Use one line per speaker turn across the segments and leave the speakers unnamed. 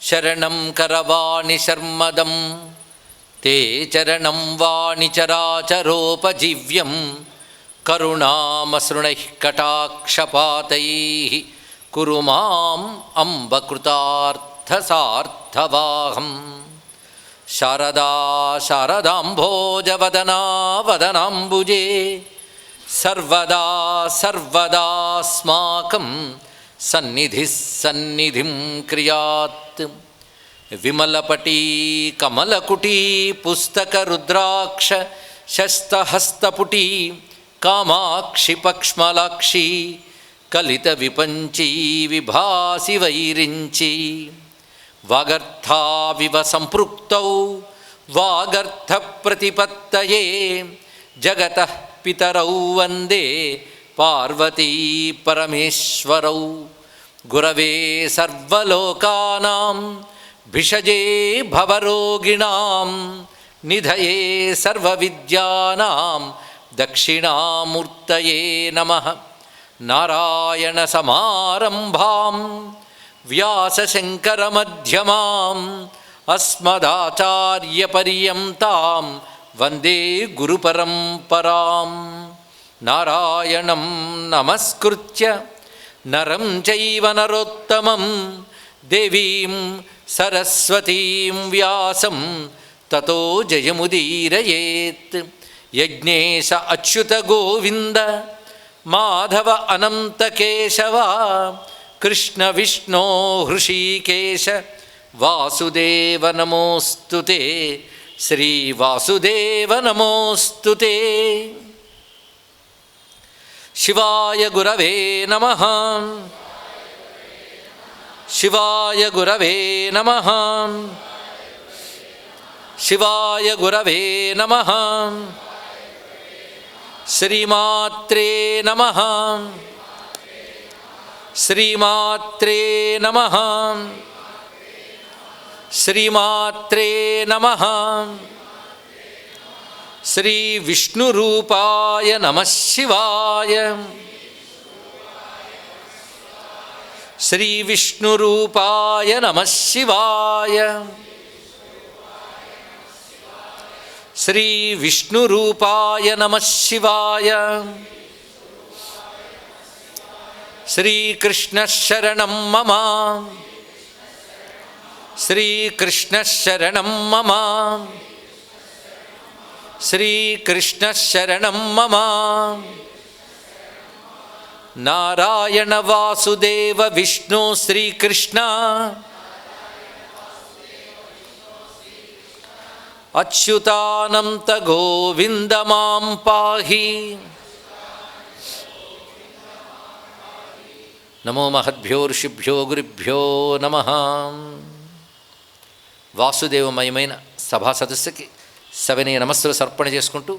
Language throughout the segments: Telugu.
శరణం కరవాణి శర్మదం తే చరణం వాణి చరాచరోపజీవ్యం కరుణామసృణైః కటాక్షపాతైః కురు మాం అంబ కృతార్థసార్థవాహం. శారదా శారదాంభోజవదనా వదనాంబుజే సర్వదా సర్వదాస్మాకం సన్నిధిః సన్నిధిం క్రియాత్. విమలపటీ కమలకుటీ పుస్తకరుద్రాక్ష శస్తహస్తపుటీ కామాక్షి పక్ష్మలాక్షి కలిత విపంచీ విభాసి వైరించి. వాగర్థావివ సంపృక్తౌ వాగర్థ ప్రతిపత్తయే జగతః పితరౌ వందే పార్వతీ పరమేశ్వరౌ. గురవే సర్వలోకానాం భిషజే భవరోగిణాం నిధయే సర్వవిద్యానాం దక్షిణామూర్తయే నమః. నారాయణ సమారంభాం వ్యాసశంకరమధ్యమాం అస్మదాచార్యపర్యంతాం వందే గురుపరంపరాం. నారాయణం నమస్కృత్య నరం చైవ నరోత్తమం దేవీం సరస్వతీం వ్యాసం తతో జయముదీరయేత్. యజ్ఞేశ అచ్యుత గోవింద మాధవ అనంత కేశవ కృష్ణ విష్ణో హృషీకేశ వాసుదేవ నమోస్తుతే. శ్రీ వాసుదేవ నమోస్తుతే. శివాయ గురవే నమః. శివాయ గురవే నమః. శివాయ గురవే నమః. శ్రీమాత్రే నమః. శ్రీమాత్రే నమః. శ్రీమాత్రే నమః. శ్రీ విష్ణురూపాయ నమః శివాయ. శ్రీ విష్ణురూపాయ నమః శివాయ. శ్రీ విష్ణురూపాయ నమః శివాయ. శ్రీకృష్ణ శరణం మమ. శ్రీకృష్ణ శరణం మమ. శ్రీకృష్ణ శరణం మమ. నారాయణ వాసుదేవ విష్ణు శ్రీకృష్ణ అచ్యుతానంత గోవింద మాం పాహి. నమో మహద్భ్యో ఋషిభ్యో గురుభ్యో నమః. వాసుదేవమయమైన సభా సదస్సుకి సవినయ నమస్సులు సమర్పణ చేసుకుంటూ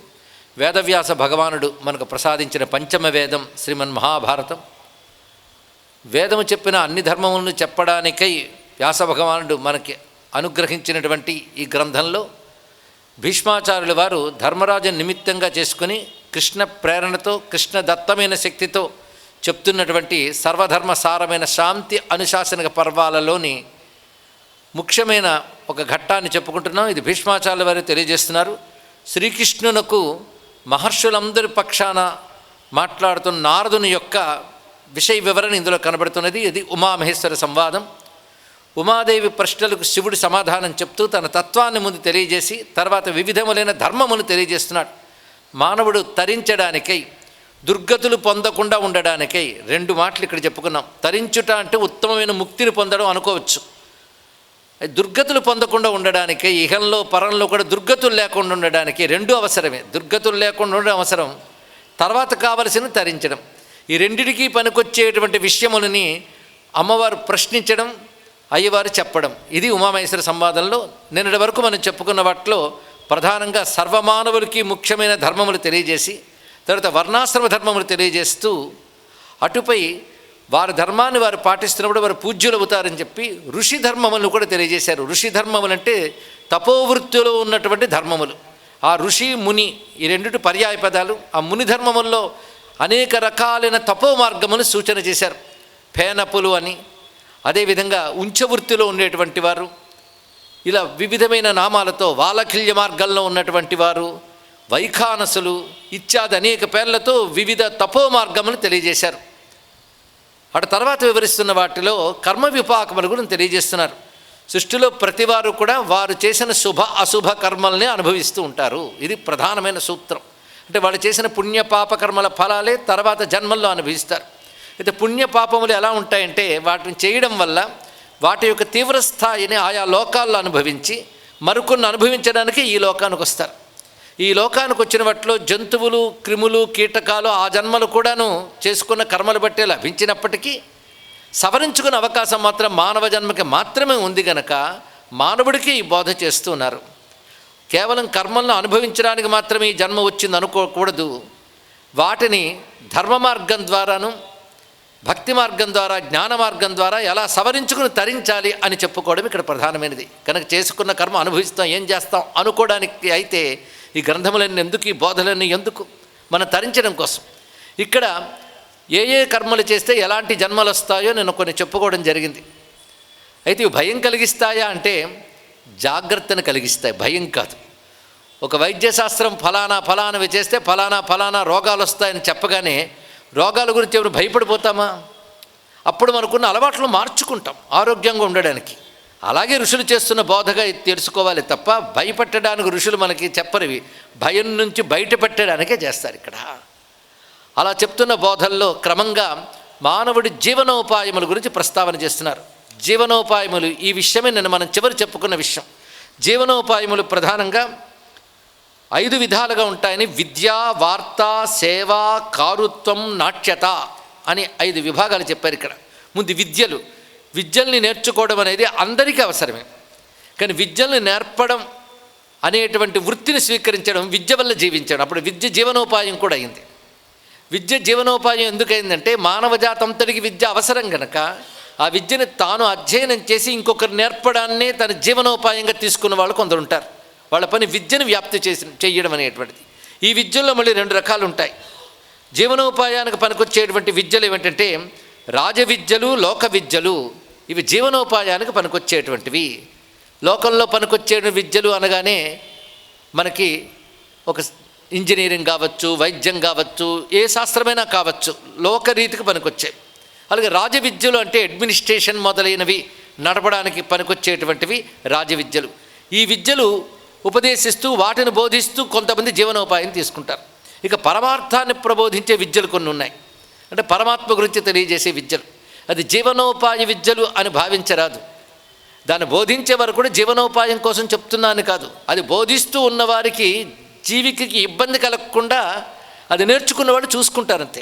వేదవ్యాస భగవానుడు మనకు ప్రసాదించిన పంచమ వేదం శ్రీమన్మహాభారతం. వేదము చెప్పిన అన్ని ధర్మములను చెప్పడానికై వ్యాస భగవానుడు మనకి అనుగ్రహించినటువంటి ఈ గ్రంథంలో భీష్మాచార్యుల వారు ధర్మరాజు నిమిత్తంగా చేసుకుని కృష్ణ ప్రేరణతో కృష్ణ దత్తమైన శక్తితో చెప్తున్నటువంటి సర్వధర్మ సారమైన శాంతి అనుశాసనిక పర్వాలలోని ముఖ్యమైన ఒక ఘట్టాన్ని చెప్పుకుంటున్నాం. ఇది భీష్మాచార్యుల వారు తెలియజేస్తున్నారు. శ్రీకృష్ణునకు మహర్షులందరి పక్షాన మాట్లాడుతున్న నారదుని యొక్క విషయ వివరణ ఇందులో కనబడుతున్నది. ఇది ఉమామహేశ్వర సంవాదం. ఉమాదేవి ప్రశ్నలకు శివుడు సమాధానం చెప్తూ తన తత్వాన్ని ముందు తెలియజేసి తర్వాత వివిధములైన ధర్మమును తెలియజేస్తున్నాడు. మానవుడు తరించడానికై దుర్గతులు పొందకుండా ఉండడానికై రెండు మాటలు ఇక్కడ చెప్పుకున్నాం. తరించుట అంటే ఉత్తమమైన ముక్తిని పొందడం అనుకోవచ్చు. దుర్గతులు పొందకుండా ఉండడానికై ఇహంలో పరంలో కూడా దుర్గతులు లేకుండా ఉండడానికి రెండు అవసరమే. దుర్గతులు లేకుండా ఉండడం అవసరం, తర్వాత కావలసిన తరించడం. ఈ రెండిటికీ పనికొచ్చేటువంటి విషయములని అమ్మవారు ప్రశ్నించడం, అయ్యవారు చెప్పడం. ఇది ఉమామహేశ్వర సంవాదంలో నిన్నటి వరకు మనం చెప్పుకున్న వాటిలో ప్రధానంగా సర్వమానవులకి ముఖ్యమైన ధర్మములు తెలియజేసి తర్వాత వర్ణాశ్రమ ధర్మములు తెలియజేస్తూ అటుపై వారి ధర్మాన్ని వారు పాటిస్తున్నప్పుడు వారు పూజ్యులు అవుతారని చెప్పి ఋషి ధర్మములను కూడా తెలియజేశారు. ఋషి ధర్మములు అంటే తపోవృత్తిలో ఉన్నటువంటి ధర్మములు. ఆ ఋషి ముని ఈ రెండిటి పర్యాయ పదాలు. ఆ ముని ధర్మముల్లో అనేక రకాలైన తపో మార్గములు సూచన చేశారు. ఫేనపులు అని, అదేవిధంగా ఉంచవృత్తిలో ఉండేటువంటి వారు, ఇలా వివిధమైన నామాలతో వాలకిల్య మార్గంలో ఉన్నటువంటి వారు, వైఖానసులు ఇత్యాది అనేక పేర్లతో వివిధ తపో మార్గములు తెలియజేశారు. అటు తర్వాత వివరిస్తున్న వాటిలో కర్మ విపాకముల గురించి తెలియజేస్తున్నారు. సృష్టిలో ప్రతివారు కూడా వారు చేసిన శుభ అశుభ కర్మల్ని అనుభవిస్తూ ఉంటారు. ఇది ప్రధానమైన సూత్రం. అంటే వాళ్ళు చేసిన పుణ్య పాపకర్మల ఫలాలే తర్వాత జన్మల్లో అనుభవిస్తారు. అయితే పుణ్యపాపములు ఎలా ఉంటాయంటే వాటిని చేయడం వల్ల వాటి యొక్క తీవ్రస్థాయిని ఆయా లోకాల్లో అనుభవించి మరికొన్ని అనుభవించడానికి ఈ లోకానికి వస్తారు. ఈ లోకానికి వచ్చిన వాటిలో జంతువులు, క్రిములు, కీటకాలు ఆ జన్మలు కూడాను చేసుకున్న కర్మలు బట్టే లభించినప్పటికీ సవరించుకునే అవకాశం మాత్రం మానవ జన్మకి మాత్రమే ఉంది గనక మానవుడికి ఈ బోధ చేస్తున్నారు. కేవలం కర్మలను అనుభవించడానికి మాత్రమే ఈ జన్మ వచ్చింది అనుకోకూడదు. వాటిని ధర్మ మార్గం ద్వారాను, భక్తి మార్గం ద్వారా, జ్ఞాన మార్గం ద్వారా ఎలా సవరించుకుని తరించాలి అని చెప్పుకోవడం ఇక్కడ ప్రధానమైనది. కనుక చేసుకున్న కర్మ అనుభవిస్తాం, ఏం చేస్తాం అనుకోవడానికి అయితే ఈ గ్రంథములన్నీ ఎందుకు, ఈ బోధలన్నీ ఎందుకు? మనం తరించడం కోసం. ఇక్కడ ఏ ఏ కర్మలు చేస్తే ఎలాంటి జన్మలు వస్తాయో నేను కొన్ని చెప్పుకోవడం జరిగింది. అయితే ఇవి భయం కలిగిస్తాయా అంటే జాగ్రత్తను కలిగిస్తాయి, భయం కాదు. ఒక వైద్యశాస్త్రం ఫలానవి చేస్తే ఫలానా రోగాలు వస్తాయని చెప్పగానే రోగాల గురించి ఎవరు భయపడిపోతామా? అప్పుడు మనకున్న అలవాట్లు మార్చుకుంటాం ఆరోగ్యంగా ఉండడానికి. అలాగే ఋషులు చేస్తున్న బోధగా తెలుసుకోవాలి తప్ప భయపెట్టడానికి ఋషులు మనకి చెప్పరివి, భయం నుంచి బయటపెట్టడానికే చేస్తారు ఇక్కడ. అలా చెప్తున్న బోధల్లో క్రమంగా మానవుడి జీవనోపాయముల గురించి ప్రస్తావన చేస్తున్నారు. జీవనోపాయములు ఈ విషయమే నేను మనం చివరి చెప్పుకున్న విషయం. జీవనోపాయములు ప్రధానంగా 5 విధాలుగా ఉంటాయని విద్య, వార్త, సేవ, కారుత్వం, నాట్యత అని 5 విభాగాలు చెప్పారు ఇక్కడ. ముందు విద్యల్ని నేర్చుకోవడం అనేది అందరికీ అవసరమే. కానీ విద్యల్ని నేర్పడం అనేటువంటి వృత్తిని స్వీకరించడం, విద్య వల్ల జీవించడం, అప్పుడు విద్య జీవనోపాయం కూడా అయింది. విద్య జీవనోపాయం ఎందుకైందంటే మానవజాతంతటికి విద్య అవసరం కనుక ఆ విద్యని తాను అధ్యయనం చేసి ఇంకొకరు నేర్పడాన్నే తన జీవనోపాయంగా తీసుకున్న వాళ్ళు కొందరు ఉంటారు. వాళ్ళ పని విద్యను వ్యాప్తి చేయడం అనేటువంటిది. ఈ విద్యల్లో మళ్ళీ 2 రకాలు ఉంటాయి. జీవనోపాయానికి పనికొచ్చేటువంటి విద్యలు ఏమిటంటే రాజవిద్యలు, లోక విద్యలు. ఇవి జీవనోపాయానికి పనికొచ్చేటువంటివి. లోకంలో పనికొచ్చే విద్యలు అనగానే మనకి ఒక ఇంజనీరింగ్ కావచ్చు, వైద్యం కావచ్చు, ఏ శాస్త్రమైనా కావచ్చు, లోకరీతికి పనికొచ్చాయి. అలాగే రాజవిద్యలు అంటే అడ్మినిస్ట్రేషన్ మొదలైనవి నడపడానికి పనికొచ్చేటువంటివి రాజవిద్యలు. ఈ విద్యలు ఉపదేశిస్తూ వాటిని బోధిస్తూ కొంతమంది జీవనోపాయం తీసుకుంటారు. ఇక పరమార్థాన్ని ప్రబోధించే విద్యలు కొన్ని ఉన్నాయి. అంటే పరమాత్మ గురించి తెలియజేసే విద్యలు. అది జీవనోపాయ విద్యలు అని భావించరాదు. దాన్ని బోధించే వారు కూడా జీవనోపాయం కోసం చెప్తున్నాను కాదు. అది బోధిస్తూ ఉన్నవారికి జీవికి ఇబ్బంది కలగకుండా అది నేర్చుకున్న వాళ్ళు చూసుకుంటారంతే.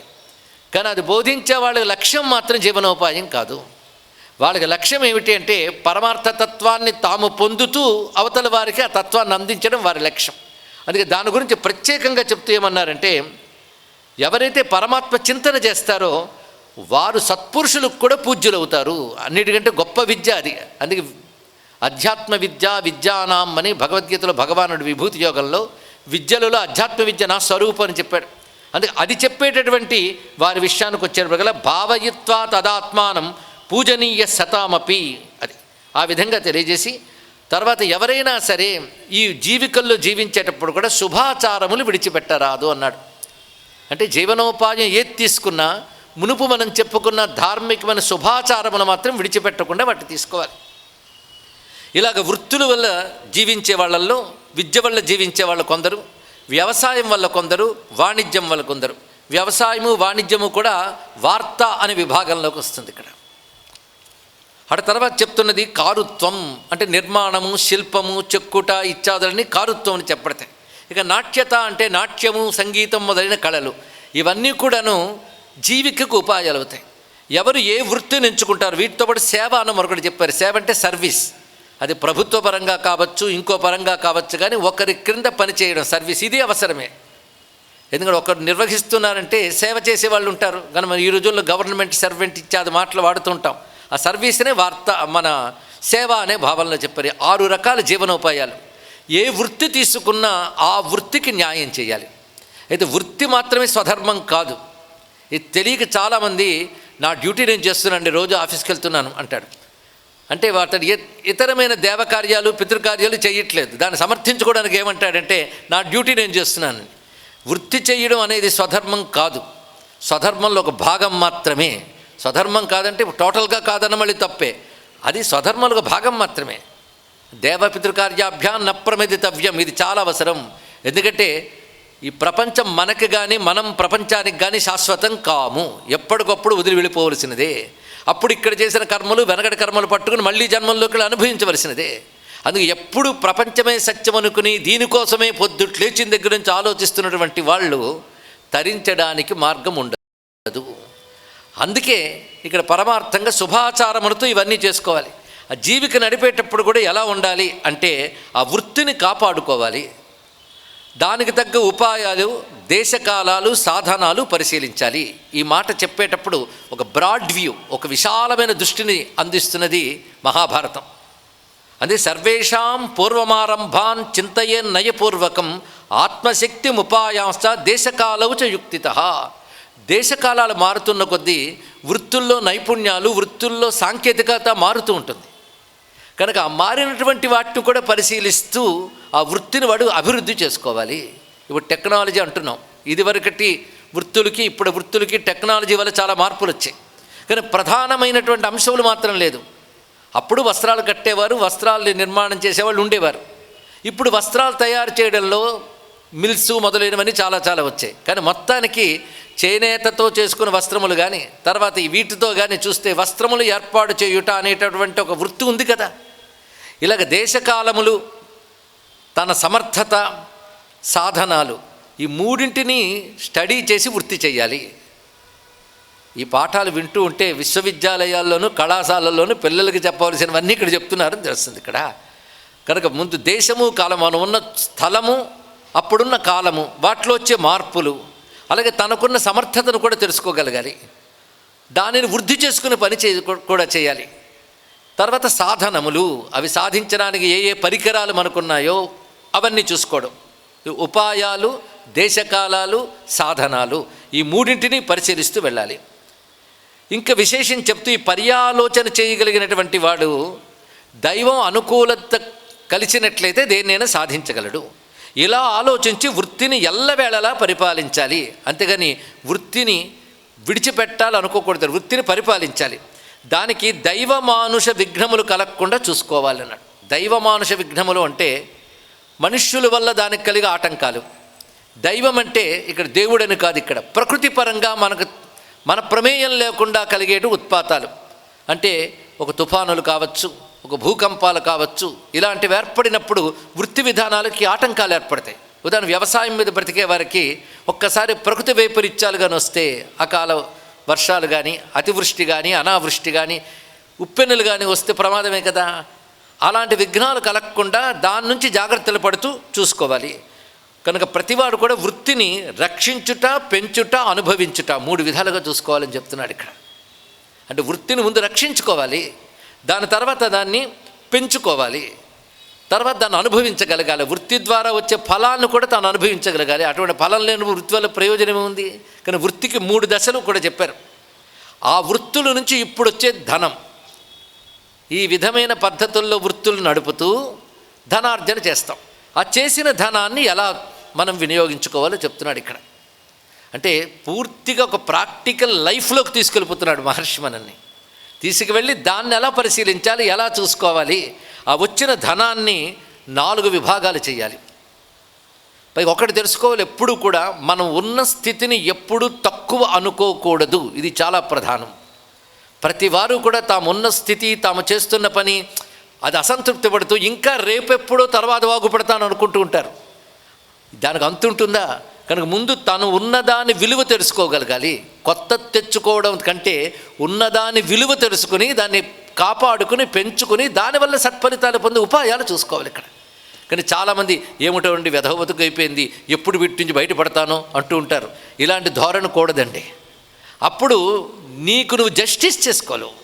కానీ అది బోధించే వాళ్ళ లక్ష్యం మాత్రం జీవనోపాయం కాదు. వాళ్ళకి లక్ష్యం ఏమిటి అంటే పరమార్థ తత్వాన్ని తాము పొందుతూ అవతల వారికి ఆ తత్వాన్ని అందించడం వారి లక్ష్యం. అందుకే దాని గురించి ప్రత్యేకంగా చెప్తూ ఏమన్నారంటే ఎవరైతే పరమాత్మ చింతన చేస్తారో వారు సత్పురుషులకు కూడా పూజ్యులవుతారు. అన్నిటికంటే గొప్ప విద్య అది. అందుకే అధ్యాత్మ విద్యానాం అని భగవద్గీతలో భగవానుడు విభూతి యోగంలో విద్యలలో అధ్యాత్మ విద్య నా స్వరూపం అని చెప్పాడు. అందుకే అది చెప్పేటటువంటి వారి విషయానికి వచ్చేటప్పుడు భావయిత్వా తదాత్మానం పూజనీయ శతామపి అది ఆ విధంగా తెలియజేసి తర్వాత ఎవరైనా సరే ఈ జీవికల్లో జీవించేటప్పుడు కూడా శుభాచారములు విడిచిపెట్టరాదు అన్నాడు. అంటే జీవనోపాయం ఏది తీసుకున్నా మునుపు మనం చెప్పుకున్న ధార్మికమైన శుభాచారములు మాత్రం విడిచిపెట్టకుండా వాటిని తీసుకోవాలి. ఇలాగ వృత్తుల వల్ల జీవించే వాళ్ళల్లో విద్య వల్ల జీవించే వాళ్ళు కొందరు, వ్యవసాయం వల్ల కొందరు, వాణిజ్యం వల్ల కొందరు. వ్యవసాయము వాణిజ్యము కూడా వార్త అనే విభాగంలోకి వస్తుంది ఇక్కడ. అటు తర్వాత చెప్తున్నది కారుత్వం అంటే నిర్మాణము, శిల్పము, చెక్కుట ఇత్యాదులని కారుత్వం అని చెప్పడతాయి. ఇక నాట్యత అంటే నాట్యము, సంగీతం మొదలైన కళలు. ఇవన్నీ కూడాను జీవికకు ఉపాయాలు అవుతాయి. ఎవరు ఏ వృత్తిని ఎంచుకుంటారు వీటితో పాటు సేవ అని మరొకటి చెప్పారు. సేవ అంటే సర్వీస్. అది ప్రభుత్వ పరంగా కావచ్చు, ఇంకో పరంగా కావచ్చు, కానీ ఒకరి క్రింద పనిచేయడం సర్వీస్ ఇది అవసరమే. ఎందుకంటే ఒకరు నిర్వహిస్తున్నారంటే సేవ చేసే వాళ్ళు ఉంటారు. కానీ మనం ఈ రోజుల్లో గవర్నమెంట్ సర్వెంట్ ఇత్యాది మాటలు వాడుతుంటాం. ఆ సర్వీస్నే వార్త మన సేవ అనే భావనలో చెప్పారు. 6 రకాల జీవనోపాయాలు. ఏ వృత్తి తీసుకున్నా ఆ వృత్తికి న్యాయం చేయాలి. అయితే వృత్తి మాత్రమే స్వధర్మం కాదు. ఇది తెలియక చాలామంది నా డ్యూటీ నేను చేస్తున్నానండి, రోజు ఆఫీస్కి వెళ్తున్నాను అంటాడు. అంటే అతడు ఇతరమైన దేవకార్యాలు పితృకార్యాలు చేయట్లేదు. దాన్ని సమర్థించుకోవడానికి ఏమంటాడంటే నా డ్యూటీ నేను చేస్తున్నాను. వృత్తి చేయడం అనేది స్వధర్మం కాదు, స్వధర్మంలో ఒక భాగం మాత్రమే. స్వధర్మం కాదంటే టోటల్గా కాదన్న మళ్ళీ తప్పే, అది స్వధర్మంలో ఒక భాగం మాత్రమే. దేవపితృకార్యాభ్యాం న ప్రమదితవ్యం, ఇది చాలా అవసరం. ఎందుకంటే ఈ ప్రపంచం మనకి కానీ మనం ప్రపంచానికి కానీ శాశ్వతం కాము, ఎప్పటికప్పుడు వదిలి వెళ్ళిపోవలసినదే. అప్పుడు ఇక్కడ చేసిన కర్మలు వెనకటి కర్మలు పట్టుకుని మళ్ళీ జన్మంలోకి అనుభవించవలసినదే. అందుకే ఎప్పుడు ప్రపంచమే సత్యం అనుకుని దీనికోసమే పొద్దుట్లు లేచిన దగ్గర నుంచి ఆలోచిస్తున్నటువంటి వాళ్ళు తరించడానికి మార్గం ఉండదు. అందుకే ఇక్కడ పరమార్థంగా శుభాచారములతో ఇవన్నీ చేసుకోవాలి. ఆ జీవిక నడిపేటప్పుడు కూడా ఎలా ఉండాలి అంటే ఆ వృత్తిని కాపాడుకోవాలి. దానికి తగ్గ ఉపాయాలు, దేశకాలాలు, సాధనాలు పరిశీలించాలి. ఈ మాట చెప్పేటప్పుడు ఒక బ్రాడ్ వ్యూ, ఒక విశాలమైన దృష్టిని అందిస్తున్నది మహాభారతం. అదే సర్వేషాం పూర్వమారంభాన్ చింతయే నయపూర్వకం ఆత్మశక్తి ముపాయాంశ దేశకాలౌ చ యుక్తితః. దేశకాలాలు మారుతున్న కొద్దీ వృత్తుల్లో నైపుణ్యాలు, వృత్తుల్లో సాంకేతికత మారుతూ ఉంటుంది. కనుక ఆ మారినటువంటి వాటిని కూడా పరిశీలిస్తూ ఆ వృత్తిని వాడు అభివృద్ధి చేసుకోవాలి. ఇప్పుడు టెక్నాలజీ అంటున్నాం, ఇదివరకటి వృత్తులకి ఇప్పుడు వృత్తులకి టెక్నాలజీ వల్ల చాలా మార్పులు వచ్చాయి. కానీ ప్రధానమైనటువంటి అంశములు మాత్రం లేదు. అప్పుడు వస్త్రాలు కట్టేవారు, వస్త్రాలు నిర్మాణం చేసేవాళ్ళు ఉండేవారు. ఇప్పుడు వస్త్రాలు తయారు చేయడంలో మిల్స్ మొదలైనవన్నీ చాలా చాలా వచ్చాయి. కానీ మొత్తానికి చేనేతతో చేసుకున్న వస్త్రములు కానీ తర్వాత వీటితో కానీ చూస్తే వస్త్రములు ఏర్పాటు చేయుట అనేటటువంటి ఒక వృత్తి ఉంది కదా. ఇలాగ దేశకాలములు, తన సమర్థత, సాధనాలు, ఈ మూడింటిని స్టడీ చేసి వృత్తి చేయాలి. ఈ పాఠాలు వింటూ ఉంటే విశ్వవిద్యాలయాల్లోనూ కళాశాలల్లోనూ పిల్లలకి చెప్పవలసినవన్నీ ఇక్కడ చెప్తున్నారని తెలుస్తుంది ఇక్కడ. కనుక ముందు దేశము, కాలము, మనం ఉన్న స్థలము, అప్పుడున్న కాలము, వాటిలో వచ్చే మార్పులు, అలాగే తనకున్న సమర్థతను కూడా తెలుసుకోగలగాలి. దానిని వృద్ధి చేసుకునే పని కూడా చేయాలి. తర్వాత సాధనములు, అవి సాధించడానికి ఏ ఏ పరికరాలు మనకున్నాయో అవన్నీ చూసుకోవడం. ఉపాయాలు, దేశకాలాలు, సాధనాలు, ఈ మూడింటిని పరిశీలిస్తూ వెళ్ళాలి. ఇంకా విశేషం చెప్తూ ఈ పర్యాలోచన చేయగలిగినటువంటి వాడు దైవం అనుకూలత కలిసినట్లయితే దేన్నైనా సాధించగలడు. ఇలా ఆలోచించి వృత్తిని ఎల్లవేళలా పరిపాలించాలి. అంతేగాని వృత్తిని విడిచిపెట్టాలనుకోకూడదు, వృత్తిని పరిపాలించాలి. దానికి దైవమానుష విఘ్నములు కలగకుండా చూసుకోవాలన్నాడు. దైవమానుష విఘ్నములు అంటే మనుష్యుల వల్ల దానికి కలిగే ఆటంకాలు. దైవం అంటే ఇక్కడ దేవుడని కాదు, ఇక్కడ ప్రకృతి పరంగా మన ప్రమేయం లేకుండా కలిగేటు ఉత్పాతాలు. అంటే ఒక తుఫానులు కావచ్చు, ఒక భూకంపాలు కావచ్చు, ఇలాంటివి ఏర్పడినప్పుడు వృత్తి విధానాలకి ఆటంకాలు ఏర్పడతాయి. ఉదాహరణ వ్యవసాయం మీద బ్రతికే వారికి ఒక్కసారి ప్రకృతి వైపరీత్యాలు కానీ వస్తే, అకాల వర్షాలు కానీ, అతివృష్టి కానీ, అనావృష్టి కానీ, ఉప్పెన్నులు కానీ వస్తే ప్రమాదమే కదా. అలాంటి విఘ్నాలు కలగకుండా దాని నుంచి జాగ్రత్తలు పడుతూ చూసుకోవాలి. కనుక ప్రతివాడు కూడా వృత్తిని రక్షించుట, పెంచుట, అనుభవించుట 3 విధాలుగా చూసుకోవాలని చెప్తున్నాడు ఇక్కడ. అంటే వృత్తిని ముందు రక్షించుకోవాలి, దాని తర్వాత దాన్ని పెంచుకోవాలి, తర్వాత దాన్ని అనుభవించగలగాలి. వృత్తి ద్వారా వచ్చే ఫలాలను కూడా తాను అనుభవించగలగాలి. అటువంటి ఫలం లేని వృత్తి వల్ల ప్రయోజనం ఉంది. కానీ వృత్తికి 3 దశలు కూడా చెప్పారు. ఆ వృత్తుల నుంచి ఇప్పుడు వచ్చే ధనం, ఈ విధమైన పద్ధతుల్లో వృత్తులు నడుపుతూ ధనార్జన చేస్తాం. ఆ చేసిన ధనాన్ని ఎలా మనం వినియోగించుకోవాలో చెప్తున్నాడు ఇక్కడ. అంటే పూర్తిగా ఒక ప్రాక్టికల్ లైఫ్లోకి తీసుకెళ్ళిపోతున్నాడు మహర్షి మనల్ని. తీసుకువెళ్ళి దాన్ని ఎలా పరిశీలించాలి, ఎలా చూసుకోవాలి. ఆ వచ్చిన ధనాన్ని 4 విభాగాలు చేయాలి. పైగా ఒకటి తెలుసుకోవాలి, ఎప్పుడు కూడా మనం ఉన్న స్థితిని ఎప్పుడు తక్కువ అనుకోకూడదు. ఇది చాలా ప్రధానం. ప్రతి వారు కూడా తామున్న స్థితి, తాము చేస్తున్న పని అది అసంతృప్తి పడుతూ ఇంకా రేపెప్పుడో తర్వాత బాగుపడతాను అనుకుంటూ ఉంటారు. దానికి అంతుంటుందా? కనుక ముందు తను ఉన్నదాని విలువ తెలుసుకోగలగాలి. కొత్త తెచ్చుకోవడం కంటే ఉన్నదాని విలువ తెలుసుకుని దాన్ని కాపాడుకుని పెంచుకుని దానివల్ల సత్ఫలితాలు పొందే ఉపాయాలు చూసుకోవాలి ఇక్కడ. కానీ చాలామంది ఏమిటో అండి వెధవ బతుకు అయిపోయింది, ఎప్పుడు వీటి నుంచి బయటపడతానో అంటూ ఉంటారు. ఇలాంటి ధోరణి కూడదండి. అప్పుడు నీకు నువ్వు జస్టిస్ చేసుకోలేవు.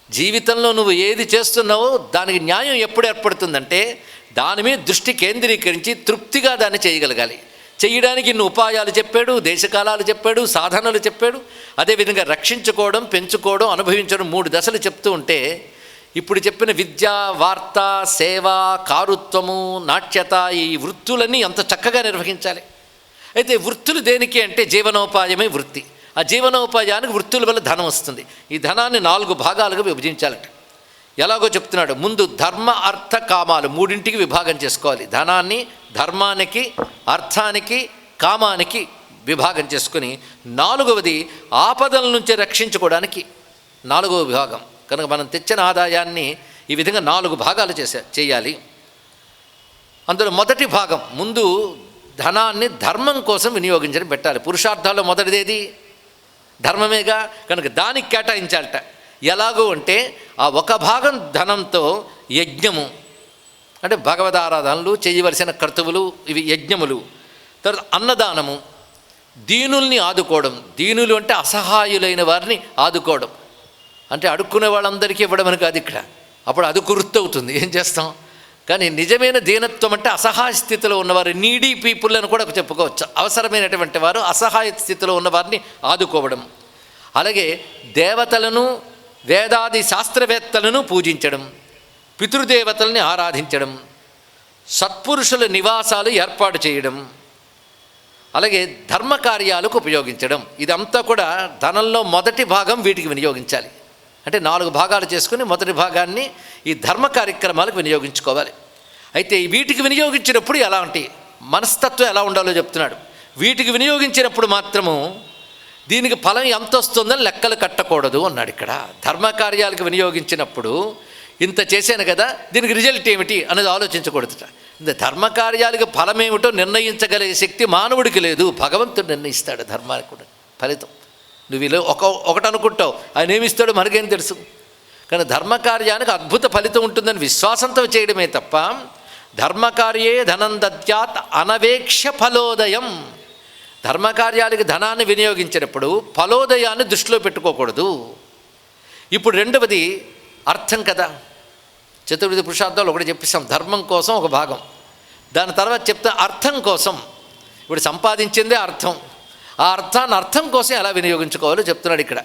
జీవితంలో నువ్వు ఏది చేస్తున్నావో దానికి న్యాయం ఎప్పుడు ఏర్పడుతుందంటే దాని మీద దృష్టి కేంద్రీకరించి తృప్తిగా దాన్ని చేయగలగాలి. చేయడానికి ఇన్ని ఉపాయాలు చెప్పాడు, దేశకాలాలు చెప్పాడు, సాధనలు చెప్పాడు. అదేవిధంగా రక్షించుకోవడం, పెంచుకోవడం, అనుభవించడం 3 దశలు చెప్తూ ఉంటే ఇప్పుడు చెప్పిన విద్య, వార్త, సేవ, కారుత్వము, నాట్యత, ఈ వృత్తులన్నీ ఎంత చక్కగా నిర్వహించాలి. అయితే వృత్తులు దేనికి అంటే జీవనోపాయమే వృత్తి. ఆ జీవనోపాయానికి వృత్తుల వల్ల ధనం వస్తుంది. ఈ ధనాన్ని 4 భాగాలుగా విభజించాలట. ఎలాగో చెప్తున్నాడు. ముందు ధర్మ, అర్థ, కామాలు 3ంటికి విభాగం చేసుకోవాలి. ధనాన్ని ధర్మానికి, అర్థానికి, కామానికి విభాగం చేసుకుని 4వది ఆపదల నుంచి రక్షించుకోవడానికి 4వ విభాగం. కనుక మనం తెచ్చిన ఆదాయాన్ని ఈ విధంగా 4 భాగాలు చేయాలి. అందులో మొదటి భాగం ముందు ధనాన్ని ధర్మం కోసం వినియోగించడం పెట్టాలి. పురుషార్థాల్లో మొదటిదేది ధర్మమేగా, కనుక దానికి కేటాయించాలట. ఎలాగో అంటే ఆ ఒక భాగం ధనంతో యజ్ఞము అంటే భగవదారాధనలు, చేయవలసిన కర్తవులు, ఇవి యజ్ఞములు. తర్వాత అన్నదానము, దీనుల్ని ఆదుకోవడం. దీనులు అంటే అసహాయులైన వారిని ఆదుకోవడం. అంటే అడుక్కునే వాళ్ళందరికీ ఇవ్వడం అని కాదు ఇక్కడ. అప్పుడు అది గుర్తవుతుంది, ఏం చేస్తాం. కానీ నిజమైన దీనత్వం అంటే అసహాయ స్థితిలో ఉన్నవారు, నీడీ పీపుల్ అని కూడా చెప్పుకోవచ్చు. అవసరమైనటువంటి వారు, అసహాయ స్థితిలో ఉన్నవారిని ఆదుకోవడం. అలాగే దేవతలను, వేదాది శాస్త్రవేత్తలను పూజించడం, పితృదేవతల్ని ఆరాధించడం, సత్పురుషుల నివాసాలు ఏర్పాటు చేయడం, అలాగే ధర్మకార్యాలకు ఉపయోగించడం. ఇదంతా కూడా ధనంలో మొదటి భాగం వీటికి వినియోగించాలి. అంటే 4 భాగాలు చేసుకుని మొదటి భాగాన్ని ఈ ధర్మ కార్యక్రమాలకు వినియోగించుకోవాలి. అయితే వీటికి వినియోగించినప్పుడు ఎలాంటి మనస్తత్వం ఎలా ఉండాలో చెప్తున్నాడు. వీటికి వినియోగించినప్పుడు మాత్రము దీనికి ఫలం ఎంత వస్తుందని లెక్కలు కట్టకూడదు అన్నాడు ఇక్కడ. ధర్మకార్యాలకు వినియోగించినప్పుడు ఇంత చేశాను కదా, దీనికి రిజల్ట్ ఏమిటి అనేది ఆలోచించకూడదుట. ఇంత ధర్మకార్యాలకు ఫలం ఏమిటో నిర్ణయించగలిగే శక్తి మానవుడికి లేదు, భగవంతుడు నిర్ణయిస్తాడు ధర్మానికి కూడా ఫలితం. నువ్వు ఇలా ఒకటి అనుకుంటావు, ఆయన ఏమిస్తాడో మనకేం తెలుసు. కానీ ధర్మకార్యానికి అద్భుత ఫలితం ఉంటుందని విశ్వాసంతో చేయడమే తప్ప ధర్మకార్యే ధనం దద్యాత్ అనవేక్ష ఫలోదయం. ధర్మకార్యాలకి ధనాన్ని వినియోగించినప్పుడు ఫలోదయాన్ని దృష్టిలో పెట్టుకోకూడదు. ఇప్పుడు 2వది అర్థం కదా. చతుర్విధ పురుషార్థాలు ఒకటి చెప్పిస్తాం, ధర్మం కోసం ఒక భాగం. దాని తర్వాత చెప్తే అర్థం కోసం. ఇప్పుడు సంపాదించిందే అర్థం. ఆ అర్థాన్ని అర్థం కోసం ఎలా వినియోగించుకోవాలో చెప్తున్నాడు ఇక్కడ.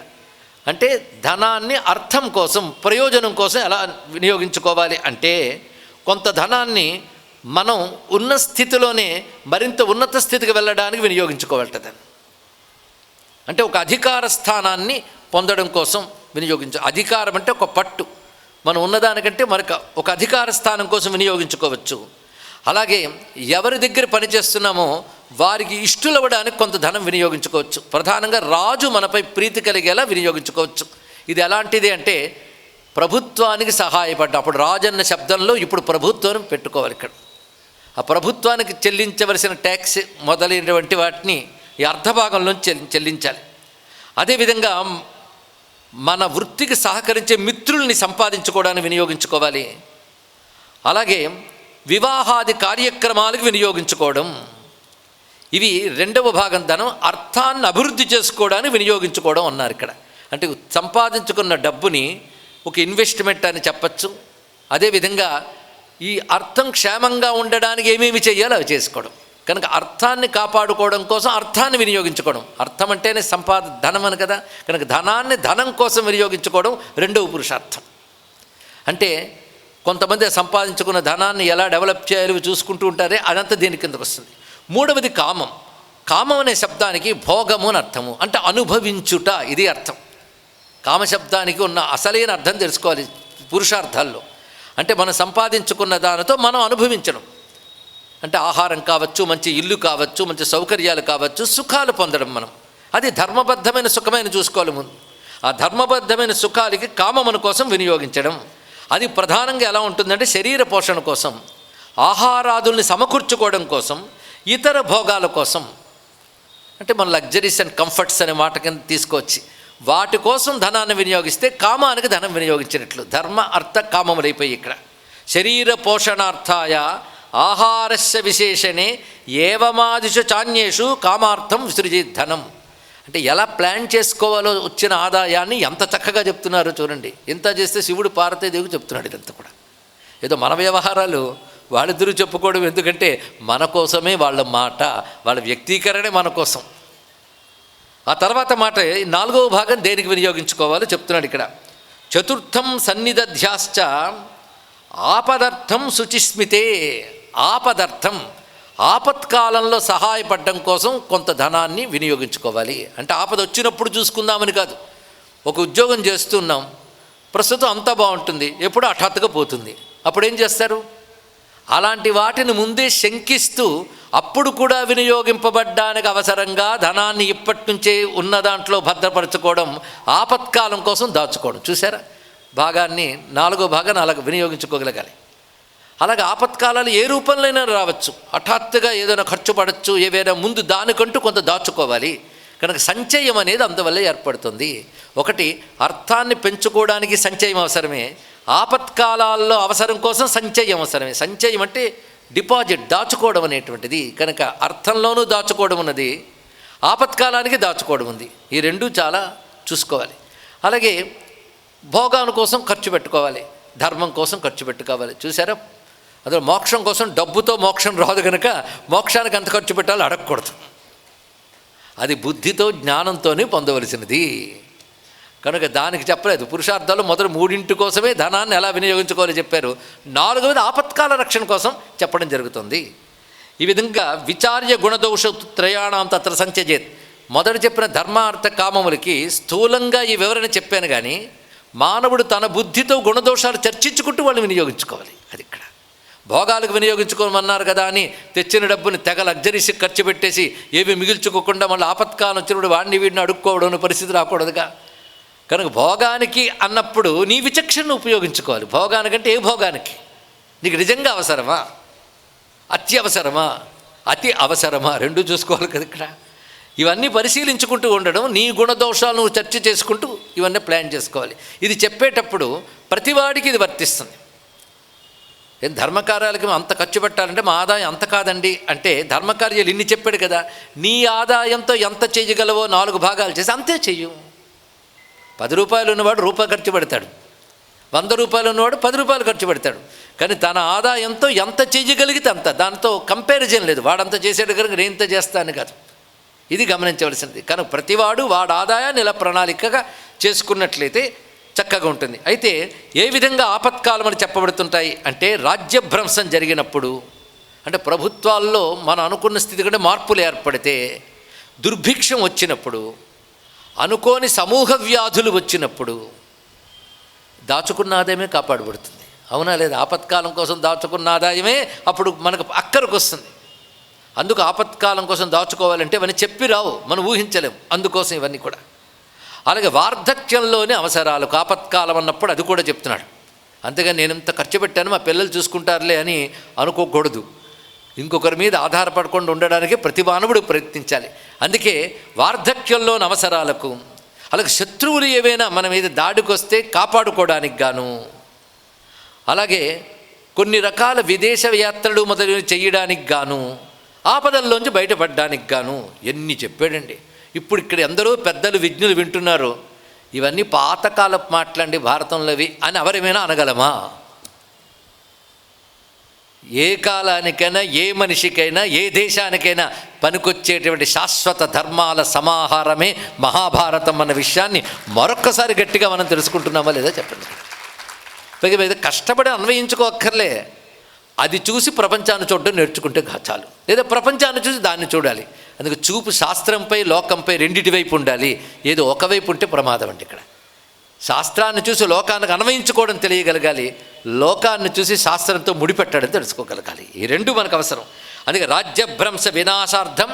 అంటే ధనాన్ని అర్థం కోసం, ప్రయోజనం కోసం ఎలా వినియోగించుకోవాలి అంటే కొంత ధనాన్ని మనం ఉన్న స్థితిలోనే మరింత ఉన్నత స్థితికి వెళ్ళడానికి వినియోగించుకోవాలట. అంటే ఒక అధికార స్థానాన్ని పొందడం కోసం అధికారం అంటే ఒక పట్టు, మనం ఉన్నదానికంటే మరొక ఒక అధికార స్థానం కోసం వినియోగించుకోవచ్చు. అలాగే ఎవరి దగ్గర పనిచేస్తున్నామో వారికి ఇష్టలవ్వడానికి కొంత ధనం వినియోగించుకోవచ్చు. ప్రధానంగా రాజు మనపై ప్రీతి కలిగేలా వినియోగించుకోవచ్చు. ఇది ఎలాంటిది అంటే ప్రభుత్వానికి సహాయపడ్డ, అప్పుడు రాజు అన్న శబ్దంలో ఇప్పుడు ప్రభుత్వం పెట్టుకోవాలి. ఇక్కడ ఆ ప్రభుత్వానికి చెల్లించవలసిన ట్యాక్స్ మొదలైనటువంటి వాటిని ఈ అర్ధభాగంలో చెల్లించాలి. అదేవిధంగా మన వృత్తికి సహకరించే మిత్రుల్ని సంపాదించుకోవడానికి వినియోగించుకోవాలి. అలాగే వివాహాది కార్యక్రమాలకు వినియోగించుకోవడం. ఇవి 2వ భాగం. ధనం అర్థాన్ని అభివృద్ధి చేసుకోవడానికి వినియోగించుకోవడం అన్నారు ఇక్కడ. అంటే సంపాదించుకున్న డబ్బుని ఒక ఇన్వెస్ట్మెంట్ అని చెప్పచ్చు. అదేవిధంగా ఈ అర్థం క్షేమంగా ఉండడానికి ఏమేమి చేయాలో అవి చేసుకోవడం. కనుక అర్థాన్ని కాపాడుకోవడం కోసం అర్థాన్ని వినియోగించుకోవడం. అర్థం అంటేనే ధనం అని కదా. కనుక ధనాన్ని ధనం కోసం వినియోగించుకోవడం 2వ పురుషార్థం. అంటే కొంతమంది సంపాదించుకున్న ధనాన్ని ఎలా డెవలప్ చేయాలో చూసుకుంటూ ఉంటారే, అదంతా దీని కిందకు వస్తుంది. 3వది కామం. కామం అనే శబ్దానికి భోగము అని అర్థము, అంటే అనుభవించుట, ఇది అర్థం. కామశబ్దానికి ఉన్న అసలైన అర్థం తెలుసుకోవాలి పురుషార్థాల్లో. అంటే మనం సంపాదించుకున్న దానితో మనం అనుభవించడం. అంటే ఆహారం కావచ్చు, మంచి ఇల్లు కావచ్చు, మంచి సౌకర్యాలు కావచ్చు, సుఖాలు పొందడం. మనం అది ధర్మబద్ధమైన సుఖమైన చూసుకోవాలి ముందు. ఆ ధర్మబద్ధమైన సుఖాలకి కామమున కోసం వినియోగించడం. అది ప్రధానంగా ఎలా ఉంటుందంటే శరీర పోషణ కోసం, ఆహారాదుల్ని సమకూర్చుకోవడం కోసం, ఇతర భోగాల కోసం. అంటే మన లగ్జరీస్ అండ్ కంఫర్ట్స్ అనే మాట కింద తీసుకొచ్చి వాటి కోసం ధనాన్ని వినియోగిస్తే కామానికి ధనం వినియోగించినట్లు. ధర్మ అర్థ కామములైపోయి ఇక్కడ. శరీర పోషణార్థాయ ఆహారస్య విశేషణే ఏవమాదిషు చాన్యేషు కామార్థం విసృజిత్ ధనం. అంటే ఎలా ప్లాన్ చేసుకోవాలో వచ్చిన ఆదాయాన్ని ఎంత చక్కగా చెప్తున్నారో చూడండి. ఎంత చేస్తే శివుడు పార్వతీదేవికి చెప్తున్నాడు. ఇదంతా కూడా ఏదో మన వ్యవహారాలు వాళ్ళిద్దరూ చెప్పుకోవడం ఎందుకంటే మన కోసమే వాళ్ళ మాట, వాళ్ళ వ్యక్తీకరణే మన కోసం. ఆ తర్వాత మాట 4వ భాగం దేనికి వినియోగించుకోవాలో చెప్తున్నాడు ఇక్కడ. చతుర్థం సన్నిదధ్యాశ్చ ఆపదర్థం శుచిస్మితే. ఆపదర్థం, ఆపత్కాలంలో సహాయపడడం కోసం కొంత ధనాన్ని వినియోగించుకోవాలి. అంటే ఆపద వచ్చినప్పుడు చూసుకుందామని కాదు. ఒక ఉద్యోగం చేస్తున్నాం, ప్రస్తుతం అంతా బాగుంటుంది, ఎప్పుడో హఠాత్తుగా పోతుంది, అప్పుడేం చేస్తారు? అలాంటి వాటిని ముందే శంకిస్తూ అప్పుడు కూడా వినియోగింపబడ్డానికి అవసరంగా ధనాన్ని ఇప్పటి నుంచే ఉన్న దాంట్లో భద్రపరచుకోవడం, ఆపత్కాలం కోసం దాచుకోవడం. చూసారా, భాగాన్ని 4వ భాగాన్ని అలాగ వినియోగించుకోగలగాలి. అలాగే ఆపత్కాలాలు ఏ రూపంలోనైనా రావచ్చు, హఠాత్తుగా ఏదైనా ఖర్చు పడవచ్చు, ఏవైనా ముందు దానికంటూ కొంత దాచుకోవాలి. కనుక సంచయం అనేది అందువల్లే ఏర్పడుతుంది. ఒకటి, అర్థాన్ని పెంచుకోవడానికి సంచయం అవసరమే, ఆపత్కాలాల్లో అవసరం కోసం సంచయం అవసరమే. సంచయం అంటే డిపాజిట్, దాచుకోవడం అనేటువంటిది. కనుక అర్థంలోనూ దాచుకోవడం ఉన్నది, ఆపత్కాలానికి దాచుకోవడం ఉంది. ఈ రెండూ చాలా చూసుకోవాలి. అలాగే భోగాల కోసం ఖర్చు పెట్టుకోవాలి, ధర్మం కోసం ఖర్చు పెట్టుకోవాలి. చూసారా, అదే మోక్షం కోసం డబ్బుతో మోక్షం రాదు కనుక మోక్షానికి ఎంత ఖర్చు పెట్టాలో అడగకూడదు. అది బుద్ధితో జ్ఞానంతోనే పొందవలసినది. కనుక దానికి చెప్పలేదు. పురుషార్థాలు మొదటి 3 కోసమే ధనాన్ని ఎలా వినియోగించుకోవాలో చెప్పారు. 4వది ఆపత్కాల రక్షణ కోసం చెప్పడం జరుగుతుంది. ఈ విధంగా విచార్య గుణదోష త్రయాణం తత్ర సంచయేత్. మొదట చెప్పిన ధర్మార్థ కామములకి స్థూలంగా ఈ వివరణ చెప్పాను, కానీ మానవుడు తన బుద్ధితో గుణదోషాలు చర్చించుకుంటూ వాళ్ళు వినియోగించుకోవాలి. అది ఇక్కడ భోగాలకు వినియోగించుకోమన్నారు కదా అని తెచ్చిన డబ్బుని తెగ లగ్జరీస్కి ఖర్చు పెట్టేసి ఏవి మిగిల్చుకోకుండా మళ్ళీ ఆపత్కాలం వచ్చినప్పుడు వాడిని వీడిని అడుక్కోవడం పరిస్థితి రాకూడదుగా. కనుక భోగానికి అన్నప్పుడు నీ విచక్షణను ఉపయోగించుకోవాలి. భోగానికంటే ఏ భోగానికి? నీకు నిజంగా అవసరమా, అత్యవసరమా, అతి అవసరమా, రెండూ చూసుకోవాలి కదా ఇక్కడ. ఇవన్నీ పరిశీలించుకుంటూ ఉండడం, నీ గుణదోషాలను చర్చ చేసుకుంటూ ఇవన్నీ ప్లాన్ చేసుకోవాలి. ఇది చెప్పేటప్పుడు ప్రతివాడికి ఇది వర్తిస్తుంది. ఏం ధర్మకార్యాలకి అంత ఖర్చు పెట్టాలంటే మా ఆదాయం అంత కాదండి అంటే, ధర్మకార్యాలు ఇన్ని చెప్పాడు కదా, నీ ఆదాయంతో ఎంత చేయగలవో 4 భాగాలు చేసి అంతే చెయ్యు. 10 రూపాయలు ఉన్నవాడు రూపాయి ఖర్చు పెడతాడు, 100 రూపాయలు ఉన్నవాడు 10 రూపాయలు ఖర్చు పెడతాడు. కానీ తన ఆదాయంతో ఎంత చేయగలిగితే అంత, దాంతో కంపారిజన్ లేదు. వాడంత చేసేట కనుక నేను ఇంత చేస్తాను కాదు. ఇది గమనించవలసింది. కనుక ప్రతివాడు వాడు ఆదాయాన్ని ఇలా ప్రణాళికగా చేసుకున్నట్లయితే చక్కగా ఉంటుంది. అయితే ఏ విధంగా ఆపత్కాలం అని చెప్పబడుతుంటాయి అంటే, రాజ్యభ్రంశం జరిగినప్పుడు, అంటే ప్రభుత్వాల్లో మనం అనుకున్న స్థితి కంటే మార్పులు ఏర్పడితే, దుర్భిక్షం వచ్చినప్పుడు, అనుకోని సమూహ వ్యాధులు వచ్చినప్పుడు దాచుకున్న ఆదాయమే కాపాడబడుతుంది. అవునా లేదా? ఆపత్కాలం కోసం దాచుకున్న ఆదాయమే అప్పుడు మనకు అక్కరకు వస్తుంది. అందుకు ఆపత్కాలం కోసం దాచుకోవాలంటే ఇవన్నీ చెప్పి రావు, మనం ఊహించలేము. అందుకోసం ఇవన్నీ కూడా. అలాగే వార్ధక్యంలోని అవసరాలకు ఆపత్కాలం అన్నప్పుడు అది కూడా చెప్తున్నాడు. అంతేగాని నేను ఇంత ఖర్చు పెట్టాను మా పిల్లలు చూసుకుంటారులే అని అనుకోకూడదు. ఇంకొకరి మీద ఆధారపడకుండా ఉండడానికి ప్రతి మానవుడు ప్రయత్నించాలి. అందుకే వార్ధక్యంలోని అవసరాలకు, అలాగే శత్రువులు ఏవైనా మన మీద దాడికి వస్తే కాపాడుకోవడానికి గాను, అలాగే కొన్ని రకాల విదేశ యాత్రలు మొదలు చేయడానికి గాను, ఆపదల్లోంచి బయటపడడానికి గాను ఎన్ని చెప్పాడండి. ఇప్పుడు ఇక్కడ ఎందరో పెద్దలు విజ్ఞులు వింటున్నారు. ఇవన్నీ పాతకాలపు మాటలండి భారతంలోవి అని ఎవరేమైనా అనగలమా? ఏ కాలానికైనా, ఏ మనిషికైనా, ఏ దేశానికైనా పనికొచ్చేటువంటి శాశ్వత ధర్మాల సమాహారమే మహాభారతం అన్న విషయాన్ని మరొక్కసారి గట్టిగా మనం తెలుసుకుంటున్నామా లేదా చెప్పండి. పైగా మీద కష్టపడి అన్వయించుకోక్కర్లే. అది చూసి ప్రపంచాన్ని చూడడం నేర్చుకుంటే చాలు. లేదా ప్రపంచాన్ని చూసి దాన్ని చూడాలి. అందుకు చూపు శాస్త్రంపై లోకంపై రెండిటి వైపు ఉండాలి. ఏదో ఒకవైపు ఉంటే ప్రమాదం అండి. ఇక్కడ శాస్త్రాన్ని చూసి లోకానికి అన్వయించుకోవడం తెలియగలగాలి, లోకాన్ని చూసి శాస్త్రంతో ముడిపెట్టడం తెలుసుకోగలగాలి. ఈ రెండు మనకు అవసరం. అందుకే రాజ్యభ్రంశ వినాశార్థం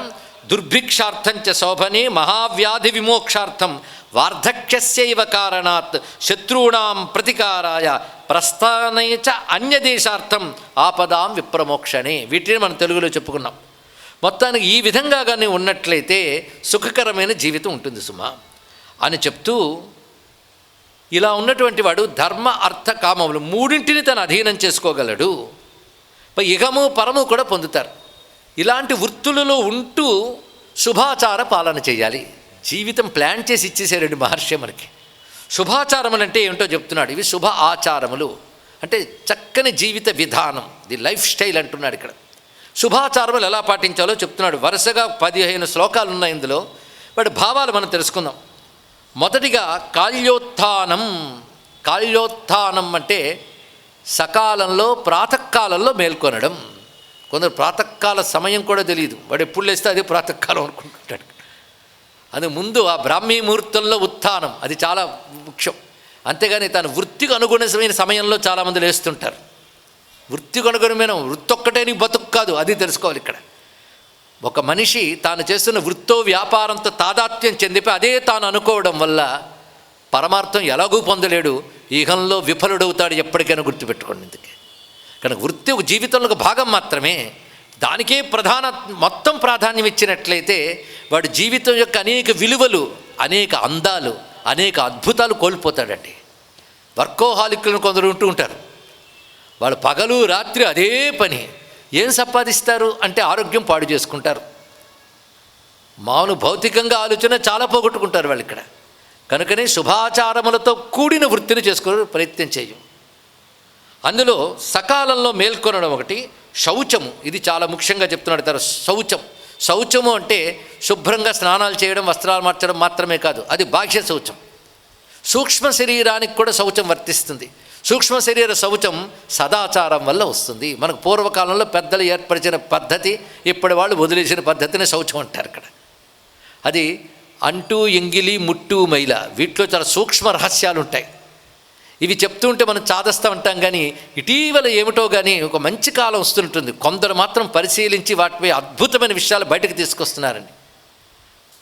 దుర్భిక్షార్థం చ శోభనే మహావ్యాధి విమోక్షార్థం వార్ధక్యస్యైవ కారణాత్ శత్రూణాం ప్రతికారాయ ప్రస్థానే చ అన్యదేశార్థం ఆపదాం విప్రమోక్షణే. వీటిని మనం తెలుగులో చెప్పుకున్నాం. మొత్తానికి ఈ విధంగా కానీ ఉన్నట్లయితే సుఖకరమైన జీవితం ఉంటుంది సుమా అని చెప్తూ, ఇలా ఉన్నటువంటి వాడు ధర్మ అర్థ కామములు మూడింటిని తను అధీనం చేసుకోగలడు. ఇహము పరము కూడా పొందుతారు. ఇలాంటి వృత్తులలో ఉంటూ శుభాచార పాలన చేయాలి. జీవితం ప్లాన్ చేసి ఇచ్చేసారండి మహర్షి మనకి. శుభాచారములు అంటే ఏమిటో చెప్తున్నాడు. ఇవి శుభ ఆచారములు. అంటే చక్కని జీవిత విధానం, ది లైఫ్ స్టైల్ అంటున్నాడు ఇక్కడ. శుభాచారములు ఎలా పాటించాలో చెప్తున్నాడు. వరుసగా 15 శ్లోకాలు ఉన్నాయి ఇందులో. వాటి భావాలు మనం తెలుసుకుందాం. మొదటిగా కాల్యోత్థానం. కాల్యోత్థానం అంటే సకాలంలో ప్రాతకాలంలో మేల్కొనడం. కొందరు ప్రాతకాల సమయం కూడా తెలియదు, వాడు ఎప్పుడు లేస్తే అదే ప్రాతకాలం అనుకుంటుంటాడు. అది ముందు ఆ బ్రాహ్మీ ముహూర్తంలో ఉత్థానం, అది చాలా ముఖ్యం. అంతేగాని తన వృత్తికి అనుగుణమైన సమయంలో చాలామంది లేస్తుంటారు. వృత్తికి అనుగుణమైన వృత్తి ఒక్కటే నీకు బతుకు కాదు, అది తెలుసుకోవాలి ఇక్కడ. ఒక మనిషి తాను చేస్తున్న వృత్తో వ్యాపారంతో తాదాత్మ్యం చెందిపోయి అదే తాను అనుకోవడం వల్ల పరమార్థం ఎలాగూ పొందలేడు, ఈహంలో విఫలుడవుతాడు. ఎప్పటికైనా గుర్తుపెట్టుకోండి. ఇందుకే కనుక వృత్తి ఒక జీవితంలో ఒక భాగం మాత్రమే. దానికే మొత్తం ప్రాధాన్యం ఇచ్చినట్లయితే వాడు జీవితం యొక్క అనేక విలువలు, అనేక అందాలు, అనేక అద్భుతాలు కోల్పోతాడండి. వర్కోహాలిక్లను కొందరు ఉంటూ ఉంటారు. వాళ్ళు పగలు రాత్రి అదే పని. ఏం సంపాదిస్తారు అంటే ఆరోగ్యం పాడు చేసుకుంటారు. మాను భౌతికంగా ఆలోచన చాలా పోగొట్టుకుంటారు వాళ్ళు ఇక్కడ. కనుకనే శుభాచారములతో కూడిన వృత్తిని చేసుకునే ప్రయత్నం చేయం. అందులో సకాలంలో మేల్కొనడం ఒకటి. శౌచము, ఇది చాలా ముఖ్యంగా చెప్తున్నాడు. శౌచము అంటే శుభ్రంగా స్నానాలు చేయడం, వస్త్రాలు మార్చడం మాత్రమే కాదు, అది బాహ్య శౌచం. సూక్ష్మ శరీరానికి కూడా శౌచం వర్తిస్తుంది. సూక్ష్మ శరీర శౌచం సదాచారం వల్ల వస్తుంది. మనకు పూర్వకాలంలో పెద్దలు ఏర్పరిచిన పద్ధతి, ఇప్పటి వాళ్ళు వదిలేసిన పద్ధతిని శౌచం అంటారు ఇక్కడ. అది అంటూ, ఎంగిలి, ముట్టు, మైల, వీటిలో చాలా సూక్ష్మ రహస్యాలు ఉంటాయి. ఇవి చెప్తూ ఉంటే మనం చాదస్తా ఉంటాం. కానీ ఇటీవల ఏమిటో కానీ ఒక మంచి కాలం వస్తుంటుంది. కొందరు మాత్రం పరిశీలించి వాటిపై అద్భుతమైన విషయాలు బయటకు తీసుకొస్తున్నారండి.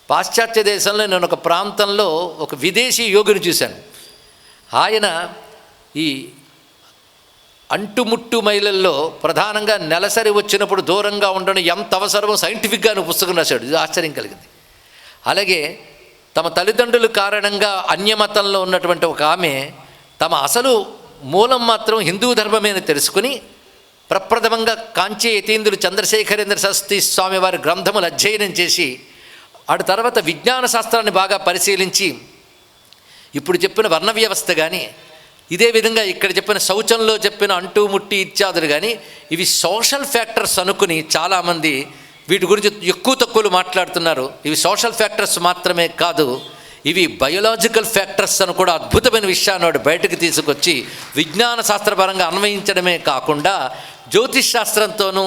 పాశ్చాత్య దేశంలో నేను ఒక ప్రాంతంలో ఒక విదేశీ యోగిని చూశాను. ఆయన ఈ అంటుముట్టు మైలల్లో ప్రధానంగా నెలసరి వచ్చినప్పుడు దూరంగా ఉండడం ఎంత అవసరమో సైంటిఫిక్గా పుస్తకం రాశాడు. ఇది ఆశ్చర్యం కలిగింది. అలాగే తమ తల్లిదండ్రుల కారణంగా అన్యమతంలో ఉన్నటువంటి ఒక ఆమె తమ అసలు మూలం మాత్రం హిందూ ధర్మమేని తెలుసుకుని ప్రప్రథమంగా కాంచీ యతీంద్రులు చంద్రశేఖరేంద్ర సరస్వతి స్వామి వారి గ్రంథములు అధ్యయనం చేసి ఆ తర్వాత విజ్ఞాన శాస్త్రాన్ని బాగా పరిశీలించి ఇప్పుడు చెప్పిన వర్ణ వ్యవస్థ కానీ, ఇదే విధంగా ఇక్కడ చెప్పిన శౌచంలో చెప్పిన అంటూ ముట్టి ఇత్యాదులు కానీ ఇవి సోషల్ ఫ్యాక్టర్స్ అనుకుని చాలామంది వీటి గురించి ఎక్కువ తక్కువలు మాట్లాడుతున్నారు. ఇవి సోషల్ ఫ్యాక్టర్స్ మాత్రమే కాదు, ఇవి బయోలాజికల్ ఫ్యాక్టర్స్ అని కూడా అద్భుతమైన విషయాన్ని వాడు బయటకు తీసుకొచ్చి విజ్ఞాన శాస్త్రపరంగా అన్వయించడమే కాకుండా జ్యోతిష్ శాస్త్రంతోనూ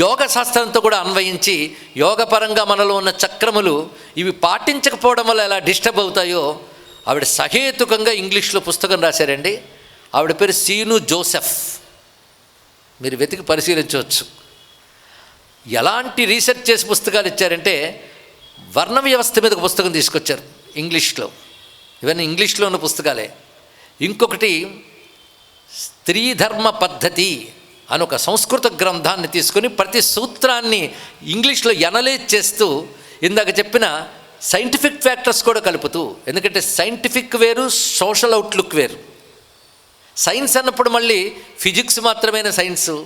యోగ శాస్త్రంతో కూడా అన్వయించి యోగపరంగా మనలో ఉన్న చక్రములు ఇవి పాటించకపోవడం వల్ల ఎలా డిస్టర్బ్ అవుతాయో ఆవిడ సహేతుకంగా ఇంగ్లీష్లో పుస్తకం రాశారండి. ఆవిడ పేరు సీను జోసెఫ్. మీరు వెతికి పరిశీలించవచ్చు. ఎలాంటి రీసెర్చ్ చేసి పుస్తకాలు ఇచ్చారంటే వర్ణ వ్యవస్థ మీద ఒక పుస్తకం తీసుకొచ్చారు ఇంగ్లీష్లో. ఇవన్నీ ఇంగ్లీష్లో ఉన్న పుస్తకాలే. ఇంకొకటి స్త్రీ ధర్మ పద్ధతి అని ఒక సంస్కృత గ్రంథాన్ని తీసుకొని ప్రతి సూత్రాన్ని ఇంగ్లీష్లో ఎనలైజ్ చేస్తూ ఇందాక చెప్పిన సైంటిఫిక్ ఫ్యాక్టర్స్ కూడా కలుపుతూ, ఎందుకంటే సైంటిఫిక్ వేరు, సోషల్ అవుట్లుక్ వేరు. సైన్స్ అన్నప్పుడు మళ్ళీ ఫిజిక్స్ మాత్రమైన సైన్సు,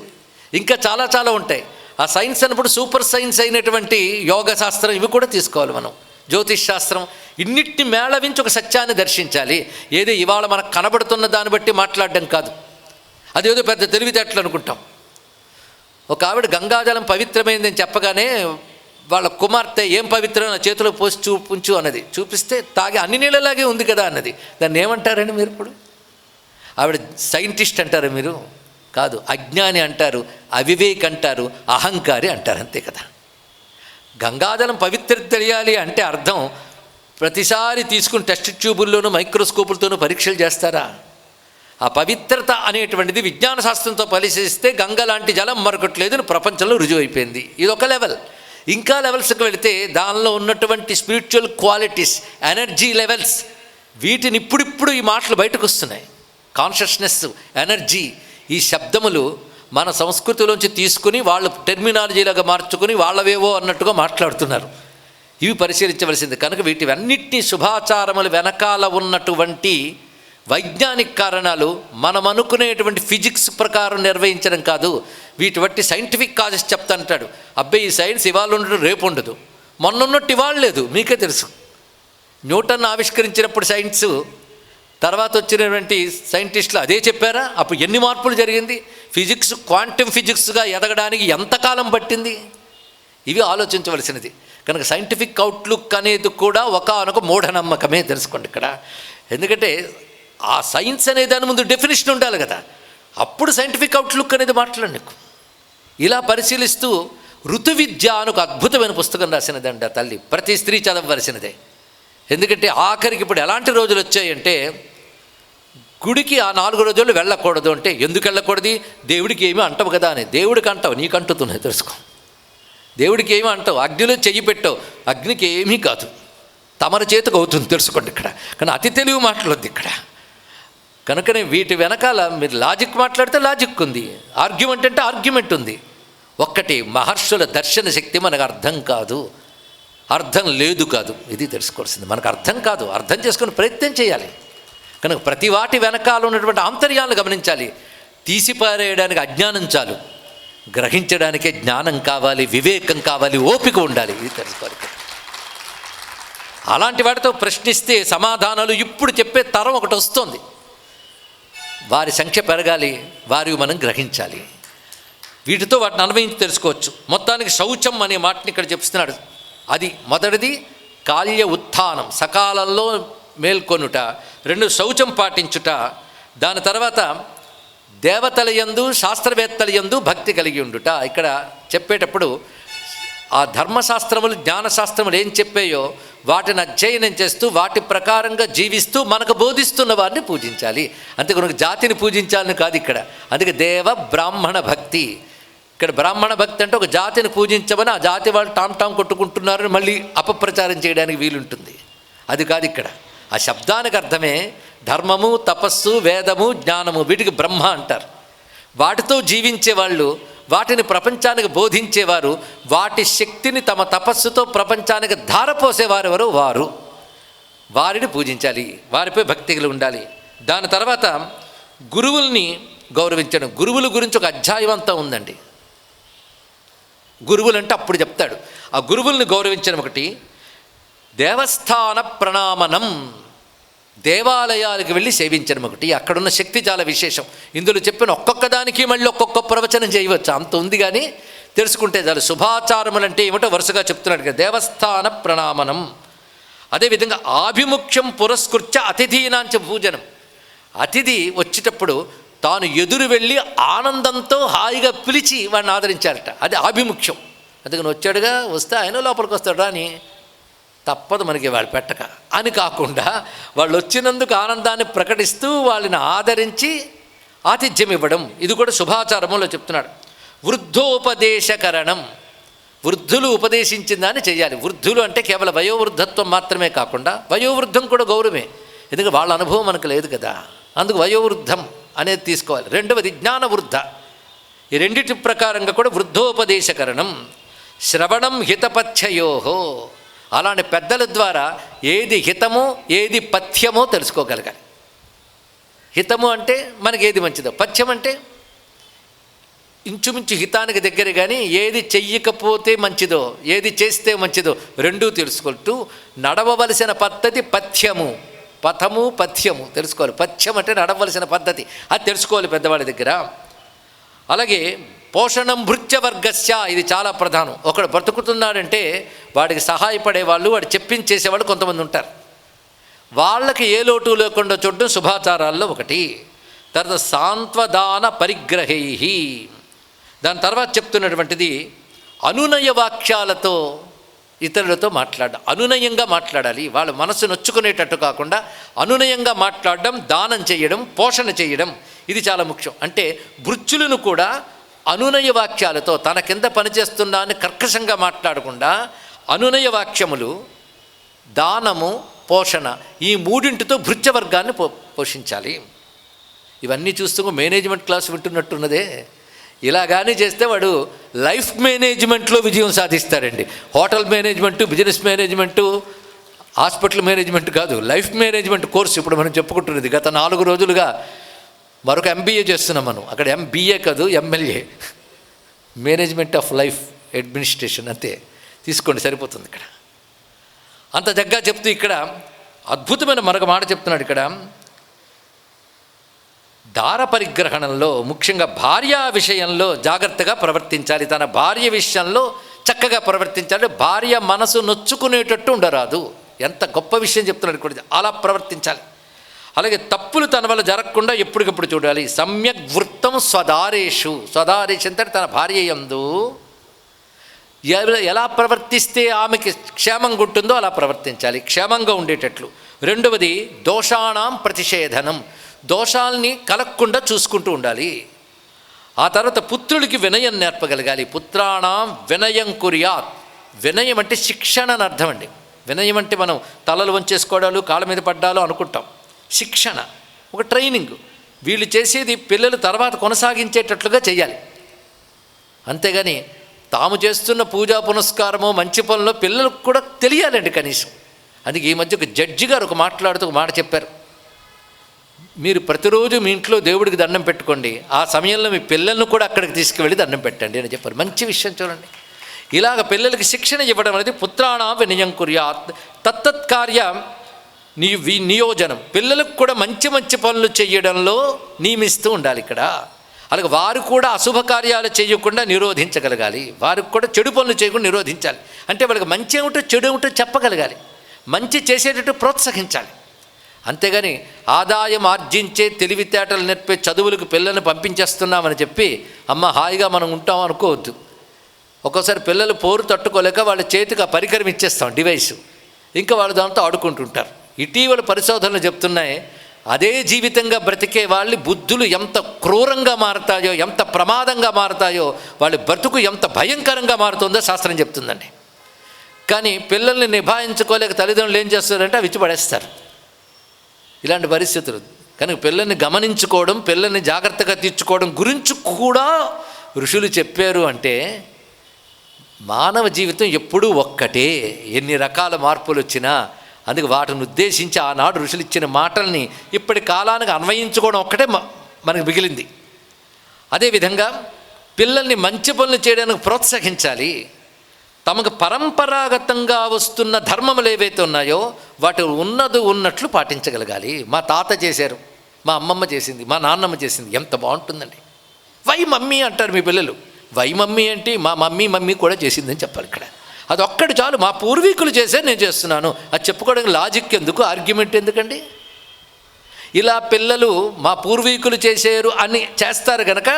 ఇంకా చాలా చాలా ఉంటాయి. ఆ సైన్స్ అన్నప్పుడు సూపర్ సైన్స్ అయినటువంటి యోగ శాస్త్రం ఇవి కూడా తీసుకోవాలి మనం. జ్యోతిష్ శాస్త్రం, ఇన్నిటిని మేళవించి ఒక సత్యాన్ని దర్శించాలి. ఏదో ఇవాళ మనకు కనబడుతున్న దాన్ని బట్టి మాట్లాడడం కాదు, అదేదో పెద్ద తెలివితేటలు అనుకుంటాం. ఒక ఆవిడ గంగాజలం పవిత్రమైందని చెప్పగానే వాళ్ళ కుమార్తె ఏం పవిత్రం నా చేతిలో పోసి చూపించు అన్నది. చూపిస్తే తాగి అన్ని నీళ్ళలాగే ఉంది కదా అన్నది. దాన్ని ఏమంటారండి మీరు? ఇప్పుడు ఆవిడ సైంటిస్ట్ అంటారు మీరు? కాదు, అజ్ఞాని అంటారు, అవివేక్ అంటారు, అహంకారి అంటారు, అంతే కదా. గంగాజలం పవిత్రత తెలియాలి అంటే అర్థం ప్రతిసారి తీసుకుని టెస్ట్ ట్యూబుల్లోనూ మైక్రోస్కోపులతోనూ పరీక్షలు చేస్తారా? ఆ పవిత్రత అనేటువంటిది విజ్ఞాన శాస్త్రంతో పరిశీలిస్తే గంగ లాంటి జలం మరొకటి లేదని ప్రపంచంలో రుజువు అయిపోయింది. ఇది ఒక లెవెల్. ఇంకా లెవెల్స్కి వెళితే దానిలో ఉన్నటువంటి స్పిరిచువల్ క్వాలిటీస్, ఎనర్జీ లెవెల్స్, వీటిని ఇప్పుడిప్పుడు ఈ మాటలు బయటకు వస్తున్నాయి. కాన్షియస్నెస్, ఎనర్జీ, ఈ శబ్దములు మన సంస్కృతిలోంచి తీసుకుని వాళ్ళు టెర్మినాలజీలాగా మార్చుకుని వాళ్ళవేవో అన్నట్టుగా మాట్లాడుతున్నారు. ఇవి పరిశీలించవలసింది. కనుక వీటివన్నిటినీ శుభాచారములు వెనకాల ఉన్నటువంటి వైజ్ఞానిక కారణాలు మనం అనుకునేటువంటి ఫిజిక్స్ ప్రకారం నిర్వహించడం కాదు. వీటి బట్టి సైంటిఫిక్ కాజెస్ చెప్తా అంటాడు. అబ్బాయి ఈ సైన్స్ ఇవాళ ఉండడం రేపు ఉండదు, మొన్న ఉన్నట్టు ఇవాళ లేదు. మీకే తెలుసు, న్యూటన్ ఆవిష్కరించినప్పుడు సైన్స్ తర్వాత వచ్చినటువంటి సైంటిస్టులు అదే చెప్పారా? అప్పుడు ఎన్ని మార్పులు జరిగింది? ఫిజిక్స్ క్వాంటమ్ ఫిజిక్స్గా ఎదగడానికి ఎంతకాలం పట్టింది? ఇవి ఆలోచించవలసినది. కనుక సైంటిఫిక్ అవుట్లుక్ అనేది కూడా ఒకానొక మూఢనమ్మకమే, తెలుసుకోండి ఇక్కడ. ఎందుకంటే ఆ సైన్స్ అనే దాని ముందు డెఫినేషన్ ఉండాలి కదా, అప్పుడు సైంటిఫిక్ అవుట్లుక్ అనేది మాట్లాడకు. ఇలా పరిశీలిస్తూ ఋతు విద్య అని ఒక అద్భుతమైన పుస్తకం రాసినదండి ఆ తల్లి. ప్రతి స్త్రీ చదవవలసినదే. ఎందుకంటే ఆఖరికి ఇప్పుడు ఎలాంటి రోజులు వచ్చాయంటే, గుడికి ఆ 4 రోజులు వెళ్ళకూడదు అంటే, ఎందుకు వెళ్ళకూడదు? దేవుడికి ఏమీ అంటవు కదా అని. దేవుడికి అంటావు, నీకు అంటుతున్నాయి, తెలుసుకో. దేవుడికి ఏమీ అంటావు, అగ్నిలో చెయ్యి పెట్టావు, అగ్నికి ఏమీ కాదు, తమరి చేతికి అవుతుంది, తెలుసుకోండి ఇక్కడ. కానీ అతి తెలివి మాట్లాడొద్దు ఇక్కడ. కనుకనే వీటి వెనకాల మీరు లాజిక్ మాట్లాడితే లాజిక్ ఉంది, ఆర్గ్యుమెంట్ అంటే ఆర్గ్యుమెంట్ ఉంది. ఒక్కటి, మహర్షుల దర్శన శక్తి మనకు అర్థం కాదు, అర్థం లేదు కాదు, ఇది తెలుసుకోవాల్సింది. మనకు అర్థం కాదు, అర్థం చేసుకుని ప్రయత్నం చేయాలి. కనుక ప్రతి వాటి వెనకాల ఉన్నటువంటి ఆంతర్యాలను గమనించాలి. తీసిపారేయడానికి అజ్ఞానం చాలు, గ్రహించడానికే జ్ఞానం కావాలి, వివేకం కావాలి, ఓపిక ఉండాలి, ఇది తెలుసుకోవాలి. అలాంటి వాటితో ప్రశ్నిస్తే సమాధానాలు ఇప్పుడు చెప్పే తరం ఒకటి వస్తుంది. వారి సంఖ్య పెరగాలి, వారి మనం గ్రహించాలి. వీటితో వాటిని అన్వయించి తెలుసుకోవచ్చు. మొత్తానికి శౌచం అనే మాటని ఇక్కడ చెప్తున్నాడు. అది మొదటిది కాల్య ఉత్థానం, సకాలంలో మేల్కొనుట. 2 శౌచం పాటించుట. దాని తర్వాత దేవతల యందు శాస్త్రవేత్తల యందు భక్తి కలిగి ఉండుట. ఇక్కడ చెప్పేటప్పుడు ఆ ధర్మశాస్త్రములు జ్ఞానశాస్త్రములు ఏం చెప్పాయో వాటిని అధ్యయనం చేస్తూ వాటి ప్రకారంగా జీవిస్తూ మనకు బోధిస్తున్న వారిని పూజించాలి. అంతే, కనుక జాతిని పూజించాలని కాదు ఇక్కడ. అందుకే దేవ బ్రాహ్మణ భక్తి. ఇక్కడ బ్రాహ్మణ భక్తి అంటే ఒక జాతిని పూజించమని ఆ జాతి వాళ్ళు టామ్ కొట్టుకుంటున్నారని మళ్ళీ అపప్రచారం చేయడానికి వీలుంటుంది, అది కాదు ఇక్కడ. ఆ శబ్దానికి అర్థమే ధర్మము, తపస్సు, వేదము, జ్ఞానము, వీటికి బ్రహ్మ అంటారు. వాటితో జీవించేవాళ్ళు, వాటిని ప్రపంచానికి బోధించేవారు, వాటి శక్తిని తమ తపస్సుతో ప్రపంచానికి ధారపోసేవారు ఎవరు, వారు, వారిని పూజించాలి, వారిపై భక్తిగా ఉండాలి. దాని తర్వాత గురువుల్ని గౌరవించడం. గురువుల గురించి ఒక అధ్యాయం అంతా ఉందండి. గురువులు అంటే అప్పుడు చెప్తాడు. ఆ గురువుల్ని గౌరవించడం ఒకటి. దేవస్థాన ప్రణామనం, దేవాలయాలకు వెళ్ళి సేవించడం ఒకటి. అక్కడున్న శక్తి చాలా విశేషం. ఇందులో చెప్పిన ఒక్కొక్క దానికి మళ్ళీ ఒక్కొక్క ప్రవచనం చేయవచ్చు, అంత ఉంది. కానీ తెలుసుకుంటే చాలు. శుభాచారములు అంటే ఏమిటో వరుసగా చెప్తున్నాడు కదా. దేవస్థాన ప్రణామనం, అదేవిధంగా ఆభిముఖ్యం పురస్కృత్య అతిథీనాంచ పూజనం. అతిథి వచ్చేటప్పుడు తాను ఎదురు వెళ్ళి ఆనందంతో హాయిగా పిలిచి వాడిని ఆదరించారట, అది ఆభిముఖ్యం. అందుకని వచ్చాడుగా, వస్తే ఆయన లోపలికి వస్తాడు అని తప్పదు మనకి వాళ్ళు పెట్టక అని కాకుండా, వాళ్ళు వచ్చినందుకు ఆనందాన్ని ప్రకటిస్తూ వాళ్ళని ఆదరించి ఆతిథ్యం ఇవ్వడం, ఇది కూడా శుభాచారములో చెప్తున్నాడు. వృద్ధోపదేశకరణం, వృద్ధులు ఉపదేశించిన దాన్ని చేయాలి. వృద్ధులు అంటే కేవలం వయోవృద్ధత్వం మాత్రమే కాకుండా వయోవృద్ధం కూడా గౌరవమే, ఎందుకంటే వాళ్ళ అనుభవం మనకు లేదు కదా, అందుకు వయోవృద్ధం అనేది తీసుకోవాలి. రెండవది జ్ఞానవృద్ధ. ఈ రెండింటి ప్రకారంగా కూడా వృద్ధోపదేశకరణం. శ్రవణం హితపథ్యయోహో, అలాంటి పెద్దల ద్వారా ఏది హితమో ఏది పథ్యమో తెలుసుకోగలగాలి. హితము అంటే మనకి ఏది మంచిదో, పథ్యం అంటే ఇంచుమించు హితానికి దగ్గర, కానీ ఏది చెయ్యకపోతే మంచిదో ఏది చేస్తే మంచిదో రెండూ తెలుసుకుంటూ నడవవలసిన పద్ధతి పథ్యము, పథము పథ్యము తెలుసుకోవాలి. పథ్యం అంటే నడవలసిన పద్ధతి, అది తెలుసుకోవాలి పెద్దవాడి దగ్గర. అలాగే పోషణం భృత్యవర్గస్య, ఇది చాలా ప్రధానం. ఒకడు బ్రతుకుతున్నాడంటే వాడికి సహాయపడేవాళ్ళు, వాడు చెప్పించేసేవాళ్ళు కొంతమంది ఉంటారు. వాళ్ళకి ఏ లోటు లేకుండా చూడడం శుభాచారాల్లో ఒకటి. తర్వాత సాంత్వదాన పరిగ్రహై, దాని తర్వాత చెప్తున్నటువంటిది అనునయ వాక్యాలతో ఇతరులతో మాట్లాడడం. అనునయంగా మాట్లాడాలి, వాళ్ళ మనసు నొచ్చుకునేటట్టు కాకుండా అనునయంగా మాట్లాడడం, దానం చేయడం, పోషణ చేయడం, ఇది చాలా ముఖ్యం. అంటే భృత్యులను కూడా అనునయ వాక్యాలతో, తన కింద పనిచేస్తున్నా అని కర్కశంగా మాట్లాడకుండా అనునయ వాక్యములు, దానము, పోషణ, ఈ మూడింటితో భృత్యవర్గాన్ని పోషించాలి. ఇవన్నీ చూస్తూ మేనేజ్మెంట్ క్లాస్ వింటున్నట్టున్నదే. ఇలా కానీ చేస్తే వాడు లైఫ్ మేనేజ్మెంట్లో విజయం సాధిస్తాడండి. Hotel management, business management, hospital management కాదు, లైఫ్ మేనేజ్మెంట్ కోర్సు ఇప్పుడు మనం చెప్పుకుంటున్నది. గత 4 రోజులుగా మరొక MBA చేస్తున్నాం మనం. అక్కడ MBA కాదు, MLA, management of life administration, అంతే తీసుకోండి, సరిపోతుంది. ఇక్కడ అంత జగ్గా చెప్తూ ఇక్కడ అద్భుతమైన మరొక మాట చెప్తున్నాడు. ఇక్కడ దార పరిగ్రహణంలో ముఖ్యంగా భార్య విషయంలో జాగ్రత్తగా ప్రవర్తించాలి. తన భార్య విషయంలో చక్కగా ప్రవర్తించాలి. భార్య మనసు నొచ్చుకునేటట్టు ఉండరాదు. ఎంత గొప్ప విషయం చెప్తున్నాడు కూడా, అలా ప్రవర్తించాలి. అలాగే తప్పులు తన వల్ల జరగకుండా ఎప్పటికప్పుడు చూడాలి. సమ్యక్ వృత్తం స్వదారేషు. స్వదారేషు అంటే తన భార్య యందు ఎలా ప్రవర్తిస్తే ఆమెకి క్షేమంగా ఉంటుందో అలా ప్రవర్తించాలి, క్షేమంగా ఉండేటట్లు. రెండవది దోషాణం ప్రతిషేధనం. దోషాల్ని కలగకుండా చూసుకుంటూ ఉండాలి. ఆ తర్వాత పుత్రుడికి వినయం నేర్పగలగాలి. పుత్రాణం వినయం కుర్యాత్. వినయం అంటే శిక్షణ అని అర్థం అండి. వినయం అంటే మనం తలలు వంచేసుకోవడాలు, కాళ్ళ మీద పడ్డాలు అనుకుంటాం. శిక్షణ, ఒక ట్రైనింగ్. వీళ్ళు చేసేది పిల్లలు తర్వాత కొనసాగించేటట్లుగా చేయాలి. అంతేగాని తాము చేస్తున్న పూజా పునస్కారమో మంచి పనులు పిల్లలకు కూడా తెలియాలండి కనీసం. అందుకే ఈ మధ్య ఒక జడ్జి గారు ఒక మాట్లాడుతూ ఒక మాట చెప్పారు. మీరు ప్రతిరోజు మీ ఇంట్లో దేవుడికి దండం పెట్టుకోండి, ఆ సమయంలో మీ పిల్లలను కూడా అక్కడికి తీసుకువెళ్ళి దండం పెట్టండి అని చెప్పారు. మంచి విషయం చూడండి. ఇలాగ పిల్లలకి శిక్షణ ఇవ్వడం అనేది పుత్రాణం వినయం కుర్యాత్. తత్తత్కార్య నియోజనం. పిల్లలకు కూడా మంచి మంచి పనులు చేయడంలో నియమిస్తూ ఉండాలి ఇక్కడ. అలాగే వారు కూడా అశుభ కార్యాలు చేయకుండా నిరోధించగలగాలి. వారికి కూడా చెడు పనులు చేయకుండా నిరోధించాలి. అంటే వాళ్ళకి మంచి ఏమిటో చెడు ఏమిటో చెప్పగలగాలి. మంచి చేసేటట్టు ప్రోత్సహించాలి. అంతేగాని ఆదాయం ఆర్జించే తెలివితేటలు నేర్పే చదువులకు పిల్లల్ని పంపించేస్తున్నామని చెప్పి అమ్మ హాయిగా మనం ఉంటాం అనుకోవద్దు. ఒక్కోసారి పిల్లలు పోరు తట్టుకోలేక వాళ్ళ చేతికి ఆ పరికరం ఇచ్చేస్తాం, డివైసు. ఇంకా వాళ్ళు దాంతో ఆడుకుంటుంటారు. ఇటీవల పరిశోధనలు చెప్తున్నాయి, అదే జీవితంగా బ్రతికే వాళ్ళ బుద్ధులు ఎంత క్రూరంగా మారతాయో, ఎంత ప్రమాదంగా మారతాయో, వాళ్ళ బ్రతుకు ఎంత భయంకరంగా మారుతుందో శాస్త్రం చెప్తుందండి. కానీ పిల్లల్ని నిభాయించుకోలేక తల్లిదండ్రులు ఏం చేస్తారంటే అవి ఇచ్చి పడేస్తారు. ఇలాంటి పరిస్థితులు. కనుక పిల్లల్ని గమనించుకోవడం, పిల్లల్ని జాగ్రత్తగా తీర్చుకోవడం గురించి కూడా ఋషులు చెప్పారు. అంటే మానవ జీవితం ఎప్పుడూ ఒక్కటే, ఎన్ని రకాల మార్పులు వచ్చినా. అందుకే వాటిని ఉద్దేశించి ఆనాడు ఋషులు ఇచ్చిన మాటల్ని ఇప్పటి కాలానికి అన్వయించుకోవడం ఒక్కటే మనకు మిగిలింది. అదేవిధంగా పిల్లల్ని మంచి పనులు చేయడానికి ప్రోత్సహించాలి. తమకు పరంపరాగతంగా వస్తున్న ధర్మములు ఏవైతే ఉన్నాయో వాటి ఉన్నట్లు పాటించగలగాలి. మా తాత చేశారు, మా అమ్మమ్మ చేసింది, మా నాన్నమ్మ చేసింది, ఎంత బాగుంటుందండి. వై మమ్మీ అంటారు మీ పిల్లలు. వై మమ్మీ అంటే మా మమ్మీ కూడా చేసిందని చెప్పాలి ఇక్కడ. అది ఒక్కటి చాలు. మా పూర్వీకులు చేసే నేను చేస్తున్నాను అది చెప్పుకోవడానికి లాజిక్ ఎందుకు, ఆర్గ్యుమెంట్ ఎందుకండి? ఇలా పిల్లలు మా పూర్వీకులు చేశారు అని చేస్తారు కనుక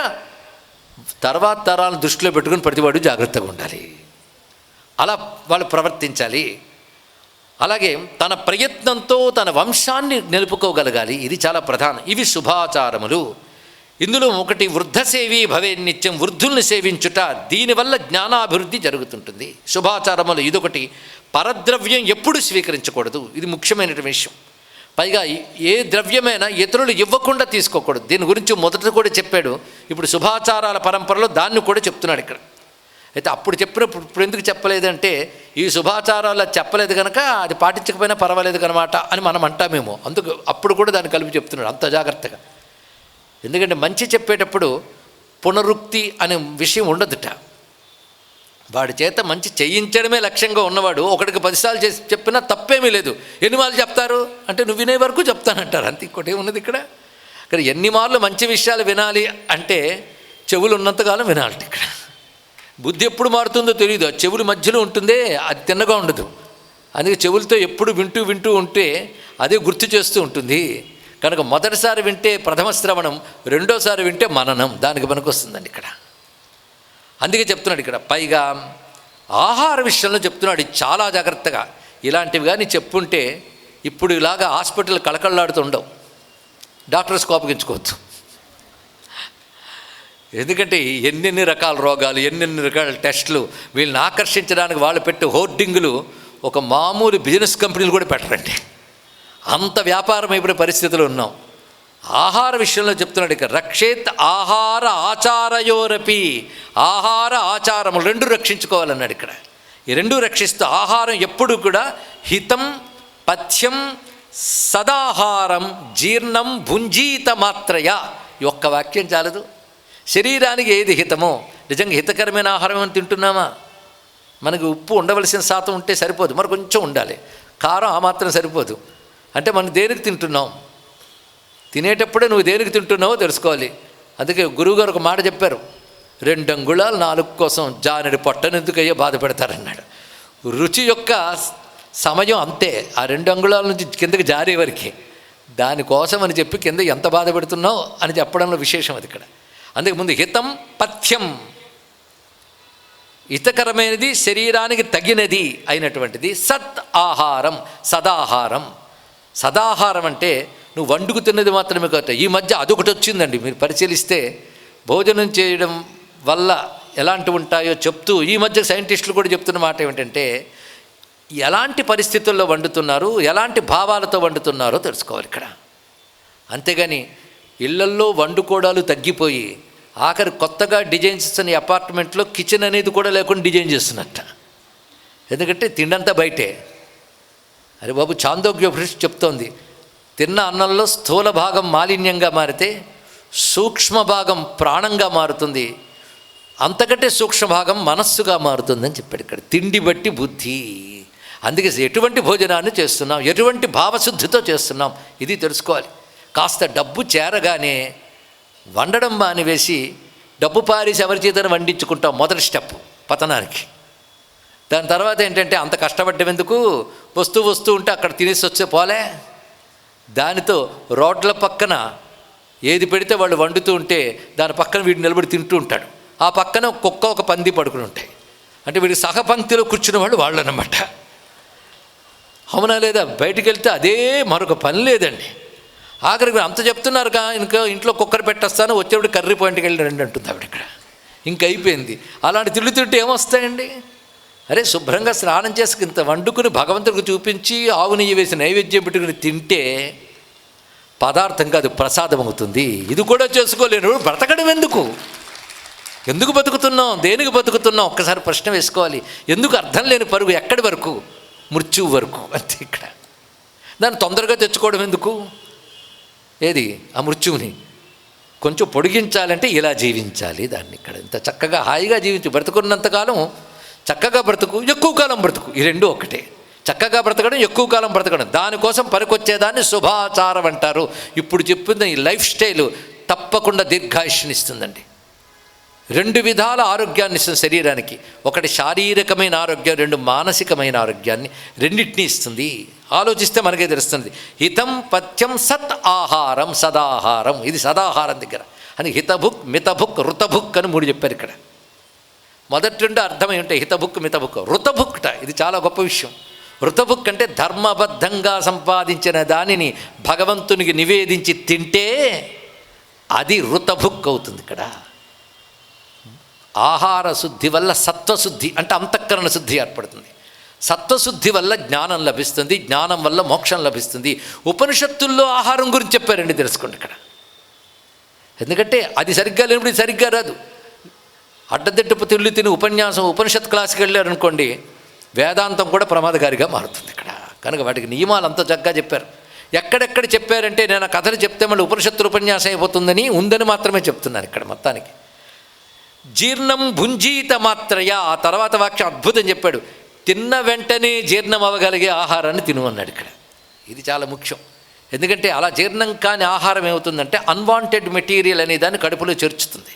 తర్వాత తరాలను దృష్టిలో పెట్టుకుని ప్రతివాడు జాగ్రత్తగా ఉండాలి. అలా వాళ్ళు ప్రవర్తించాలి. అలాగే తన ప్రయత్నంతో తన వంశాన్ని నిలుపుకోగలగాలి. ఇది చాలా ప్రధానం. ఇవి శుభాచారములు. ఇందులో ఒకటి వృద్ధసేవి భవే నిత్యం. వృద్ధుల్ని సేవించుట, దీనివల్ల జ్ఞానాభివృద్ధి జరుగుతుంటుంది. శుభాచారములు ఇదొకటి. పరద్రవ్యం ఎప్పుడు స్వీకరించకూడదు, ఇది ముఖ్యమైన విషయం. పైగా ఏ ద్రవ్యమైనా ఇతరులు ఇవ్వకుండా తీసుకోకూడదు. దీని గురించి మొదట కూడా చెప్పాడు. ఇప్పుడు శుభాచారాల పరంపరలో దాన్ని కూడా చెప్తున్నాడు ఇక్కడ. అయితే అప్పుడు చెప్పినప్పుడు ఇప్పుడు ఎందుకు చెప్పలేదంటే ఈ శుభాచారాలు చెప్పలేదు కనుక అది పాటించకపోయినా పర్వాలేదు కనమాట అని మనం అంటామేమో. అందుకు అప్పుడు కూడా దాన్ని కలిపి చెప్తున్నాడు అంత జాగ్రత్తగా. ఎందుకంటే మంచి చెప్పేటప్పుడు పునరుక్తి అనే విషయం ఉండదుట. వాడి చేత మంచి చేయించడమే లక్ష్యంగా ఉన్నవాడు ఒకటికి 10 సార్లు చేసి చెప్పినా తప్పేమీ లేదు. ఎన్ని మార్లు చెప్తారు అంటే నువ్వు వినే వరకు చెప్తానంటారు, అంతే. ఇంకోటి ఉన్నది ఇక్కడ. కానీ ఎన్ని మార్లు మంచి విషయాలు వినాలి అంటే చెవులు ఉన్నంతకాలం వినాలి ఇక్కడ. బుద్ధి ఎప్పుడు మారుతుందో తెలియదు, ఆ చెవుల మధ్యలో ఉంటుందే, అది తిన్నగా ఉండదు. అందుకే చెవులతో ఎప్పుడు వింటూ ఉంటే అదే గుర్తు చేస్తూ ఉంటుంది. కనుక మొదటిసారి వింటే ప్రథమ శ్రవణం, రెండోసారి వింటే మననం, దానికి పనికొస్తుందండి ఇక్కడ. అందుకే చెప్తున్నాడు ఇక్కడ. పైగా ఆహార విషయంలో చెప్తున్నాడు చాలా జాగ్రత్తగా. ఇలాంటివి కానీ చెప్పుంటే ఇప్పుడు ఇలాగా హాస్పిటల్ కళకళలాడుతుండవు, డాక్టర్స్ కోపగించుకోవచ్చు. ఎందుకంటే ఎన్నెన్ని రకాల రోగాలు, ఎన్నెన్ని రకాల టెస్టులు, వీళ్ళని ఆకర్షించడానికి వాళ్ళు పెట్టే హోర్డింగులు ఒక మామూలు బిజినెస్ కంపెనీలు కూడా పెట్టరండి. అంత వ్యాపారం అయిపోయే పరిస్థితులు ఉన్నాం. ఆహార విషయంలో చెప్తున్నాడు ఇక. రక్షేత్ ఆహార ఆచారయోరపి. ఆహార ఆచారములు రెండు రక్షించుకోవాలన్నాడు ఇక్కడ. ఈ రెండు రక్షిస్తూ ఆహారం ఎప్పుడు కూడా హితం పథ్యం సదాహారం జీర్ణం భుంజీత మాత్రయ. ఈ ఒక్క వాక్యం చాలదు. శరీరానికి ఏది హితమో, నిజంగా హితకరమైన ఆహారం అని తింటున్నామా? మనకి ఉప్పు ఉండవలసిన శాతం ఉంటే సరిపోదు, మరి కొంచెం ఉండాలి. కారం ఆ మాత్రం సరిపోదు. అంటే మనం దేనికి తింటున్నాం? తినేటప్పుడే నువ్వు దేనికి తింటున్నావో తెలుసుకోవాలి. అందుకే గురువుగారు ఒక మాట చెప్పారు, 2 అంగుళాలు నాలుగు కోసం జానడి పొట్టనెందుకయ్యో బాధ పెడతారన్నాడు. రుచి యొక్క సమయం అంతే, ఆ 2 అంగుళాల నుంచి కిందకి జారే వరకే. దానికోసం అని చెప్పి కింద ఎంత బాధ పెడుతున్నావు అని చెప్పడంలో విశేషం అది ఇక్కడ. అందుకే ముందు హితం పథ్యం, హితకరమైనది శరీరానికి తగినది అయినటువంటిది. సత్ ఆహారం, సదాహారం. సదాహారం అంటే నువ్వు వండుకు తిన్నది మాత్రమే కాదు. ఈ మధ్య అదొకటి వచ్చిందండి, మీరు పరిశీలిస్తే భోజనం చేయడం వల్ల ఎలాంటివి ఉంటాయో చెప్తూ ఈ మధ్య సైంటిస్టులు కూడా చెప్తున్న మాట ఏమిటంటే, ఎలాంటి పరిస్థితుల్లో వండుతున్నారు, ఎలాంటి భావాలతో వండుతున్నారో తెలుసుకోవాలి ఇక్కడ. అంతేగాని ఇళ్లల్లో వండుకోవడాలు తగ్గిపోయి ఆఖరి కొత్తగా డిజైన్ చేస్తున్న అపార్ట్మెంట్లో కిచెన్ అనేది కూడా లేకుండా డిజైన్ చేస్తున్నట్ట. ఎందుకంటే తిండంతా బయటే. అరే బాబు, చాందోగ్యోపనిషత్తు చెప్తోంది, తిన్న అన్నంలో స్థూల భాగం మాలిన్యంగా మారితే సూక్ష్మ భాగం ప్రాణంగా మారుతుంది, అంతకంటే సూక్ష్మ భాగం మనస్సుగా మారుతుందని చెప్పాడు ఇక్కడ. తిండి బట్టి బుద్ధి. అందుకే ఎటువంటి భోజనాన్ని చేస్తున్నాం, ఎటువంటి భావశుద్ధితో చేస్తున్నాం, ఇది తెలుసుకోవాలి. కాస్త డబ్బు చేరగానే వండడం మానివేసి డబ్బు పారేసి ఎవరి చేతను వండించుకుంటాం, మొదటి స్టెప్ పతనానికి. దాని తర్వాత ఏంటంటే అంత కష్టపడ్డం ఎందుకు, వస్తూ ఉంటే అక్కడ తినేసి వచ్చే పోలే. దానితో రోడ్ల పక్కన ఏది పెడితే వాళ్ళు వండుతూ ఉంటే దాని పక్కన వీడు నిలబడి తింటూ ఉంటాడు. ఆ పక్కన కుక్క ఒక పంది పడుకుని ఉంటాయి. అంటే వీడి సహపంక్తిలో కూర్చున్న వాళ్ళు అన్నమాట. అవునా లేదా? బయటికి వెళ్తే అదే మరొక పని లేదండి. ఆఖరికి అంత చెప్తున్నారు ఇంకా ఇంట్లో కుక్కర్ పెట్టేస్తాను, వచ్చేప్పుడు కర్రీ పాయింట్కి వెళ్ళి రండి అంటుంది ఆవిడ ఇక్కడ. ఇంక అయిపోయింది. అలాంటి తిండి తింటే ఏమొస్తాయండి? అరే శుభ్రంగా స్నానం చేసుకుని ఇంత వండుకుని భగవంతుడికి చూపించి ఆవు నెయ్యి వేసి నైవేద్యం పెట్టుకుని తింటే పదార్థం కాదు, ప్రసాదం అవుతుంది. ఇది కూడా చేసుకోలేను, బ్రతకడం ఎందుకు బతుకుతున్నాం, దేనికి బతుకుతున్నాం? ఒక్కసారి ప్రశ్న వేసుకోవాలి. ఎందుకు అర్థం లేని పరుగు ఎక్కడి వరకు? మృత్యువు వరకు. అంతే ఇక్కడ. దాన్ని తొందరగా తెచ్చుకోవడం ఎందుకు? ఏది ఆ మృత్యువుని కొంచెం పొడిగించాలంటే ఇలా జీవించాలి దాన్ని. ఇక్కడ ఇంత చక్కగా హాయిగా జీవించు, బ్రతుకున్నంతకాలం చక్కగా బ్రతుకు, ఎక్కువ కాలం బ్రతుకు. ఈ రెండు ఒకటే. చక్కగా బ్రతకడం, ఎక్కువ కాలం బ్రతకడం, దానికోసం పనికొచ్చేదాన్ని శుభాచారం అంటారు. ఇప్పుడు చెప్పింది ఈ లైఫ్ స్టైలు తప్పకుండా దీర్ఘాయుష్నిస్తుందండి. 2 విధాల ఆరోగ్యాన్ని ఇస్తుంది శరీరానికి. ఒకటి శారీరకమైన ఆరోగ్యం, 2 మానసికమైన ఆరోగ్యాన్ని, రెండింటినీ ఇస్తుంది. ఆలోచిస్తే మనకే తెలుస్తుంది. హితం పథ్యం సత్ ఆహారం సదాహారం. ఇది సదాహారం దగ్గర అని హితభుక్ మితభుక్ ఋతభుక్ అని 3 చెప్పారు ఇక్కడ. మొదటి 2 అర్థమై ఉంటాయి, హితభుక్ మితభుక్. ఋతభుక్ట ఇది చాలా గొప్ప విషయం. ఋతభుక్ అంటే ధర్మబద్ధంగా సంపాదించిన దానిని భగవంతునికి నివేదించి తింటే అది ఋతభుక్ అవుతుంది ఇక్కడ. ఆహార శుద్ధి వల్ల సత్వశుద్ధి అంటే అంతఃకరణ శుద్ధి ఏర్పడుతుంది. సత్వశుద్ధి వల్ల జ్ఞానం లభిస్తుంది, జ్ఞానం వల్ల మోక్షం లభిస్తుంది. ఉపనిషత్తుల్లో ఆహారం గురించి చెప్పారండి, తెలుసుకోండి ఇక్కడ. ఎందుకంటే అది సరిగ్గా లేనప్పుడు ఇది సరిగ్గా రాదు. అడ్డదిడ్డపు తిళ్ళు తిని ఉపనిషత్ క్లాస్కి వెళ్ళారనుకోండి, వేదాంతం కూడా ప్రమాదకారిగా మారుతుంది ఇక్కడ. కనుక వాటికి నియమాలు అంత చక్కగా చెప్పారు. ఎక్కడెక్కడ చెప్పారంటే నేను ఆ కథలు చెప్తే మళ్ళీ ఉపనిషత్తుల ఉపన్యాసం అయిపోతుందని ఉందని మాత్రమే చెప్తున్నాను ఇక్కడ మొత్తానికి. జీర్ణం భుంజీత మాత్రయ. ఆ తర్వాత వాక్యం అద్భుతం చెప్పాడు. తిన్న వెంటనే జీర్ణం అవ్వగలిగే ఆహారాన్ని తిను అన్నాడు ఇక్కడ. ఇది చాలా ముఖ్యం. ఎందుకంటే అలా జీర్ణం కాని ఆహారం ఏమవుతుందంటే అన్వాంటెడ్ మెటీరియల్ అనే దాన్ని కడుపులో చేర్చుతుంది,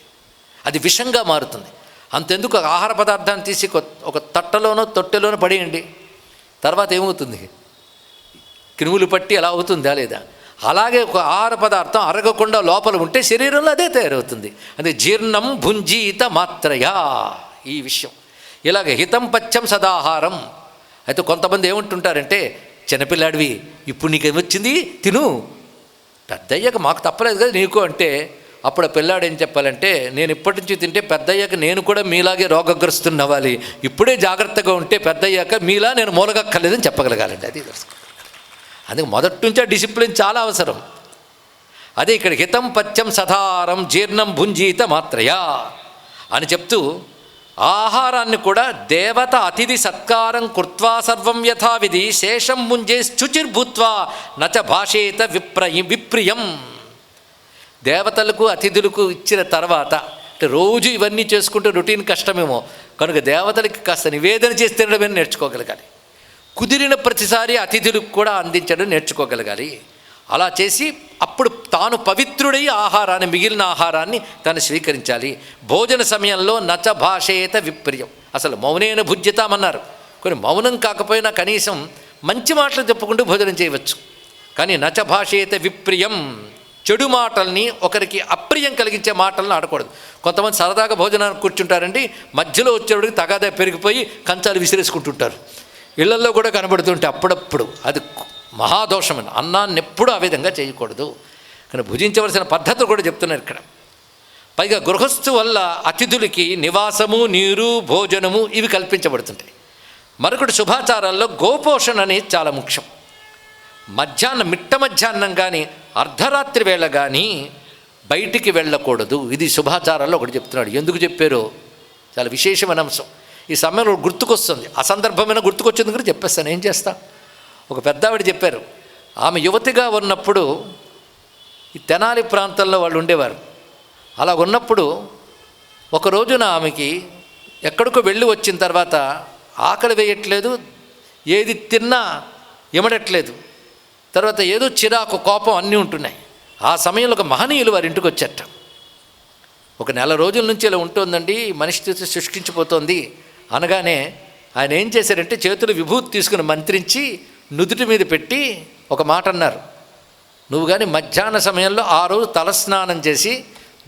అది విషంగా మారుతుంది. అంతెందుకు ఆహార పదార్థాన్ని తీసి ఒక తట్టలోనో తొట్టెలోనో పడేయండి, తర్వాత ఏమవుతుంది? క్రిములు పట్టి అలా అవుతుందా లేదా? అలాగే ఒక ఆహార పదార్థం అరగకుండా లోపల ఉంటే శరీరంలో అదే తయారవుతుంది. అదే జీర్ణం భుంజీత మాత్రయా ఈ విషయం. ఇలాగ హితం పథ్యం సదాహారం. అయితే కొంతమంది ఏమంటుంటారంటే, చిన్నపిల్లాడివి ఇప్పుడు నీకేమొచ్చింది తిను, పెద్దయ్యాక మాకు తప్పలేదు కదా నీకు అంటే, అప్పుడు ఆ పిల్లాడు ఏం చెప్పాలంటే, నేను ఇప్పటి నుంచి తింటే పెద్దయ్యాక నేను కూడా మీలాగే రోగగ్రస్తుని అవ్వాలి, ఇప్పుడే జాగ్రత్తగా ఉంటే పెద్దయ్యాక మీలా నేను మూలగక్కర్లేదని చెప్పగలగాలండి. అది అందుకే మొదటి నుంచి ఆ డిసిప్లిన్ చాలా అవసరం. అదే ఇక్కడ హితం పథ్యం సదాహారం జీర్ణం భుంజీత మాత్రయా అని చెప్తూ ఆహారాన్ని కూడా దేవత అతిథి సత్కారం కృత్వా సర్వం యథావిధి శేషం ముంజే శుచిర్భూత్వా నచ భాషేత విప్రియం. దేవతలకు అతిథులకు ఇచ్చిన తర్వాత అంటే రోజు ఇవన్నీ చేసుకుంటే రొటీన్ కష్టమేమో, కనుక దేవతలకి కాస్త నివేదన చేసి తినడమని నేర్చుకోగలగాలి. కుదిరిన ప్రతిసారి అతిథులకు కూడా అందించడం నేర్చుకోగలగాలి. అలా చేసి అప్పుడు తాను పవిత్రుడై ఆహారాన్ని, మిగిలిన ఆహారాన్ని తను స్వీకరించాలి. భోజన సమయంలో నచ భాషేత విప్రియం. అసలు మౌనేన భుజ్యతామన్నారు. కొన్ని మౌనం కాకపోయినా కనీసం మంచి మాటలు చెప్పుకుంటూ భోజనం చేయవచ్చు. కానీ నచ భాషేత విప్రియం, చెడు మాటల్ని, ఒకరికి అప్రియం కలిగించే మాటలను ఆడకూడదు. కొంతమంది సరదాగా భోజనానికి కూర్చుంటారండి, మధ్యలో వచ్చేవాడికి తగాదా పెరిగిపోయి కంచాలు విసిరేసుకుంటుంటారు. ఇళ్లల్లో కూడా కనబడుతుంటే అప్పుడప్పుడు అది మహాదోషమని. అన్నాన్ని ఎప్పుడూ ఆ విధంగా చేయకూడదు. కానీ భుజించవలసిన పద్ధతులు కూడా చెప్తున్నారు ఇక్కడ. పైగా గృహస్థు వల్ల అతిథులకి నివాసము, నీరు, భోజనము ఇవి కల్పించబడుతుంటాయి. మరొకటి శుభాచారాల్లో గోపోషణ అనేది చాలా ముఖ్యం. మిట్ట మధ్యాహ్నం కానీ అర్ధరాత్రి వేళ కానీ బయటికి వెళ్ళకూడదు. ఇది శుభాచారాల్లో ఒకటి చెప్తున్నాడు. ఎందుకు చెప్పారో చాలా విశేషమైన అంశం. ఈ సమయంలో గుర్తుకొస్తుంది, అసందర్భమైన గుర్తుకొచ్చింది కూడా చెప్పేస్తాను. ఏం చేస్తా? ఒక పెద్దావిడ చెప్పారు, ఆమె యువతిగా ఉన్నప్పుడు ఈ తెనాలి ప్రాంతంలో వాళ్ళు ఉండేవారు. అలా ఉన్నప్పుడు ఒక రోజున ఆమెకి ఎక్కడికో వెళ్ళి వచ్చిన తర్వాత ఆకలి వేయట్లేదు, ఏది తిన్నా ఇమడట్లేదు, తర్వాత ఏదో చిరాకు, కోపం అన్నీ ఉంటున్నాయి. ఆ సమయంలో ఒక మహనీయులు వారి ఇంటికి వచ్చేట. ఒక నెల రోజుల నుంచి ఇలా ఉంటుందండి, మనిషి స్థితి శుష్కించిపోతుంది అనగానే ఆయన ఏం చేశారంటే చేతులు విభూతి తీసుకుని మంత్రించి నుదుటి మీద పెట్టి ఒక మాట అన్నారు. నువ్వు కానీ మధ్యాహ్న సమయంలో ఆ రోజు తలస్నానం చేసి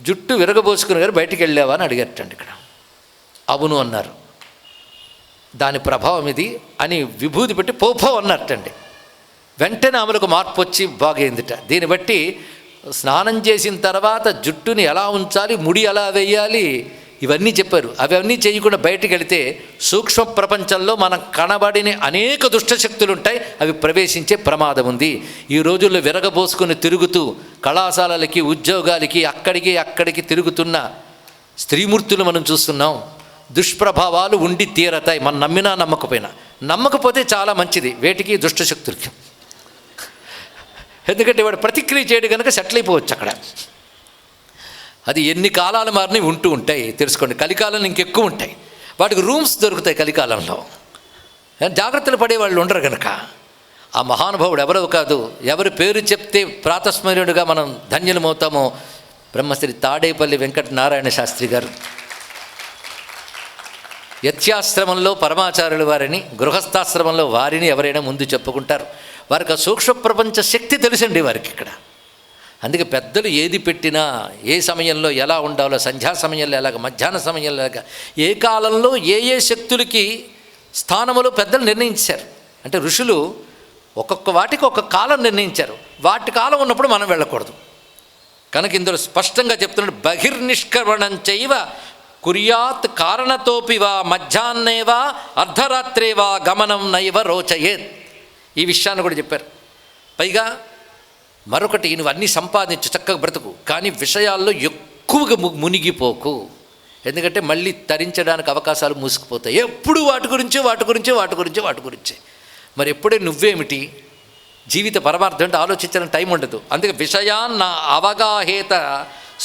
జుట్టు విరగబోసుకుని గారు బయటికి వెళ్ళావా అని అడిగట్టండి. ఇక్కడ అవును అన్నారు. దాని ప్రభావం ఇది అని విభూతి పెట్టి పోపో అన్నట్టండి. వెంటనే ఆమెలకు మార్పు వచ్చి బాగైందిట. దీన్ని బట్టి స్నానం చేసిన తర్వాత జుట్టుని ఎలా ఉంచాలి, ముడి ఎలా వేయాలి, ఇవన్నీ చెప్పారు. అవన్నీ చేయకుండా బయటికి వెళితే సూక్ష్మ ప్రపంచంలో మనం కనబడిన అనేక దుష్టశక్తులు ఉంటాయి, అవి ప్రవేశించే ప్రమాదం ఉంది. ఈ రోజుల్లో విరగబోసుకుని తిరుగుతూ కళాశాలలకి, ఉద్యోగాలకి అక్కడికి తిరుగుతున్న స్త్రీమూర్తులు మనం చూస్తున్నాం. దుష్ప్రభావాలు ఉండి తీరతాయి, మనం నమ్మినా నమ్మకపోయినా. నమ్మకపోతే చాలా మంచిది వేటికి, దుష్టశక్తులకి. ఎందుకంటే వాడు ప్రతిక్రియ చేయడం కనుక సెటిల్ అయిపోవచ్చు అక్కడ. అది ఎన్ని కాలాలు మారినవి ఉంటూ ఉంటాయి తెలుసుకోండి. కలికాలంలో ఇంకెక్కువ ఉంటాయి. వాటికి రూమ్స్ దొరుకుతాయి కలికాలంలో. జాగ్రత్తలు పడేవాళ్ళు ఉండరు కనుక. ఆ మహానుభావుడు ఎవరో కాదు, ఎవరి పేరు చెప్తే ప్రాతస్మరణుడిగా మనం ధన్యులమవుతామో బ్రహ్మశ్రీ తాడేపల్లి వెంకట నారాయణ శాస్త్రి గారు. యత్యాశ్రమంలో పరమాచార్యుల వారిని, గృహస్థాశ్రమంలో వారిని ఎవరైనా ముందు చెప్పుకుంటారు. వారికి ఆ సూక్ష్మ ప్రపంచ శక్తి తెలుసండి వారికి ఇక్కడ. అందుకే పెద్దలు ఏది పెట్టినా ఏ సమయంలో ఎలా ఉండాలో, సంధ్యా సమయంలో ఎలాగ, మధ్యాహ్న సమయంలో ఎలాగ, ఏ కాలంలో ఏ శక్తులకి స్థానములో పెద్దలు నిర్ణయించారు. అంటే ఋషులు ఒక్కొక్క వాటికి ఒక్కొక్క కాలం నిర్ణయించారు. వాటి కాలం ఉన్నప్పుడు మనం వెళ్ళకూడదు. కనుక ఇందులో స్పష్టంగా చెప్తున్నాడు, బహిర్నిష్కరణం చైవ కుర్యాత్ కారణతోపివా మధ్యాహ్నేవా అర్ధరాత్రేవా గమనం నైవ రోచయేత్. ఈ విషయాన్ని కూడా చెప్పారు. పైగా మరొకటి, నువ్వు అన్నీ సంపాదించు, చక్కగా బ్రతుకు, కానీ విషయాల్లో ఎక్కువగా మునిగిపోకు. ఎందుకంటే మళ్ళీ తరించడానికి అవకాశాలు మూసుకుపోతాయి. ఎప్పుడు వాటి గురించే. మరి ఎప్పుడే నువ్వేమిటి, జీవిత పరమార్థం అంటే ఆలోచించడానికి టైం ఉండదు. అందుకే విషయాన్న అవగాహేత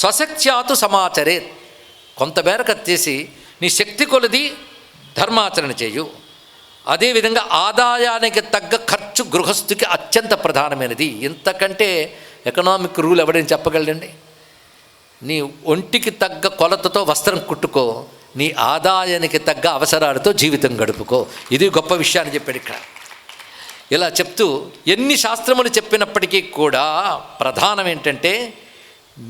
స్వశక్త్యాతు సమాచరే. కొంతమేరకు చేసి నీ శక్తి కొలది ధర్మాచరణ చేయు. అదేవిధంగా ఆదాయానికి తగ్గ ఖర్చు గృహస్థుకి అత్యంత ప్రధానమైనది. ఇంతకంటే ఎకనామిక్ రూల్ ఎవడైనా చెప్పగలండి? నీ ఒంటికి తగ్గ కొలతతో వస్త్రం కుట్టుకో, నీ ఆదాయానికి తగ్గ అవసరాలతో జీవితం గడుపుకో. ఇది గొప్ప విషయాన్ని చెప్పాడు ఇక్కడ. ఇలా చెప్తూ ఎన్ని శాస్త్రములు చెప్పినప్పటికీ కూడా ప్రధానం ఏంటంటే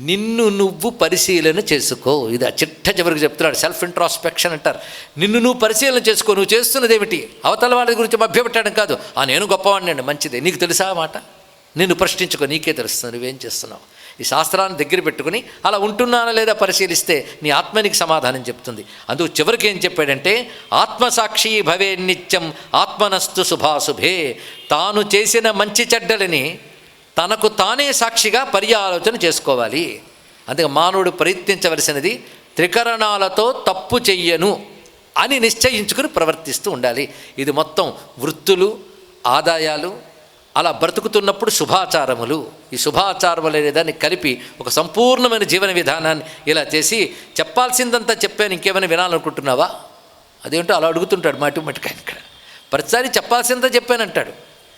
నిన్ను నువ్వు పరిశీలన చేసుకో. ఇది ఆ చివరికి చెప్తున్నాడు. సెల్ఫ్ ఇంట్రాస్పెక్షన్ అంటారు. నిన్ను నువ్వు పరిశీలన చేసుకో. నువ్వు చేస్తున్నది ఏమిటి? అవతల వాళ్ళ గురించి మభ్యపెట్టడం కాదు. నేను గొప్పవాడిని అండి, మంచిదే, నీకు తెలుసా మాట? నిన్ను ప్రశ్నించుకో, నీకే తెలుస్తుంది నువ్వేం చేస్తున్నావు. ఈ శాస్త్రాన్ని దగ్గర పెట్టుకుని అలా ఉంటున్నానా లేదా పరిశీలిస్తే నీ ఆత్మనికి సమాధానం చెప్తుంది. అందుకు చివరికి ఏం చెప్పాడంటే, ఆత్మసాక్షి భవే నిత్యం ఆత్మనస్తు శుభాశుభే. తాను చేసిన మంచి చెడ్డలని తనకు తానే సాక్షిగా పర్యాలోచన చేసుకోవాలి. అందుకే మానవుడు ప్రయత్నించవలసినది త్రికరణాలతో తప్పు చెయ్యను అని నిశ్చయించుకుని ప్రవర్తిస్తూ ఉండాలి. ఇది మొత్తం వృత్తులు, ఆదాయాలు, అలా బ్రతుకుతున్నప్పుడు శుభాచారములు. ఈ శుభాచారములు అనేదాన్ని కలిపి ఒక సంపూర్ణమైన జీవన విధానాన్ని ఇలా చేసి, చెప్పాల్సిందంతా చెప్పాను, ఇంకేమైనా వినాలనుకుంటున్నావా? అదేంటో అలా అడుగుతుంటాడు మాటిమాటికి ఆయన ఇక్కడ. ప్రతిసారి చెప్పాల్సిందంతా చెప్పానంటాడు.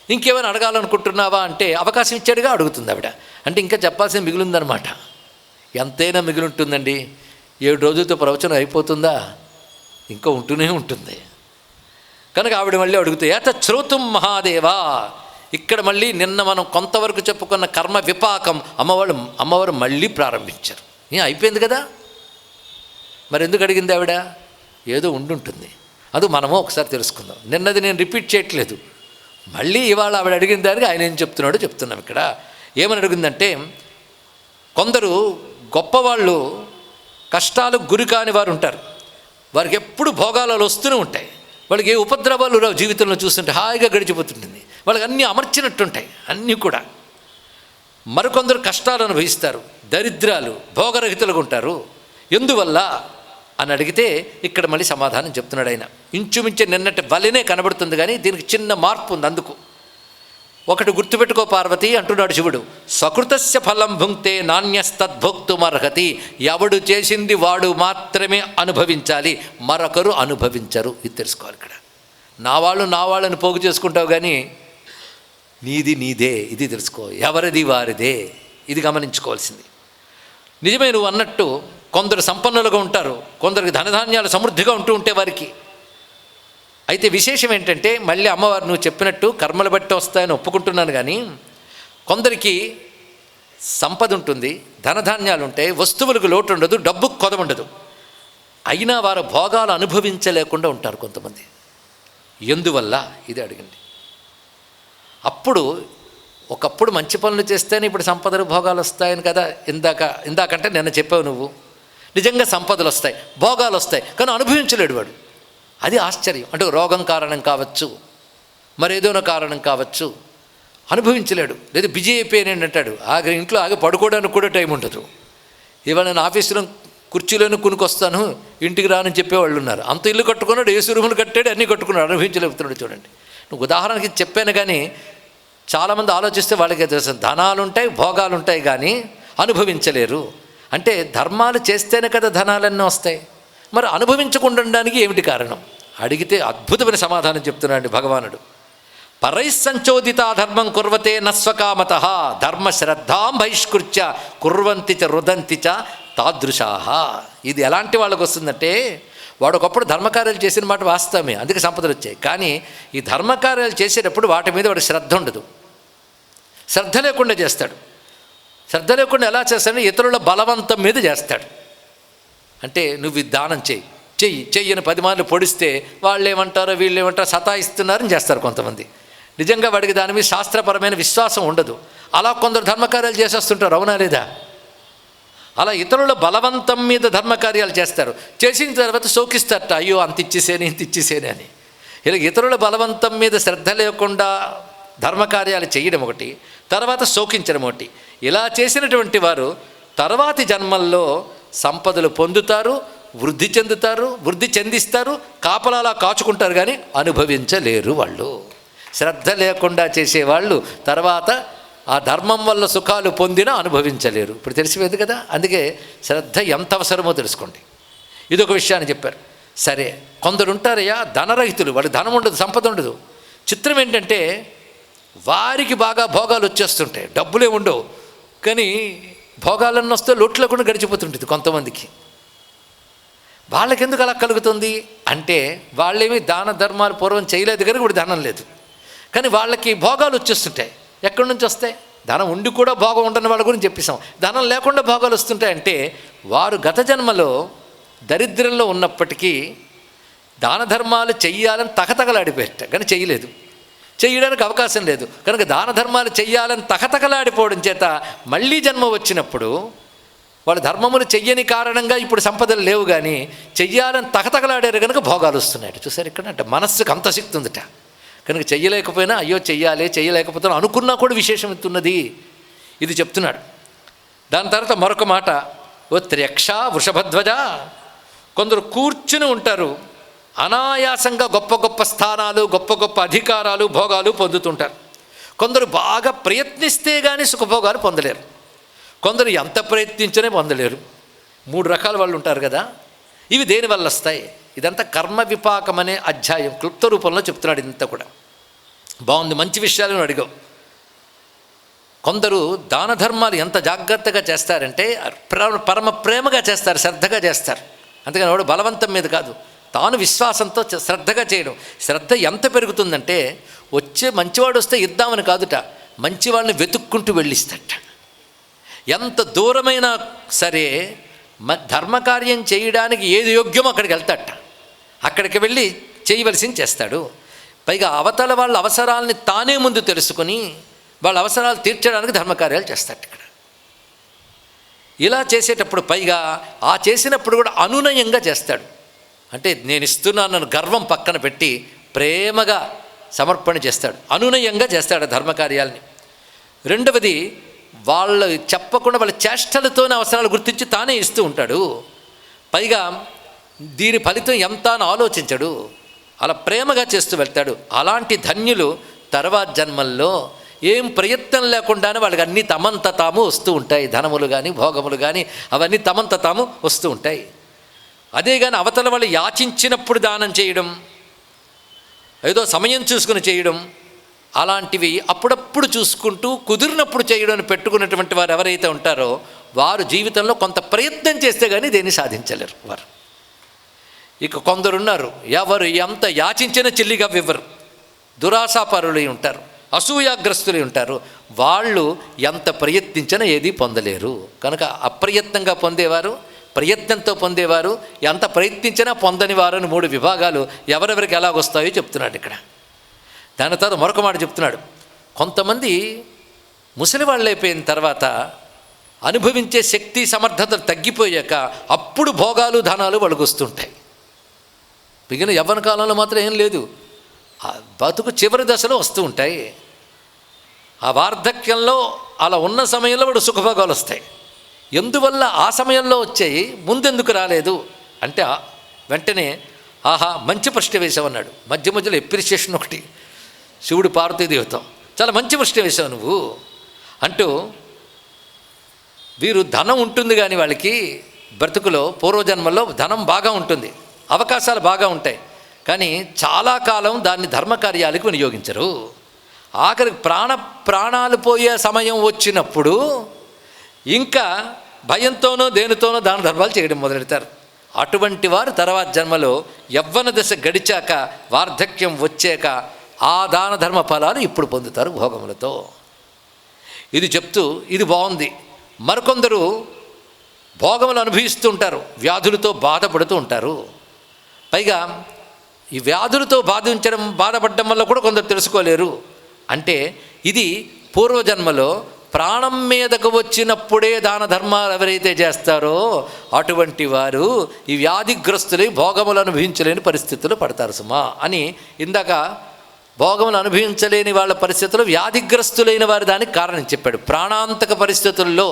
ఇంకేమైనా అడగాలనుకుంటున్నావా అంటే అవకాశం ఇచ్చాడుగా, అడుగుతుంది ఆవిడ. అంటే ఇంకా చెప్పాల్సిన మిగిలిందనమాట. ఎంతైనా మిగిలి ఉంటుందండి. 7 రోజులతో ప్రవచనం అయిపోతుందా? ఇంకా ఉంటూనే ఉంటుంది. కనుక ఆవిడ మళ్ళీ అడుగుతాయి, ఏత శ్రోతుం మహాదేవా. ఇక్కడ మళ్ళీ నిన్న మనం కొంతవరకు చెప్పుకున్న కర్మ విపాకం అమ్మవారు మళ్ళీ ప్రారంభించారు. అయిపోయింది కదా, మరి ఎందుకు అడిగింది ఆవిడ? ఏదో ఉండుంటుంది. అది మనము ఒకసారి తెలుసుకుందాం. నిన్నది నేను రిపీట్ చేయట్లేదు, మళ్ళీ ఇవాళ ఆవిడ అడిగిన దానికి ఆయన ఏం చెప్తున్నాడో చెప్తున్నాం. ఇక్కడ ఏమని అడిగిందంటే, కొందరు గొప్పవాళ్ళు కష్టాలకు గురి కాని వారు ఉంటారు. వారికి ఎప్పుడు భోగాలు వస్తూనే ఉంటాయి. వాళ్ళకి ఏ ఉపద్రవాలు రావు. జీవితంలో చూస్తుంటే హాయిగా గడిచిపోతుంటుంది. వాళ్ళకి అన్నీ అమర్చినట్టుంటాయి అన్నీ కూడా. మరికొందరు కష్టాలు అనుభవిస్తారు, దరిద్రాలు, భోగరహితులుగా ఉంటారు. ఎందువల్ల అని అడిగితే ఇక్కడ మళ్ళీ సమాధానం చెప్తున్నాడు ఆయన. ఇంచుమించు నిన్నటి వల్లనే కనబడుతుంది, కానీ దీనికి చిన్న మార్పు ఉంది. అందుకు ఒకటి గుర్తుపెట్టుకో పార్వతి అంటున్నాడు శివుడు. సకృతస్య ఫలం భుంక్తే నాణ్యస్తద్భోక్తుమర్హతి. ఎవడు చేసింది వాడు మాత్రమే అనుభవించాలి, మరొకరు అనుభవించరు. ఇది తెలుసుకోవాలి. ఇక్కడ నా వాళ్ళని పోగు చేసుకుంటావు, కానీ నీది నీదే, ఇది తెలుసుకో. ఎవరిది వారిదే, ఇది గమనించుకోవాల్సింది. నిజమే నువ్వు అన్నట్టు కొందరు సంపన్నులుగా ఉంటారు, కొందరికి ధనధాన్యాలు సమృద్ధిగా ఉంటే వారికి. అయితే విశేషం ఏంటంటే, మళ్ళీ అమ్మవారు నువ్వు చెప్పినట్టు కర్మలు బట్టి వస్తాయని ఒప్పుకుంటున్నాను, కానీ కొందరికి సంపద ఉంటుంది, ధనధాన్యాలు ఉంటాయి, వస్తువులకు లోటు ఉండదు, డబ్బుకు కొదవ ఉండదు. అయినా వారు భోగాలు అనుభవించలేకుండా ఉంటారు కొంతమంది. ఎందువల్ల ఇది అడిగింది. అప్పుడు ఒకప్పుడు మంచి పనులు చేస్తేనే ఇప్పుడు సంపదలు భోగాలు వస్తాయని కదా ఇందాకంటే నిన్న చెప్పావు నువ్వు. నిజంగా సంపదలు వస్తాయి, భోగాలు వస్తాయి, కానీ అనుభవించలేడు వాడు. అది ఆశ్చర్యం. అంటే రోగం కారణం కావచ్చు, మరేదోనో కారణం కావచ్చు, అనుభవించలేడు. లేదా బిజీ అయిపోయాను అంటాడు, ఇంట్లో ఆగి పడుకోవడానికి కూడా టైం ఉండదు. ఇవాళ నేను ఆఫీసులో కుర్చీలోనే కొనుక్కొస్తాను, ఇంటికి రానని చెప్పేవాళ్ళు ఉన్నారు. అంత ఇల్లు కట్టుకున్నాడు, ఏసు రూములు కట్టాడు, అన్నీ కట్టుకున్నాడు, అనుభవించలేకపోతున్నాడు. చూడండి, నువ్వు ఉదాహరణకి చెప్పాను, కానీ చాలామంది ఆలోచిస్తే వాళ్ళకి తెలుసు, ధనాలు ఉంటాయి, భోగాలు ఉంటాయి, కానీ అనుభవించలేరు. అంటే ధర్మాలు చేస్తేనే కదా ధనాలన్నీ వస్తాయి. మరి అనుభవించకుండా ఉండడానికి ఏమిటి కారణం అడిగితే అద్భుతమైన సమాధానం చెప్తున్నాడు భగవానుడు. పరైస్సంచోదిత ధర్మం కుర్వతే నస్వకామత ధర్మశ్రద్ధాం బహిష్కృత్య కుర్వంతి చ రుదంతి చ తాదృశాః. ఇది ఎలాంటి వాళ్ళకు వస్తుందంటే, వాడు ఒకప్పుడు ధర్మకార్యాలు చేసిన మాట వాస్తవమే, అందుకే సంపదలు వచ్చాయి. కానీ ఈ ధర్మకార్యాలు చేసేటప్పుడు వాటి మీద వాడు శ్రద్ధ ఉండదు, శ్రద్ధ లేకుండా చేస్తాడు. శ్రద్ధ లేకుండా ఎలా చేస్తాడని ఇతరుల బలవంతం మీద చేస్తాడు. అంటే నువ్వు ఇది దానం చెయ్యని 10 మార్లు పొడిస్తే వాళ్ళు ఏమంటారో వీళ్ళు ఏమంటారో సతాయిస్తున్నారని చేస్తారు కొంతమంది. నిజంగా వాడికి దాని మీద శాస్త్రపరమైన విశ్వాసం ఉండదు. అలా కొందరు ధర్మకార్యాలు చేసేస్తుంటారు, అవునా లేదా? అలా ఇతరుల బలవంతం మీద ధర్మకార్యాలు చేస్తారు. చేసిన తర్వాత శోకిస్తారట, అయ్యో అంత ఇచ్చేసేనే ఇంత ఇచ్చేసేనే అని. ఇలా ఇతరుల బలవంతం మీద శ్రద్ధ లేకుండా ధర్మకార్యాలు చేయడం ఒకటి, తర్వాత శోకించడం ఒకటి. ఇలా చేసినటువంటి వారు తర్వాతి జన్మల్లో సంపదలు పొందుతారు, వృద్ధి చెందిస్తారు, కాపలాలా కాచుకుంటారు, కానీ అనుభవించలేరు. వాళ్ళు శ్రద్ధ లేకుండా చేసేవాళ్ళు తర్వాత ఆ ధర్మం వల్ల సుఖాలు పొందినా అనుభవించలేరు. ఇప్పుడు తెలిసిపోయింది కదా. అందుకే శ్రద్ధ ఎంత అవసరమో తెలుసుకోండి. ఇదొక విషయాన్ని చెప్పారు. సరే, కొందరు ఉంటారయ్యా ధనరహితులు, వాళ్ళకి ధనం ఉండదు, సంపద ఉండదు. చిత్రం ఏంటంటే వారికి బాగా భోగాలు వచ్చేస్తుంటాయి, డబ్బులే ఉండవు, కానీ భోగాలన్నీ వస్తే లోటు లేకుండా గడిచిపోతుంటుంది కొంతమందికి. వాళ్ళకెందుకు అలా కలుగుతుంది అంటే, వాళ్ళేమీ దాన ధర్మాలు పూర్వం చేయలేదు కనుక ఇప్పుడు ధనం లేదు, కానీ వాళ్ళకి భోగాలు వచ్చేస్తుంటాయి. ఎక్కడి నుంచి వస్తాయి? ధనం ఉండి కూడా భోగం ఉండని వాళ్ళ గురించి చెప్పేసాం. ధనం లేకుండా భోగాలు వస్తుంటాయంటే వారు గత జన్మలో దరిద్రంలో ఉన్నప్పటికీ దాన ధర్మాలు చెయ్యాలని తగతగలాడిపోయేట, కానీ చేయలేదు, చేయడానికి అవకాశం లేదు. కనుక దాన ధర్మాలు చెయ్యాలని తగతగలాడిపోవడం చేత మళ్ళీ జన్మ వచ్చినప్పుడు వాళ్ళు ధర్మములు చెయ్యని కారణంగా ఇప్పుడు సంపదలు లేవు, కానీ చెయ్యాలని తగతగలాడారు కనుక భోగాలు వస్తున్నాయి. చూసారు ఇక్కడ, అంటే మనస్సుకు అంత శక్తి ఉందట. కనుక చెయ్యలేకపోయినా అయ్యో చెయ్యలేకపోతున్నా అనుకున్నా కూడా విశేషం ఎత్తున్నది. ఇది చెప్తున్నాడు. దాని తర్వాత మరొక మాట, ఓ త్ర్యక్ష వృషభధ్వజ. కొందరు కూర్చుని ఉంటారు, అనాయాసంగా గొప్ప గొప్ప స్థానాలు, గొప్ప గొప్ప అధికారాలు, భోగాలు పొందుతుంటారు. కొందరు బాగా ప్రయత్నిస్తే కానీ సుఖభోగాలు పొందలేరు, కొందరు ఎంత ప్రయత్నించనే పొందలేరు. 3 రకాల వాళ్ళు ఉంటారు కదా. ఇవి దేనివల్ల వస్తాయి? ఇదంతా కర్మ విపాకం అనే అధ్యాయం క్లుప్త రూపంలో చెప్తున్నాడు. ఇంత కూడా బాగుంది, మంచి విషయాలను అడిగావు. కొందరు దాన ధర్మాలు ఎంత జాగ్రత్తగా చేస్తారంటే పరమ ప్రేమగా చేస్తారు, శ్రద్ధగా చేస్తారు. అందుకని వాడు బలవంతం మీద కాదు, తాను విశ్వాసంతో శ్రద్ధగా చేయడం. శ్రద్ధ ఎంత పెరుగుతుందంటే మంచివాడు వస్తే ఇద్దామని కాదుట, మంచివాళ్ళని వెతుక్కుంటూ వెళ్ళిస్తట. ఎంత దూరమైనా సరే ధర్మకార్యం చేయడానికి ఏది యోగ్యమో అక్కడికి వెళ్తాట, అక్కడికి వెళ్ళి చేయవలసింది చేస్తాడు. పైగా అవతల వాళ్ళ అవసరాలని తానే ముందు తెలుసుకొని వాళ్ళ అవసరాలు తీర్చడానికి ధర్మకార్యాలు చేస్తాడు ఇక్కడ. ఇలా చేసేటప్పుడు పైగా చేసినప్పుడు కూడా అనునయంగా చేస్తాడు. అంటే నేను ఇస్తున్నానని గర్వం పక్కన పెట్టి ప్రేమగా సమర్పణ చేస్తాడు, అనునయంగా చేస్తాడు ధర్మకార్యాలని. రెండవది, వాళ్ళు చెప్పకుండా వాళ్ళ చేష్టలతోనే అవసరాలు గుర్తించి తానే ఇస్తూ ఉంటాడు. పైగా దీని ఫలితం ఎంత అని ఆలోచించడు, అలా ప్రేమగా చేస్తూ వెళ్తాడు. అలాంటి ధన్యులు తర్వాత జన్మల్లో ఏం ప్రయత్నం లేకుండానే వాళ్ళకి అన్నీ తమంత తాము వస్తూ ఉంటాయి. ధనములు కానీ భోగములు కానీ అవన్నీ తమంత తాము వస్తూ ఉంటాయి. అదే కానీ అవతల వాళ్ళు యాచించినప్పుడు దానం చేయడం, ఏదో సమయం చూసుకుని చేయడం, అలాంటివి అప్పుడప్పుడు చూసుకుంటూ కుదిరినప్పుడు చేయడం పెట్టుకున్నటువంటి వారు ఎవరైతే ఉంటారో వారు జీవితంలో కొంత ప్రయత్నం చేస్తే కానీ దేన్ని సాధించలేరు వారు. ఇక కొందరున్నారు, ఎవరు ఎంత యాచించిన చెల్లిగా ఇవ్వరు, దురాశాపరులై ఉంటారు, అసూయాగ్రస్తులై ఉంటారు. వాళ్ళు ఎంత ప్రయత్నించినా ఏది పొందలేరు. కనుక అప్రయత్నంగా పొందేవారు, ప్రయత్నంతో పొందేవారు, ఎంత ప్రయత్నించినా పొందని వారు అని 3 విభాగాలు ఎవరెవరికి ఎలాగొస్తాయో చెప్తున్నాడు ఇక్కడ. దాని తర్వాత మరొక మాట చెప్తున్నాడు, కొంతమంది ముసలి వాళ్ళు అయిపోయిన తర్వాత అనుభవించే శక్తి సమర్థతలు తగ్గిపోయాక అప్పుడు భోగాలు ధనాలు వాళ్ళకు వస్తుంటాయి. మిగిలిన యవ్వన కాలంలో మాత్రం ఏం లేదు, ఆ బతుకు చివరి దశలో వస్తూ ఉంటాయి. ఆ వార్ధక్యంలో అలా ఉన్న సమయంలో వాడు సుఖభోగాలు వస్తాయి. ఎందువల్ల ఆ సమయంలో వచ్చాయి, ముందెందుకు రాలేదు అంటే వెంటనే ఆహా మంచి ప్రశ్న వేసావన్నాడు. మధ్య మధ్యలో ఎప్రిషియేషన్ ఒకటి, శివుడు పార్వతీదేవితో చాలా మంచి ప్రశ్న వేసావు నువ్వు అంటూ. వీరు ధనం ఉంటుంది కానీ వాళ్ళకి బ్రతుకులో పూర్వజన్మల్లో ధనం బాగా ఉంటుంది, అవకాశాలు బాగా ఉంటాయి, కానీ చాలా కాలం దాన్ని ధర్మకార్యాలకు వినియోగించరు. ఆఖరికి ప్రాణాలు పోయే సమయం వచ్చినప్పుడు ఇంకా భయంతోనో దేనితోనో దాన ధర్మాలు చేయడం మొదలెడతారు. అటువంటి వారు తర్వాత జన్మలో యవ్వన దశ గడిచాక వార్ధక్యం వచ్చాక ఆ దాన ధర్మ ఫలాలు ఇప్పుడు పొందుతారు భోగములతో. ఇది చెప్తూ ఇది బాగుంది. మరికొందరు భోగములు అనుభవిస్తూ ఉంటారు, వ్యాధులతో బాధపడుతూ ఉంటారు. పైగా ఈ వ్యాధులతో బాధపడడం వల్ల కూడా కొందరు తెలుసుకోలేరు. అంటే ఇది పూర్వజన్మలో ప్రాణం మీదకు వచ్చినప్పుడే దాన ధర్మాలు ఎవరైతే చేస్తారో అటువంటి వారు ఈ వ్యాధిగ్రస్తులై భోగములు అనుభవించలేని పరిస్థితులు పడతారు సుమా అని. ఇందాక భోగములు అనుభవించలేని వాళ్ళ పరిస్థితుల్లో వ్యాధిగ్రస్తులైన వారు దానికి కారణం చెప్పాడు. ప్రాణాంతక పరిస్థితుల్లో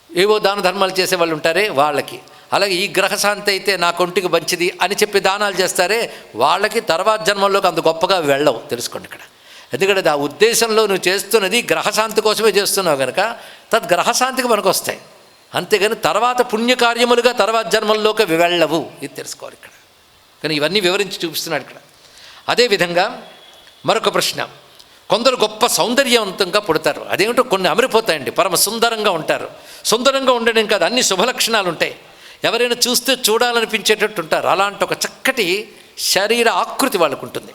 ఏవో దాన ధర్మాలు చేసేవాళ్ళు ఉంటారే వాళ్ళకి, అలాగే ఈ గ్రహశాంతి అయితే నా కొంటికి మంచిది అని చెప్పి దానాలు చేస్తారే వాళ్ళకి తర్వాత జన్మల్లోకి అంత గొప్పగా వెళ్ళవు. తెలుసుకోండి ఇక్కడ. ఎందుకంటే ఆ ఉద్దేశంలో నువ్వు చేస్తున్నది గ్రహశాంతి కోసమే చేస్తున్నావు కనుక తద్గ్రహశాంతికి మనకు వస్తాయి, అంతేగాని తర్వాత పుణ్యకార్యములుగా తర్వాత జన్మల్లోకి వెళ్ళవు. ఇది తెలుసుకోవాలి ఇక్కడ. కానీ ఇవన్నీ వివరించి చూపిస్తున్నాడు ఇక్కడ. అదేవిధంగా మరొక ప్రశ్న, కొందరు గొప్ప సౌందర్యవంతంగా పుడతారు, అదేమిటో కొన్ని అమరిపోతాయండి, పరమ సుందరంగా ఉంటారు. సుందరంగా ఉండడం కాదు, అన్ని శుభలక్షణాలు ఉంటాయి, ఎవరైనా చూస్తే చూడాలనిపించేటట్టు ఉంటారు. అలాంటి ఒక చక్కటి శరీర ఆకృతి వాళ్ళకు ఉంటుంది.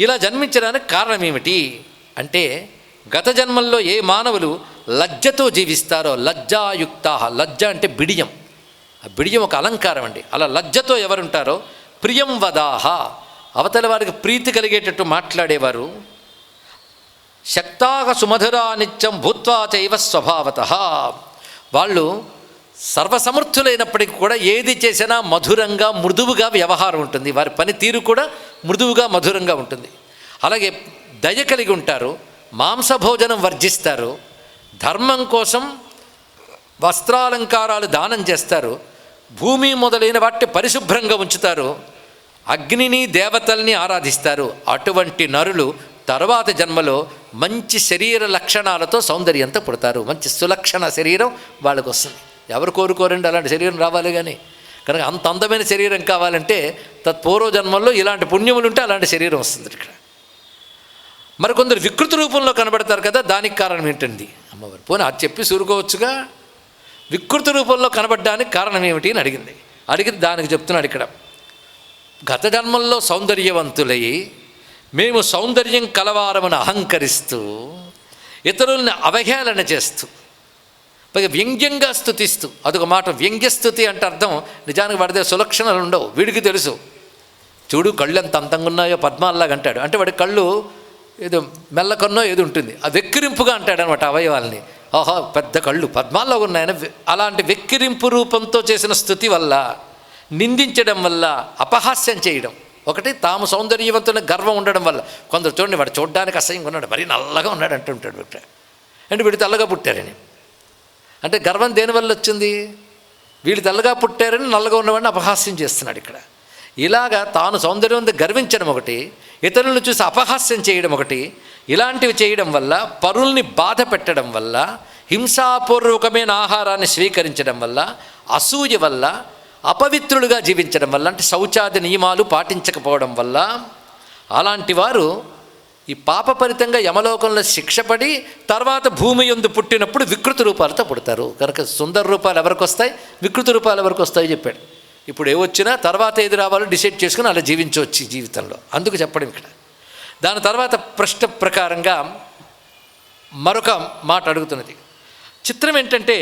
ఇలా జన్మించడానికి కారణం ఏమిటి అంటే గత జన్మల్లో ఏ మానవులు లజ్జతో జీవిస్తారో, లజ్జాయుక్త, లజ్జ అంటే బిడియం, ఆ బిడియం ఒక అలంకారం అండి. అలా లజ్జతో ఎవరుంటారో ప్రియం వదాహ, అవతల వారికి ప్రీతి కలిగేటట్టు మాట్లాడేవారు, శక్తాహ సుమధురా నిత్యం భూత్వా చైవ స్వభావత, వాళ్ళు సర్వసమర్థులైనప్పటికీ కూడా ఏది చేసినా మధురంగా మృదువుగా వ్యవహారం ఉంటుంది, వారి పని తీరు కూడా మృదువుగా మధురంగా ఉంటుంది. అలాగే దయ కలిగి ఉంటారు, మాంసభోజనం వర్జిస్తారు, ధర్మం కోసం వస్త్రాలంకారాలు దానం చేస్తారు, భూమి మొదలైన వాటిని పరిశుభ్రంగా ఉంచుతారు, అగ్నిని దేవతల్ని ఆరాధిస్తారు. అటువంటి నరులు తర్వాత జన్మలో మంచి శరీర లక్షణాలతో సౌందర్యంతో పుడతారు. మంచి సులక్షణ శరీరం వాళ్ళకు వస్తుంది. ఎవరు కోరుకోరండి అలాంటి శరీరం రావాలి, కానీ కనుక అంత అందమైన శరీరం కావాలంటే తత్పూర్వ జన్మల్లో ఇలాంటి పుణ్యములు ఉంటే అలాంటి శరీరం వస్తుంది ఇక్కడ. మరికొందరు వికృతి రూపంలో కనబడతారు కదా, దానికి కారణం ఏంటండి అమ్మవారు? పోనీ అది చెప్పి సూరుకోవచ్చుగా. వికృతి రూపంలో కనబడడానికి కారణం ఏమిటి అని అడిగితే దానికి చెప్తున్నాడు ఇక్కడ. గత జన్మల్లో సౌందర్యవంతులయ్యి మేము సౌందర్యం కలవారమని అహంకరిస్తూ ఇతరుల్ని అవహేళన చేస్తూ పైగా వ్యంగ్యంగా స్తుతిస్తూ, అదొక మాట. వ్యంగ్యస్థుతి అంటే అర్థం నిజానికి వాడిదే సులక్షణాలు ఉండవు. వీడికి తెలుసు, చూడు కళ్ళు ఎంత అంతంగా ఉన్నాయో పద్మాల్లాగా అంటాడు. అంటే వాడి కళ్ళు ఏదో మెల్లకన్నో ఏదో ఉంటుంది, ఆ వెక్కిరింపుగా అంటాడనమాట అవయవాల్ని. ఓహో పెద్ద కళ్ళు పద్మాల్లో ఉన్నాయని. అలాంటి వెక్కిరింపు రూపంతో చేసిన స్థుతి వల్ల, నిందించడం వల్ల, అపహాస్యం చేయడం ఒకటి, తాము సౌందర్యవంతుల గర్వం ఉండడం వల్ల. కొందరు చూడండి, వాడు చూడడానికి అసహ్యంగా ఉన్నాడు, మరీ నల్లగా ఉన్నాడు అంటుంటాడు. అంటే వీడు తెల్లగా పుట్టారని. అంటే గర్వం దేనివల్ల వచ్చింది? వీళ్ళు తెల్లగా పుట్టారని నల్లగా ఉన్నవాడిని అపహాస్యం చేస్తున్నాడు ఇక్కడ. ఇలాగా తాను సౌందర్యవంతం గర్వించడం ఒకటి, ఇతరులను చూసి అపహాస్యం చేయడం ఒకటి, ఇలాంటివి చేయడం వల్ల, పరుల్ని బాధ పెట్టడం వల్ల, హింసాపూర్వకమైన ఆహారాన్ని స్వీకరించడం వల్ల, అసూయ వల్ల, అపవిత్రులుగా జీవించడం వల్ల, అంటే శౌచాది నియమాలు పాటించకపోవడం వల్ల, అలాంటి వారు ఈ పాపపరితంగా యమలోకంలో శిక్షపడి తర్వాత భూమి యందు పుట్టినప్పుడు వికృతి రూపాలతో పుడతారు. కనుక సుందర రూపాలు ఎవరికి వస్తాయి, వికృతి రూపాలు ఎవరికి వస్తాయో చెప్పాడు. ఇప్పుడు ఏవొచ్చినా తర్వాత ఏది రావాలో డిసైడ్ చేసుకుని అలా జీవించవచ్చు జీవితంలో. అందుకు చెప్పడం ఇక్కడ. దాని తర్వాత ప్రశ్న ప్రకారంగా మరొక మాట అడుగుతున్నది. చిత్రం ఏంటంటే,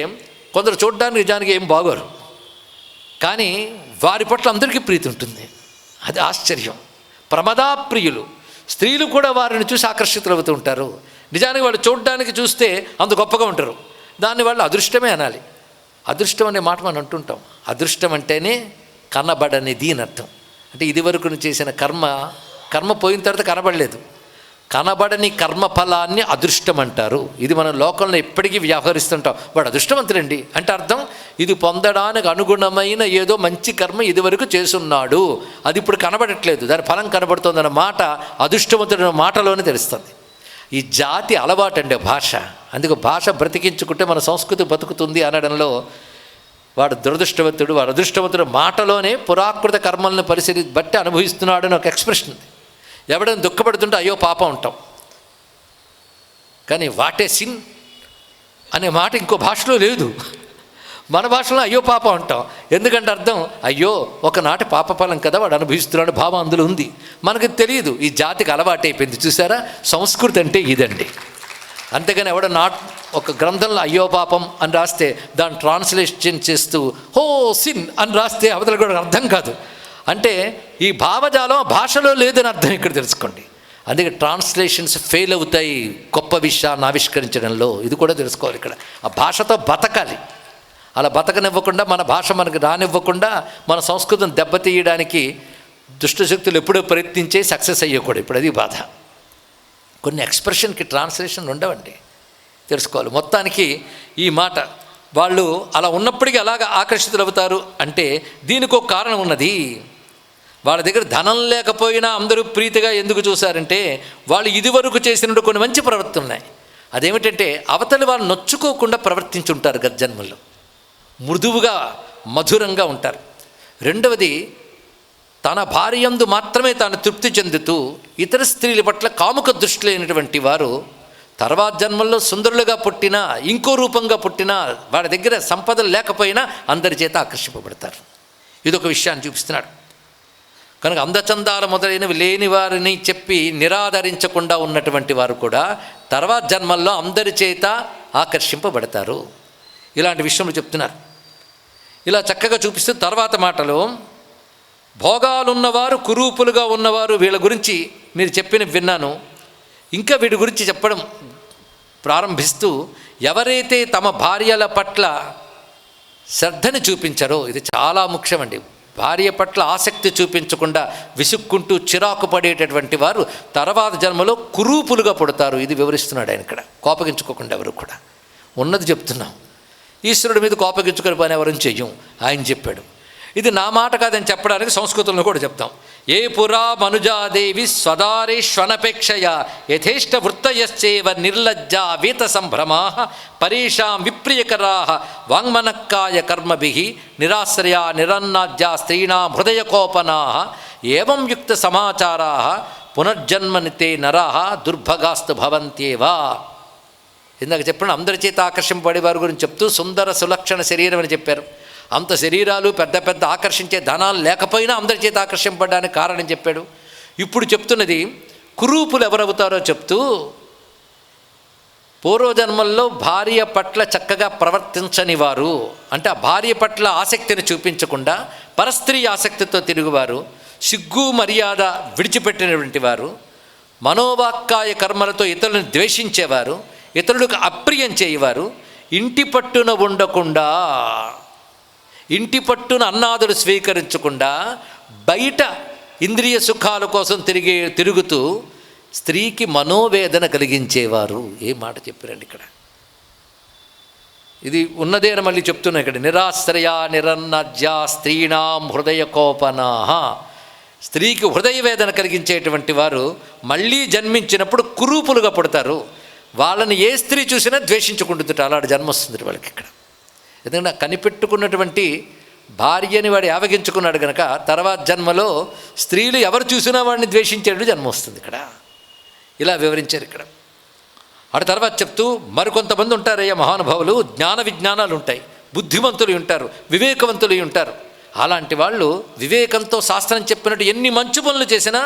కొందరు చూడడానికి నిజానికి ఏం బాగోరు, కానీ వారి పట్ల అందరికీ ప్రీతి ఉంటుంది. అది ఆశ్చర్యం. ప్రమదాప్రియులు స్త్రీలు కూడా వారిని చూసి ఆకర్షితులవుతూ ఉంటారు. నిజానికి వాళ్ళు చూడడానికి చూస్తే అంత గొప్పగా ఉంటారు. దాన్ని వాళ్ళు అదృష్టమే అనాలి. అదృష్టం అనే మాట మనం అంటుంటాం. అదృష్టం అంటేనే కనబడనిది అని అర్థం. అంటే ఇదివరకు చేసిన కర్మ పోయిన తర్వాత కనబడలేదు. కనబడని కర్మఫలాన్ని అదృష్టం అంటారు. ఇది మనం లోకంలో ఎప్పటికీ వ్యవహరిస్తుంటాం. వాడు అదృష్టవంతుడండి అంటే అర్థం ఇది పొందడానికి అనుగుణమైన ఏదో మంచి కర్మ ఇదివరకు చేసున్నాడు, అది ఇప్పుడు కనబడట్లేదు, దాని ఫలం కనబడుతుందన్న మాట అదృష్టవంతుడన్న మాటలోనే తెలుస్తుంది. ఈ జాతి అలవాటండి భాష. అందుకు భాష బ్రతికించుకుంటే మన సంస్కృతి బతుకుతుంది అనడంలో వాడు దురదృష్టవంతుడు, వాడు అదృష్టవంతుడు మాటలోనే పురాకృత కర్మలను బట్టి అనుభవిస్తున్నాడు అని ఒక ఎక్స్ప్రెషన్ ఉంది. ఎవడైనా దుఃఖపడుతుంటే అయ్యో పాపం ఉంటాం, కానీ వాటే సిన్ అనే మాట ఇంకో భాషలో లేదు. మన భాషలో అయ్యో పాపం అంటాం. ఎందుకంటే అర్థం అయ్యో ఒకనాటి పాపఫలం కదా వాడు అనుభవిస్తున్నాడు భావం అందులో ఉంది. మనకు తెలియదు, ఈ జాతికి అలవాటైపోయింది. చూసారా, సంస్కృతి అంటే ఇదండి. అంతేగాని ఎవడ ఒక గ్రంథంలో అయ్యో పాపం అని రాస్తే దాన్ని ట్రాన్స్లేషన్ చేస్తూ హో సిన్ అని రాస్తే అవతల కూడా అర్థం కాదు. అంటే ఈ భావజాలం భాషలో లేదని అర్థం ఇక్కడ తెలుసుకోండి. అందుకే ట్రాన్స్లేషన్స్ ఫెయిల్ అవుతాయి గొప్ప విషయాన్ని ఆవిష్కరించడంలో. ఇది కూడా తెలుసుకోవాలి ఇక్కడ. ఆ భాషతో బతకాలి. అలా బతకనివ్వకుండా, మన భాష మనకు రానివ్వకుండా, మన సంస్కృతిని దెబ్బతీయడానికి దుష్టశక్తులు ఎప్పుడూ ప్రయత్నించే సక్సెస్ అయ్యకూడదు. ఇప్పుడు అది బాధ. కొన్ని ఎక్స్ప్రెషన్కి ట్రాన్స్లేషన్ ఉండవండి, తెలుసుకోవాలి. మొత్తానికి ఈ మాట వాళ్ళు అలా ఉన్నప్పటికీ అలాగ ఆకర్షితులు అవుతారు అంటే దీనికి ఒక కారణం ఉన్నది. వాళ్ళ దగ్గర ధనం లేకపోయినా అందరూ ప్రీతిగా ఎందుకు చూశారంటే వాళ్ళు ఇదివరకు చేసినట్టు కొన్ని మంచి ప్రవర్తనలు ఉన్నాయి. అదేమిటంటే అవతలి వాళ్ళు నొచ్చుకోకుండా ప్రవర్తించుంటారు. గత జన్మల్లో మృదువుగా మధురంగా ఉంటారు. రెండవది, తన భార్యందు మాత్రమే తాను తృప్తి చెందుతూ ఇతర స్త్రీల పట్ల కాముక దృష్టి లేనటువంటి వారు తర్వాత జన్మల్లో సుందరులుగా పుట్టినా ఇంకో రూపంగా పుట్టినా వాడి దగ్గర సంపదలు లేకపోయినా అందరి చేత ఆకర్షింపబడతారు. ఇదొక విషయాన్ని చూపిస్తున్నాడు. కనుక అందచందాల మొదలైనవి లేని వారిని చెప్పి నిరాదరించకుండా ఉన్నటువంటి వారు కూడా తర్వాత జన్మల్లో అందరి చేత ఆకర్షింపబడతారు. ఇలాంటి విషయంలో చెప్తున్నారు. ఇలా చక్కగా చూపిస్తూ తర్వాత మాటలో భోగాలున్నవారు కురూపులుగా ఉన్నవారు వీళ్ళ గురించి మీరు చెప్పిన విన్నాను. ఇంకా వీడి గురించి చెప్పడం ప్రారంభిస్తూ ఎవరైతే తమ భార్యల పట్ల శ్రద్ధని చూపించారో, ఇది చాలా ముఖ్యమండి. భార్య పట్ల ఆసక్తి చూపించకుండా విసుక్కుంటూ చిరాకు పడేటటువంటి వారు తర్వాత జన్మలో కురూపులుగా పుడతారు. ఇది వివరిస్తున్నాడు ఆయన ఇక్కడ. కోపగించుకోకుండా ఎవరు కూడా ఉన్నది చెప్తున్నాం. ఈశ్వరుడి మీద కోపగించుకొని పని ఎవరిని చెయ్యం, ఆయన చెప్పాడు. ఇది నా మాట కాదని చెప్పడానికి సంస్కృతంలో కూడా చెప్తాం. ఏ పురా మనుజాదేవి స్వదారేష్వనపేక్షయా యథేష్ట వృత్తయశ్చేవ నిర్లజ్జా వీత సంభ్రమా పరేషాం విప్రియకరా వాంగ్మనక్కాయ కర్మభిః నిరాశ్రయా నిరన్నాద్యా స్త్రీణాం హృదయకోపనా ఏవం యుక్త సమాచారా పునర్జన్మనితే నరాహ దుర్భగాస్తు భవంత్యేవా. ఇందాక చెప్పిన అందరి చేత ఆకర్షింపబడే వారి గురించి చెప్తూ సుందర సులక్షణ శరీరం అని చెప్పారు. అంత శరీరాలు పెద్ద పెద్ద ఆకర్షించే ధనాలు లేకపోయినా అందరి చేత ఆకర్షింపబడడానికి కారణం చెప్పాడు. ఇప్పుడు చెప్తున్నది కురూపులు ఎవరవుతారో చెప్తూ, పూర్వజన్మల్లో భార్య పట్ల చక్కగా ప్రవర్తించని వారు, అంటే ఆ భార్య పట్ల ఆసక్తిని చూపించకుండా పరస్త్రీ ఆసక్తితో తిరుగువారు, సిగ్గు మర్యాద విడిచిపెట్టినటువంటి వారు, మనోవాక్కాయ కర్మలతో ఇతరులను ద్వేషించేవారు, ఇతరులకు అప్రియం చేయవారు, ఇంటి పట్టున ఉండకుండా, ఇంటి పట్టున అన్నాదులు స్వీకరించకుండా బయట ఇంద్రియ సుఖాల కోసం తిరుగుతూ స్త్రీకి మనోవేదన కలిగించేవారు. ఏ మాట చెప్పారండి ఇక్కడ. ఇది ఉన్నదే అని మళ్ళీ చెప్తున్నా ఇక్కడ. నిరాశ్రయ నిరన్నజ్యా స్త్రీణాం హృదయ కోపనా. స్త్రీకి హృదయ వేదన కలిగించేటువంటి వారు మళ్ళీ జన్మించినప్పుడు కురూపులుగా పుడతారు. వాళ్ళని ఏ స్త్రీ చూసినా ద్వేషించుకుంటుందట. అలాంటి జన్మ వస్తుంది వాళ్ళకి ఇక్కడ. ఎందుకంటే కనిపెట్టుకున్నటువంటి భార్యని వాడు యావగించుకున్నాడు కనుక తర్వాత జన్మలో స్త్రీలు ఎవరు చూసినా వాడిని ద్వేషించేటట్టు జన్మ వస్తుంది ఇక్కడ. ఇలా వివరించారు ఇక్కడ. ఆ తర్వాత చెప్తూ మరికొంతమంది ఉంటారయ్యా మహానుభావులు, జ్ఞాన విజ్ఞానాలు ఉంటాయి, బుద్ధిమంతులు ఉంటారు, వివేకవంతులు ఉంటారు. అలాంటి వాళ్ళు వివేకంతో శాస్త్రం చెప్పినట్టు ఎన్ని మంచి పనులు చేసినా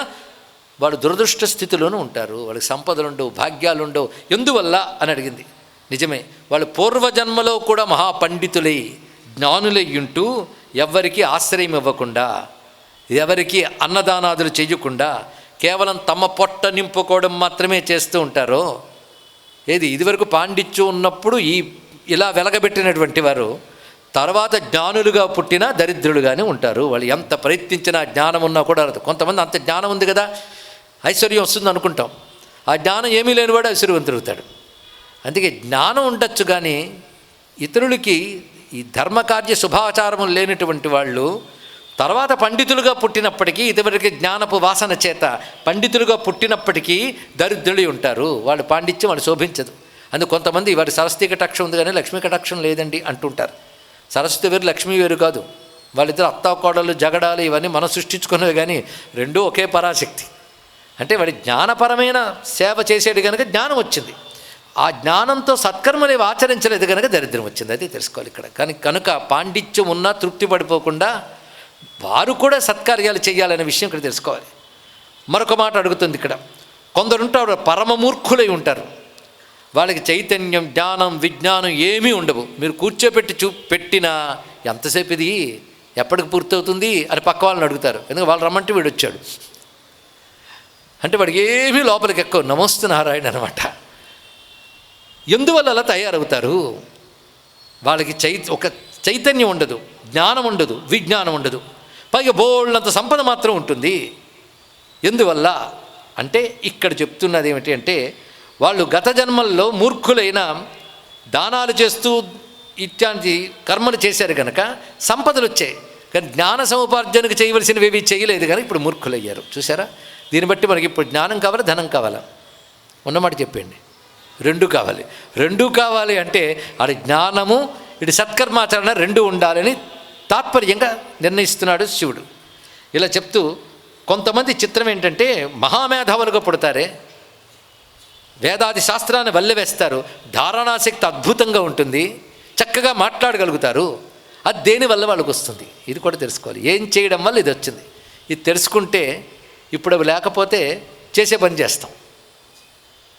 వాళ్ళు దురదృష్ట స్థితిలోనూ ఉంటారు. వాళ్ళకి సంపదలుండవు, భాగ్యాలుండవు. ఎందువల్ల అని అడిగింది. నిజమే, వాళ్ళు పూర్వజన్మలో కూడా మహాపండితులై జ్ఞానులై ఉంటూ ఎవరికి ఆశ్రయం ఇవ్వకుండా, ఎవరికి అన్నదానాదులు చేయకుండా కేవలం తమ పొట్ట నింపుకోవడం మాత్రమే చేస్తూ ఉంటారో. ఏది ఇదివరకు పాండిత్యం ఉన్నప్పుడు ఇలా వెలగబెట్టినటువంటి వారు తర్వాత జ్ఞానులుగా పుట్టినా దరిద్రులుగానే ఉంటారు. వాళ్ళు ఎంత ప్రయత్నించినా జ్ఞానం ఉన్నా కూడా రాదు. కొంతమంది అంత జ్ఞానం ఉంది కదా ఐశ్వర్యం వస్తుంది అనుకుంటాం. ఆ జ్ఞానం ఏమీ లేనివాడు ఐశ్వర్యవంతుడవుతాడు. అందుకే జ్ఞానం ఉండొచ్చు కానీ ఇతరులకి ఈ ధర్మకార్య శుభాచారము లేనటువంటి వాళ్ళు తర్వాత పండితులుగా పుట్టినప్పటికీ ఇదివరకు జ్ఞానపు వాసన చేత పండితులుగా పుట్టినప్పటికీ దరిద్రులు ఉంటారు. వాళ్ళ పాండిత్యం వాళ్ళు శోభించదు. అందుకు కొంతమంది వారి సరస్వతి కటాక్షం ఉంది కానీ లక్ష్మీ కటాక్షం లేదండి అంటుంటారు. సరస్వతి వేరు, లక్ష్మీ వేరు కాదు. వాళ్ళిద్దరు అత్తాకోడలు జగడాలు ఇవన్నీ మనం సృష్టించుకున్నవి కానీ రెండూ ఒకే పరాశక్తి. అంటే వాడి జ్ఞానపరమైన సేవ చేసేది కనుక జ్ఞానం వచ్చింది. ఆ జ్ఞానంతో సత్కర్మలు ఆచరించలేదు కనుక దరిద్రం వచ్చింది. అది తెలుసుకోవాలి ఇక్కడ. కానీ కనుక పాండిత్యం ఉన్నా తృప్తి పడిపోకుండా వారు కూడా సత్కార్యాలు చేయాలనే విషయం ఇక్కడ తెలుసుకోవాలి. మరొక మాట అడుగుతుంది ఇక్కడ. కొందరుంటారు పరమమూర్ఖులై ఉంటారు. వాళ్ళకి చైతన్యం, జ్ఞానం, విజ్ఞానం ఏమీ ఉండవు. మీరు కూర్చోబెట్టి పెట్టినా ఎంతసేపు ఇది ఎప్పటికి పూర్తవుతుంది అని పక్క వాళ్ళని అడుగుతారు. ఎందుకంటే వాళ్ళు రమ్మంటే వీడు వచ్చాడు అంటే వాడికి ఏమీ లోపలికి ఎక్కువ నమస్తే నారాయణ అనమాట. ఎందువల్ల అలా తయారవుతారు? వాళ్ళకి ఒక చైతన్యం ఉండదు, జ్ఞానం ఉండదు, విజ్ఞానం ఉండదు. పైగా బోళ్ళంత సంపద మాత్రం ఉంటుంది. ఎందువల్ల అంటే ఇక్కడ చెప్తున్నది ఏమిటి అంటే వాళ్ళు గత జన్మల్లో మూర్ఖులైన దానాలు చేస్తూ ఇట్లాంటి కర్మలు చేశారు కనుక సంపదలు వచ్చాయి. కానీ జ్ఞాన సముపార్జనకు చేయవలసినవి ఏవి చేయలేదు కానీ ఇప్పుడు మూర్ఖులయ్యారు. చూసారా? దీన్ని బట్టి మనకి ఇప్పుడు జ్ఞానం కావాలా, ధనం కావాలా? ఉన్నమాట చెప్పండి. రెండూ కావాలి. రెండూ కావాలి అంటే అది జ్ఞానము, ఇటు సత్కర్మాచరణ రెండూ ఉండాలని తాత్పర్యంగా నిర్ణయిస్తున్నాడు శివుడు. ఇలా చెప్తూ కొంతమంది చిత్రం ఏంటంటే మహామేధావులుగా పుడతారే, వేదాది శాస్త్రాన్ని వల్లెవేస్తారు, ధారణాశక్తి అద్భుతంగా ఉంటుంది, చక్కగా మాట్లాడగలుగుతారు. అది దేనివల్ల వాళ్ళకి వస్తుంది ఇది కూడా తెలుసుకోవాలి. ఏం చేయడం వల్ల ఇది వచ్చింది ఇది తెలుసుకుంటే ఇప్పుడు అవి లేకపోతే చేసే పని చేస్తాం.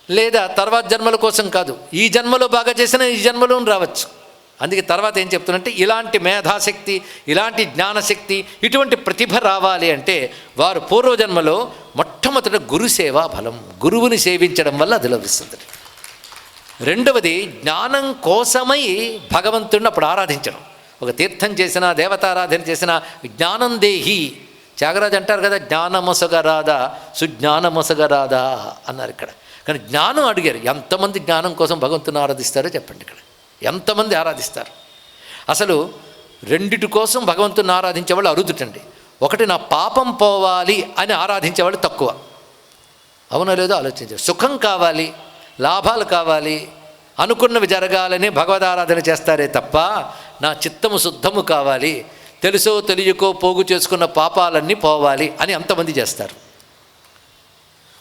లేదా తర్వాత జన్మల కోసం కాదు, ఈ జన్మలో బాగా చేసినా ఈ జన్మలో రావచ్చు. అందుకే తర్వాత ఏం చెప్తున్నంటే ఇలాంటి మేధాశక్తి, ఇలాంటి జ్ఞానశక్తి, ఇటువంటి ప్రతిభ రావాలి అంటే వారు పూర్వజన్మలో మొట్టమొదట గురుసేవా ఫలం, గురువుని సేవించడం వల్ల అది లభిస్తుంది. రెండవది జ్ఞానం కోసమై భగవంతుడిని అప్పుడు ఆరాధించడం. ఒక తీర్థం చేసినా, దేవతారాధన చేసినా జ్ఞానం దేహి. త్యాగరాజు అంటారు కదా, జ్ఞానమొసగరాదా సుజ్ఞానమొసగరాదా అన్నారు ఇక్కడ. కానీ జ్ఞానం అడిగారు. ఎంతమంది జ్ఞానం కోసం భగవంతుని ఆరాధిస్తారో చెప్పండి ఇక్కడ. ఎంతమంది ఆరాధిస్తారు? అసలు రెండిటి కోసం భగవంతుని ఆరాధించేవాళ్ళు అరుదుటండి. ఒకటి నా పాపం పోవాలి అని ఆరాధించేవాళ్ళు తక్కువ. అవునో లేదో ఆలోచించారు. సుఖం కావాలి, లాభాలు కావాలి, అనుకున్నవి జరగాలని భగవద్ ఆరాధన చేస్తారే తప్ప నా చిత్తము శుద్ధము కావాలి, తెలుసో తెలియకో పోగు చేసుకున్న పాపాలన్నీ పోవాలి అని అంతమంది చేస్తారు.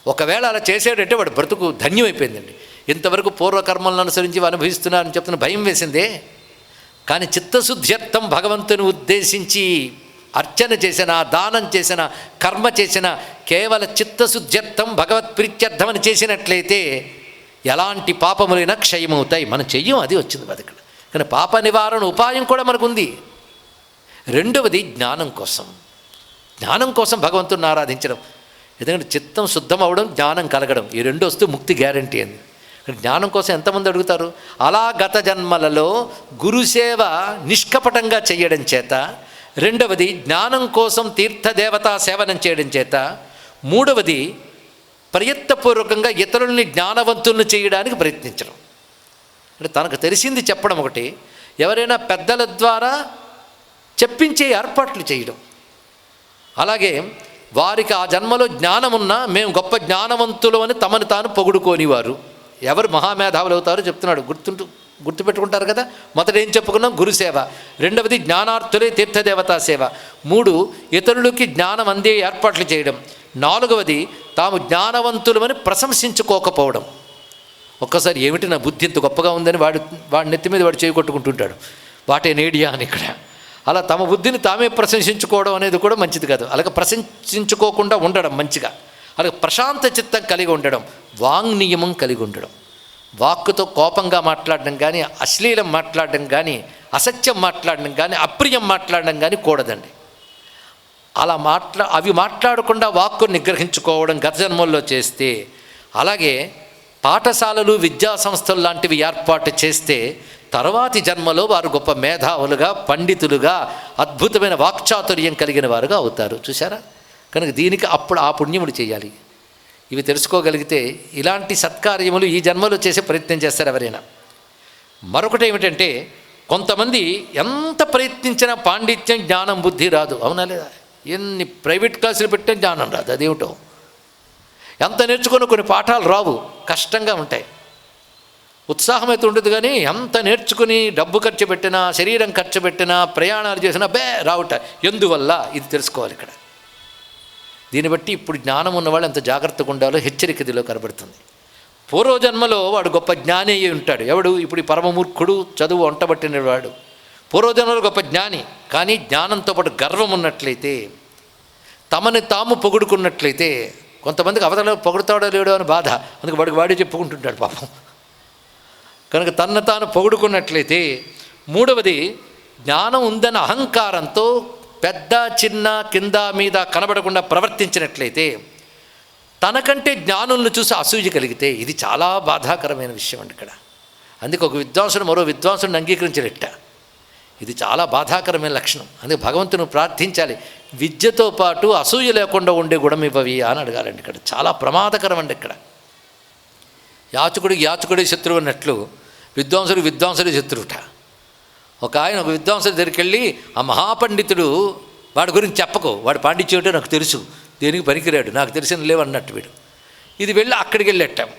ఒకవేళ అలా చేసాడంటే వాడు బ్రతుకు ధన్యమైపోయిందండి. ఇంతవరకు పూర్వకర్మలను అనుసరించి అనుభవిస్తున్నారని చెప్తున్న భయం వేసిందే. కానీ చిత్తశుద్ధ్యర్థం భగవంతుని ఉద్దేశించి అర్చన చేసిన, దానం చేసిన, కర్మ చేసిన, కేవల చిత్తశుద్ధ్యర్థం భగవత్ ప్రీత్యర్థం అని చేసినట్లయితే ఎలాంటి పాపములైనా క్షయమవుతాయి. మనం చెయ్యం, అది వచ్చింది బతుకలు. కానీ పాప నివారణ ఉపాయం కూడా మనకుంది. రెండవది జ్ఞానం కోసం. జ్ఞానం కోసం భగవంతుని ఆరాధించడం. ఎందుకంటే చిత్తం శుద్ధం అవ్వడం, జ్ఞానం కలగడం, ఈ రెండు వస్తూ ముక్తి గ్యారంటీ అంది. జ్ఞానం కోసం ఎంతమంది అడుగుతారు? అలా గత జన్మలలో గురుసేవ నిష్కపటంగా చేయడం చేత, రెండవది జ్ఞానం కోసం తీర్థదేవతా సేవనం చేయడం చేత, మూడవది ప్రయత్నపూర్వకంగా ఇతరుల్ని జ్ఞానవంతులను చేయడానికి ప్రయత్నించడం. అంటే తనకు తెలిసింది చెప్పడం ఒకటి, ఎవరైనా పెద్దల ద్వారా చెప్పించే ఏర్పాట్లు చేయడం. అలాగే వారికి ఆ జన్మలో జ్ఞానం ఉన్నా మేము గొప్ప జ్ఞానవంతులు అని తమను తాను పొగుడుకోనివారు. ఎవరు మహామేధావులు అవుతారో చెప్తున్నాడు. గుర్తుపెట్టుకుంటారు కదా. మొదట ఏం చెప్పుకున్నాం? గురుసేవ. రెండవది జ్ఞానార్థులే తీర్థదేవతా సేవ. మూడు, ఇతరులకి జ్ఞానం అందే ఏర్పాట్లు చేయడం. నాలుగవది తాము జ్ఞానవంతులమని ప్రశంసించుకోకపోవడం. ఒక్కసారి ఏమిటి నా బుద్ధి ఇంత గొప్పగా ఉందని వాడి నెత్తి మీద వాడు చేయగొట్టుకుంటుంటాడు. వాటే నేడియా అని ఇక్కడ. అలా తమ బుద్ధిని తామే ప్రశంసించుకోవడం అనేది కూడా మంచిది కాదు. అలాగే ప్రశంసించుకోకుండా ఉండడం మంచిగా. అలాగే ప్రశాంత చిత్తం కలిగి ఉండడం, వాంగ్నియమం కలిగి ఉండడం. వాక్కుతో కోపంగా మాట్లాడడం కానీ, అశ్లీలం మాట్లాడడం కానీ, అసత్యం మాట్లాడడం కానీ, అప్రియం మాట్లాడడం కానీ కూడదండి. అలా అవి మాట్లాడకుండా వాక్కును నిగ్రహించుకోవడం గత జన్మల్లో చేస్తే, అలాగే పాఠశాలలు, విద్యా సంస్థలు లాంటివి ఏర్పాటు చేస్తే తర్వాతి జన్మలో వారు గొప్ప మేధావులుగా, పండితులుగా, అద్భుతమైన వాక్చాతుర్యం కలిగిన వారుగా అవుతారు. చూసారా? కనుక దీనికి అప్పుడు ఆ పుణ్యములు చేయాలి. ఇవి తెలుసుకోగలిగితే ఇలాంటి సత్కార్యములు ఈ జన్మలో చేసే ప్రయత్నం చేస్తారు ఎవరైనా. మరొకటి ఏమిటంటే, కొంతమంది ఎంత ప్రయత్నించినా పాండిత్యం, జ్ఞానం, బుద్ధి రాదు. అవునా లేదా? ఎన్ని ప్రైవేట్ క్లాసులు పెట్టే జ్ఞానం రాదు. అదేమిటో. ఎంత నేర్చుకున్న కొన్ని పాఠాలు రావు, కష్టంగా ఉంటాయి. ఉత్సాహం అయితే ఉండదు, కానీ ఎంత నేర్చుకుని డబ్బు ఖర్చు పెట్టినా, శరీరం ఖర్చు పెట్టినా, ప్రయాణాలు చేసినా రావుట. ఎందువల్ల? ఇది తెలుసుకోవాలి ఇక్కడ. దీన్ని బట్టి ఇప్పుడు జ్ఞానం ఉన్నవాళ్ళు ఎంత జాగ్రత్తగా ఉండాలో హెచ్చరిక దిలో కనబడుతుంది. పూర్వజన్మలో వాడు గొప్ప జ్ఞాని అయి ఉంటాడు. ఎవడు? ఇప్పుడు ఈ పరమమూర్ఖుడు, చదువు వంటబట్టిన వాడు. పూర్వజన్మలో గొప్ప జ్ఞాని, కానీ జ్ఞానంతో పాటు గర్వం ఉన్నట్లయితే, తమని తాము పొగుడుకున్నట్లయితే, కొంతమందికి అవతల పొగుడుతాడో లేడో అని బాధ, అందుకు వాడే చెప్పుకుంటుంటాడు పాపం. కనుక తన్ను తాను పొగుడుకున్నట్లయితే, మూడవది జ్ఞానం ఉందన్న అహంకారంతో పెద్ద, చిన్న, కింద, మీద కనబడకుండా ప్రవర్తించినట్లయితే, తనకంటే జ్ఞానులను చూసి అసూయ కలిగితే, ఇది చాలా బాధాకరమైన విషయం అండి ఇక్కడ. అందుకే ఒక విద్వాంసుడు మరో విద్వాంసుడిని అంగీకరించలేట. ఇది చాలా బాధాకరమైన లక్షణం. అందుకే భగవంతుని ప్రార్థించాలి, విద్యతో పాటు అసూయ లేకుండా ఉండే గుణం ఇవ్వవి అని అడగాలండి. ఇక్కడ చాలా ప్రమాదకరం అండి. ఇక్కడ యాచకుడే శత్రువు అన్నట్లు విద్వాంసుడు శత్రువుట. ఒక విద్వాంసుడి దగ్గరికి వెళ్ళి, ఆ మహాపండితుడు వాడి గురించి చెప్పకు, వాడు పాండిత్యం ఏంటో నాకు తెలుసు, దేనికి పనికిరాడు, నాకు తెలిసిన లేవన్నట్టు వీడు. ఇది వెళ్ళి అక్కడికి వెళ్ళేట్టాం.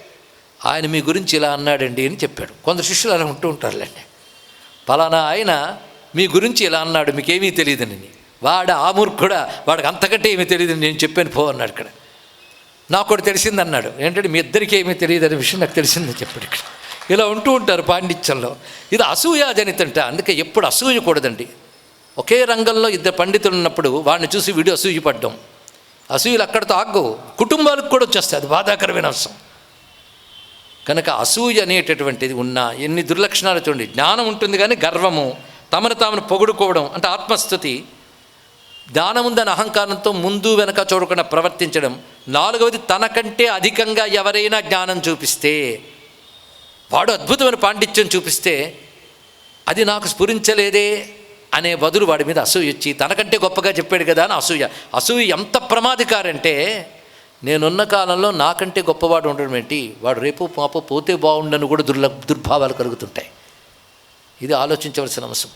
ఆయన మీ గురించి ఇలా అన్నాడండి అని చెప్పాడు. కొందరు శిష్యులు అలా ఉంటూ ఉంటారులేండి. పలానా ఆయన మీ గురించి ఇలా అన్నాడు, మీకేమీ తెలియదని. వాడు ఆ మూర్ఖుడా, వాడికి అంతకంటే ఏమీ తెలియదని నేను చెప్పాను పో అన్నాడు. ఇక్కడ నాకు కూడా తెలిసిందన్నాడు. ఏంటంటే మీ ఇద్దరికీ ఏమీ తెలియదు అనే విషయం నాకు తెలిసిందని చెప్పాడు. ఇక్కడ ఇలా ఉంటూ ఉంటారు పాండిత్యంలో. ఇది అసూయాజనితంట. అందుకే ఎప్పుడు అసూయ కూడదండి. ఒకే రంగంలో ఇద్దరు పండితులు ఉన్నప్పుడు వాడిని చూసి వీడు అసూయపడ్డం, అసూయలు అక్కడితో ఆగవు, కుటుంబాలకు కూడా వచ్చేస్తాయి. అది బాధాకరమైన అంశం. కనుక అసూయ అనేటటువంటిది ఉన్న ఎన్ని దుర్లక్షణాలు చూడండి. జ్ఞానం ఉంటుంది కానీ గర్వము, తమను పొగుడుకోవడం అంటే ఆత్మస్థుతి, జ్ఞానం ఉందని అహంకారంతో ముందు వెనక చూడకుండా ప్రవర్తించడం. నాలుగవది, తనకంటే అధికంగా ఎవరైనా జ్ఞానం చూపిస్తే, వాడు అద్భుతమైన పాండిత్యం చూపిస్తే, అది నాకు స్ఫురించలేదే అనే బదులు వాడి మీద అసూయ వచ్చి, తనకంటే గొప్పగా చెప్పాడు కదా అని అసూయ ఎంత ప్రమాదకారంటే, నేనున్న కాలంలో నాకంటే గొప్పవాడు ఉండడం ఏంటి, వాడు రేపు పాప పోతే బాగుండని కూడా దుర్భావాలు కలుగుతుంటాయి. ఇది ఆలోచించవలసిన అంశం.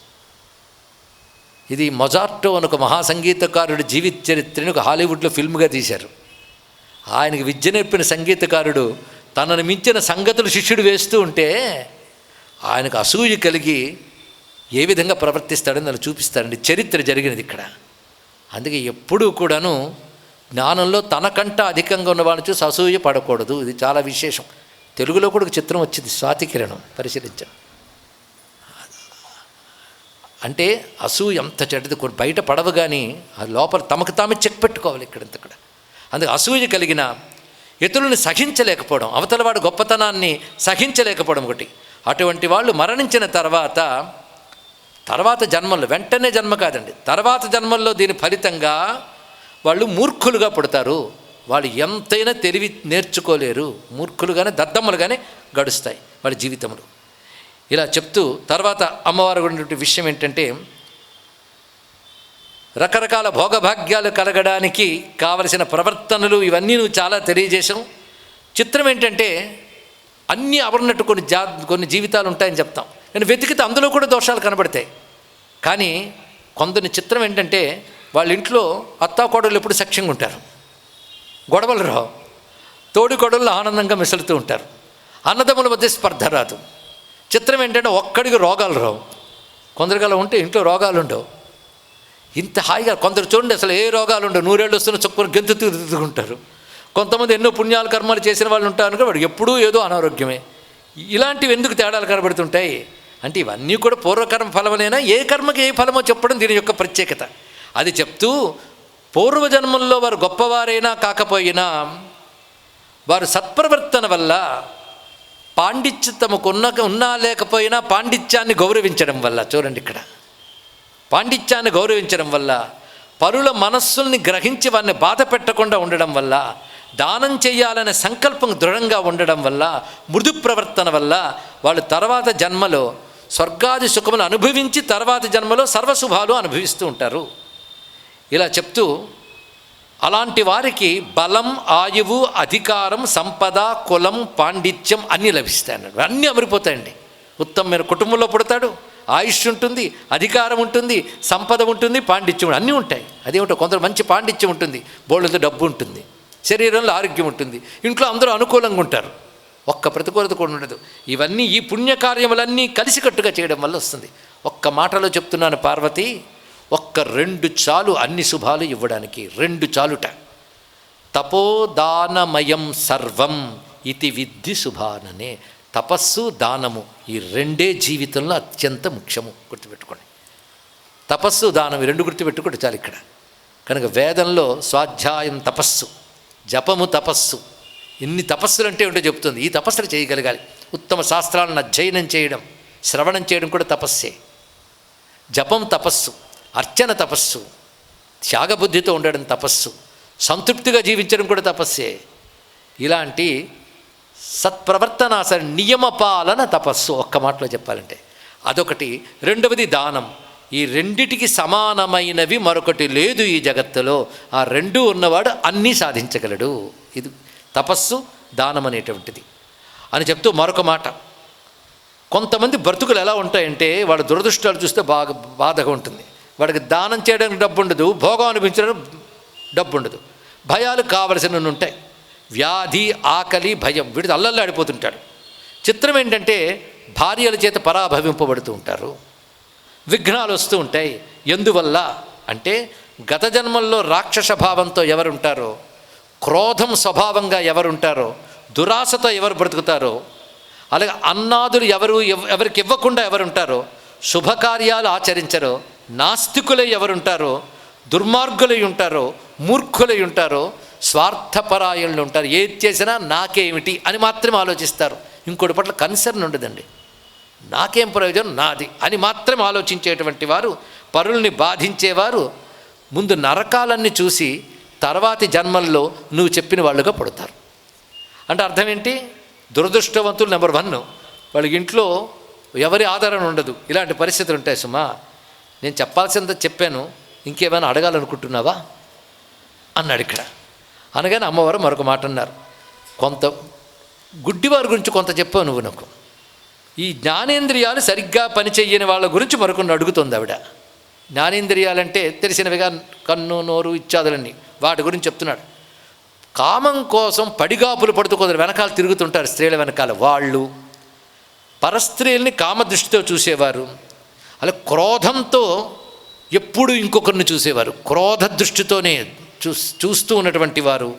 ఇది మొజార్టో అని ఒక మహాసంగీతకారుడు జీవిత చరిత్రని ఒక హాలీవుడ్లో ఫిల్మ్గా తీశారు. ఆయనకి విద్య నేర్పిన సంగీతకారుడు తనను మించిన సంగతులు శిష్యుడు వేస్తూ ఉంటే ఆయనకు అసూయ కలిగి ఏ విధంగా ప్రవర్తిస్తాడని నన్ను చూపిస్తారండి. చరిత్ర జరిగినది ఇక్కడ. అందుకే ఎప్పుడూ కూడాను జ్ఞానంలో తనకంట అధికంగా ఉన్నవాడిని చూసి అసూయ పడకూడదు. ఇది చాలా విశేషం. తెలుగులో కూడా ఒక చిత్రం వచ్చింది, స్వాతికిరణం, పరిశీలించాను. అంటే అసూయ ఎంత చెడ్డది, బయట పడవు కానీ ఆ లోపల తమకు తామే చెక్ పెట్టుకోవాలి ఇక్కడ. అందుకే అసూయ కలిగిన ఇతరులను సహించలేకపోవడం, అవతల వాడు గొప్పతనాన్ని సహించలేకపోవడం ఒకటి. అటువంటి వాళ్ళు మరణించిన తర్వాత జన్మల్లో, వెంటనే జన్మ కాదండి, తర్వాత జన్మల్లో దీని ఫలితంగా వాళ్ళు మూర్ఖులుగా పుడతారు. వాళ్ళు ఎంతైనా తెలివి నేర్చుకోలేరు, మూర్ఖులుగానే దద్దమ్మలుగానే గడుస్తాయి వాళ్ళ జీవితంలో. ఇలా చెప్తూ తర్వాత అమ్మవారు ఉన్నటువంటి విషయం ఏంటంటే, రకరకాల భోగభాగ్యాలు కలగడానికి కావలసిన ప్రవర్తనలు ఇవన్నీ నువ్వు చాలా తెలియజేశావు. చిత్రం ఏంటంటే అన్నీ అవన్నట్టు కొన్ని జీవితాలు ఉంటాయని చెప్తాం, నేను వెతికితే అందులో కూడా దోషాలు కనబడతాయి. కానీ కొందరి చిత్రం ఏంటంటే వాళ్ళ ఇంట్లో అత్తాకోడళ్ళు ఎప్పుడు సఖ్యంగా ఉంటారు, గొడవలు రావు, తోడికోడళ్ళు ఆనందంగా మిసులుతూ ఉంటారు, అన్నదమ్ముల మధ్య స్పర్ధ రాదు. చిత్రం ఏంటంటే ఒక్కడికి రోగాలు రావు, కొందరికి అలా ఉంటే ఇంట్లో రోగాలు ఉండవు. ఇంత హాయిగా కొందరు చూడండి అసలు ఏ రోగాలు ఉండవు, నూరేళ్ళు వస్తున్న చొప్పున గెంతుకుంటారు. కొంతమంది ఎన్నో పుణ్యాలు కర్మలు చేసిన వాళ్ళు ఉంటారు కనుక వాడు ఎప్పుడూ ఏదో అనారోగ్యమే. ఇలాంటివి ఎందుకు తేడాలు కనబడుతుంటాయి అంటే ఇవన్నీ కూడా పూర్వకర్మ ఫలమనేనా, ఏ కర్మకి ఏ ఫలమో చెప్పడం దీని యొక్క ప్రత్యేకత. అది చెప్తూ పూర్వజన్మల్లో వారు గొప్పవారైనా కాకపోయినా వారు సత్ప్రవర్తన వల్ల తమకు ఉన్నా లేకపోయినా పాండిత్యాన్ని గౌరవించడం వల్ల, చూడండి ఇక్కడ పాండిత్యాన్ని గౌరవించడం వల్ల, పరుల మనస్సుల్ని గ్రహించి వారిని బాధ పెట్టకుండా ఉండడం వల్ల, దానం చేయాలనే సంకల్పం దృఢంగా ఉండడం వల్ల, మృదు ప్రవర్తన వల్ల వాళ్ళు తర్వాత జన్మలో స్వర్గాది సుఖములు అనుభవించి తర్వాత జన్మలో సర్వశుభాలు అనుభవిస్తూ ఉంటారు. ఇలా చెప్తూ అలాంటి వారికి బలం, ఆయువు, అధికారం, సంపద, కులం, పాండిత్యం అన్నీ లభిస్తాయి అన్నాడు. అన్నీ అమరిపోతాయండి. ఉత్తమమైన కుటుంబంలో పుడతాడు, ఆయుష్ ఉంటుంది, అధికారం ఉంటుంది, సంపద ఉంటుంది, పాండిత్యం అన్నీ ఉంటాయి. అదేమిటో కొందరు మంచి పాండిత్యం ఉంటుంది, బోళ్ళతో డబ్బు ఉంటుంది, శరీరంలో ఆరోగ్యం ఉంటుంది, ఇంట్లో అందరూ అనుకూలంగా ఉంటారు, ఒక్క ప్రతికూలత కూడా ఉండదు. ఇవన్నీ ఈ పుణ్యకార్యములన్నీ కలిసికట్టుగా చేయడం వల్ల వస్తుంది. ఒక్క మాటలో చెప్తున్నాను పార్వతి, ఒక్క 2 చాలు అన్ని శుభాలు ఇవ్వడానికి. 2 చాలుట. తపోదానమయం సర్వం ఇతి విద్ధి శుభాననే. తపస్సు, దానము ఈ 2 జీవితంలో అత్యంత ముఖ్యము. గుర్తుపెట్టుకోండి. తపస్సు, దానం ఈ 2 గుర్తుపెట్టుకోండి చాలు ఇక్కడ. కనుక వేదంలో స్వాధ్యాయం తపస్సు, జపము తపస్సు, ఇన్ని తపస్సులు అంటే ఏంటో చెప్తుంది. ఈ తపస్సులు చేయగలగాలి. ఉత్తమ శాస్త్రాలను అధ్యయనం చేయడం, శ్రవణం చేయడం కూడా తపస్సే. జపం తపస్సు, అర్చన తపస్సు, త్యాగబుద్ధితో ఉండడం తపస్సు, సంతృప్తిగా జీవించడం కూడా తపస్సే. ఇలాంటి సత్ప్రవర్తన నియమపాలన తపస్సు. ఒక్క మాటలో చెప్పాలంటే అదొకటి. రెండవది దానం. ఈ రెండిటికి సమానమైనవి మరొకటి లేదు ఈ జగత్తులో. ఆ 2 ఉన్నవాడు అన్నీ సాధించగలడు. ఇది తపస్సు, దానం అనేటువంటిది అని చెప్తూ మరొక మాట. కొంతమంది బ్రతుకులు ఎలా ఉంటాయంటే వాళ్ళ దురదృష్టాలు చూస్తే బాధగా ఉంటుంది. వాడికి దానం చేయడానికి డబ్బు ఉండదు, భోగం అనిపించడానికి డబ్బు ఉండదు, భయాలు కావలసినవి ఉంటాయి, వ్యాధి, ఆకలి, భయం, వీడితో అల్లల్లాడిపోతుంటాడు. చిత్రం ఏంటంటే భార్యల చేత పరాభవింపబడుతూ ఉంటారు, విఘ్నాలు వస్తూ ఉంటాయి. ఎందువల్ల అంటే గత జన్మల్లో రాక్షస భావంతో ఎవరుంటారో, క్రోధం స్వభావంగా ఎవరుంటారో, దురాశతో ఎవరు బ్రతుకుతారో, అలాగే అన్నాదులు ఎవరికి ఇవ్వకుండా ఎవరుంటారో, శుభకార్యాలు ఆచరించరో, నాస్తికులై ఎవరుంటారో, దుర్మార్గులై ఉంటారో, మూర్ఖులై ఉంటారో, స్వార్థపరాయణులు ఉంటారు. ఏది చేసినా నాకేమిటి అని మాత్రమే ఆలోచిస్తారు. ఇంకోటి పట్ల కన్సర్న్ ఉండదండి. నాకేం ప్రయోజనం, నాది అని మాత్రం ఆలోచించేటువంటి వారు, పరుల్ని బాధించేవారు ముందు నరకాలన్నీ చూసి తర్వాతి జన్మల్లో నువ్వు చెప్పిన వాళ్ళుగా పుడతారు. అంటే అర్థం ఏంటి? దురదృష్టవంతులు నెంబర్ 1. వాళ్ళకి ఇంట్లో ఎవరి ఆధారణ ఉండదు. ఇలాంటి పరిస్థితులు ఉంటాయి సుమా. నేను చెప్పాల్సిందే చెప్పాను, ఇంకేమైనా అడగాలనుకుంటున్నావా అన్నాడు ఇక్కడ. అనగానే అమ్మవారు మరొక మాట అన్నారు. కొంత గుడ్డివారి గురించి కొంత చెప్పావు నువ్వు నాకు. ఈ జ్ఞానేంద్రియాలు సరిగ్గా పనిచేయని వాళ్ళ గురించి మరొకరిని అడుగుతుంది ఆవిడ. జ్ఞానేంద్రియాలంటే తెలిసినవిగా కన్ను, నోరు ఇత్యాదులన్నీ, వాటి గురించి చెప్తున్నాడు. కామం కోసం పడిగాపులు పడుతూ కొందరు వెనకాల తిరుగుతుంటారు, స్త్రీల వెనకాల. వాళ్ళు పరస్త్రీల్ని కామదృష్టితో చూసేవారు. అలా క్రోధంతో ఎప్పుడు ఇంకొకరిని చూసేవారు, క్రోధ దృష్టితోనే చూస్తూ ఉన్నటువంటి వారు,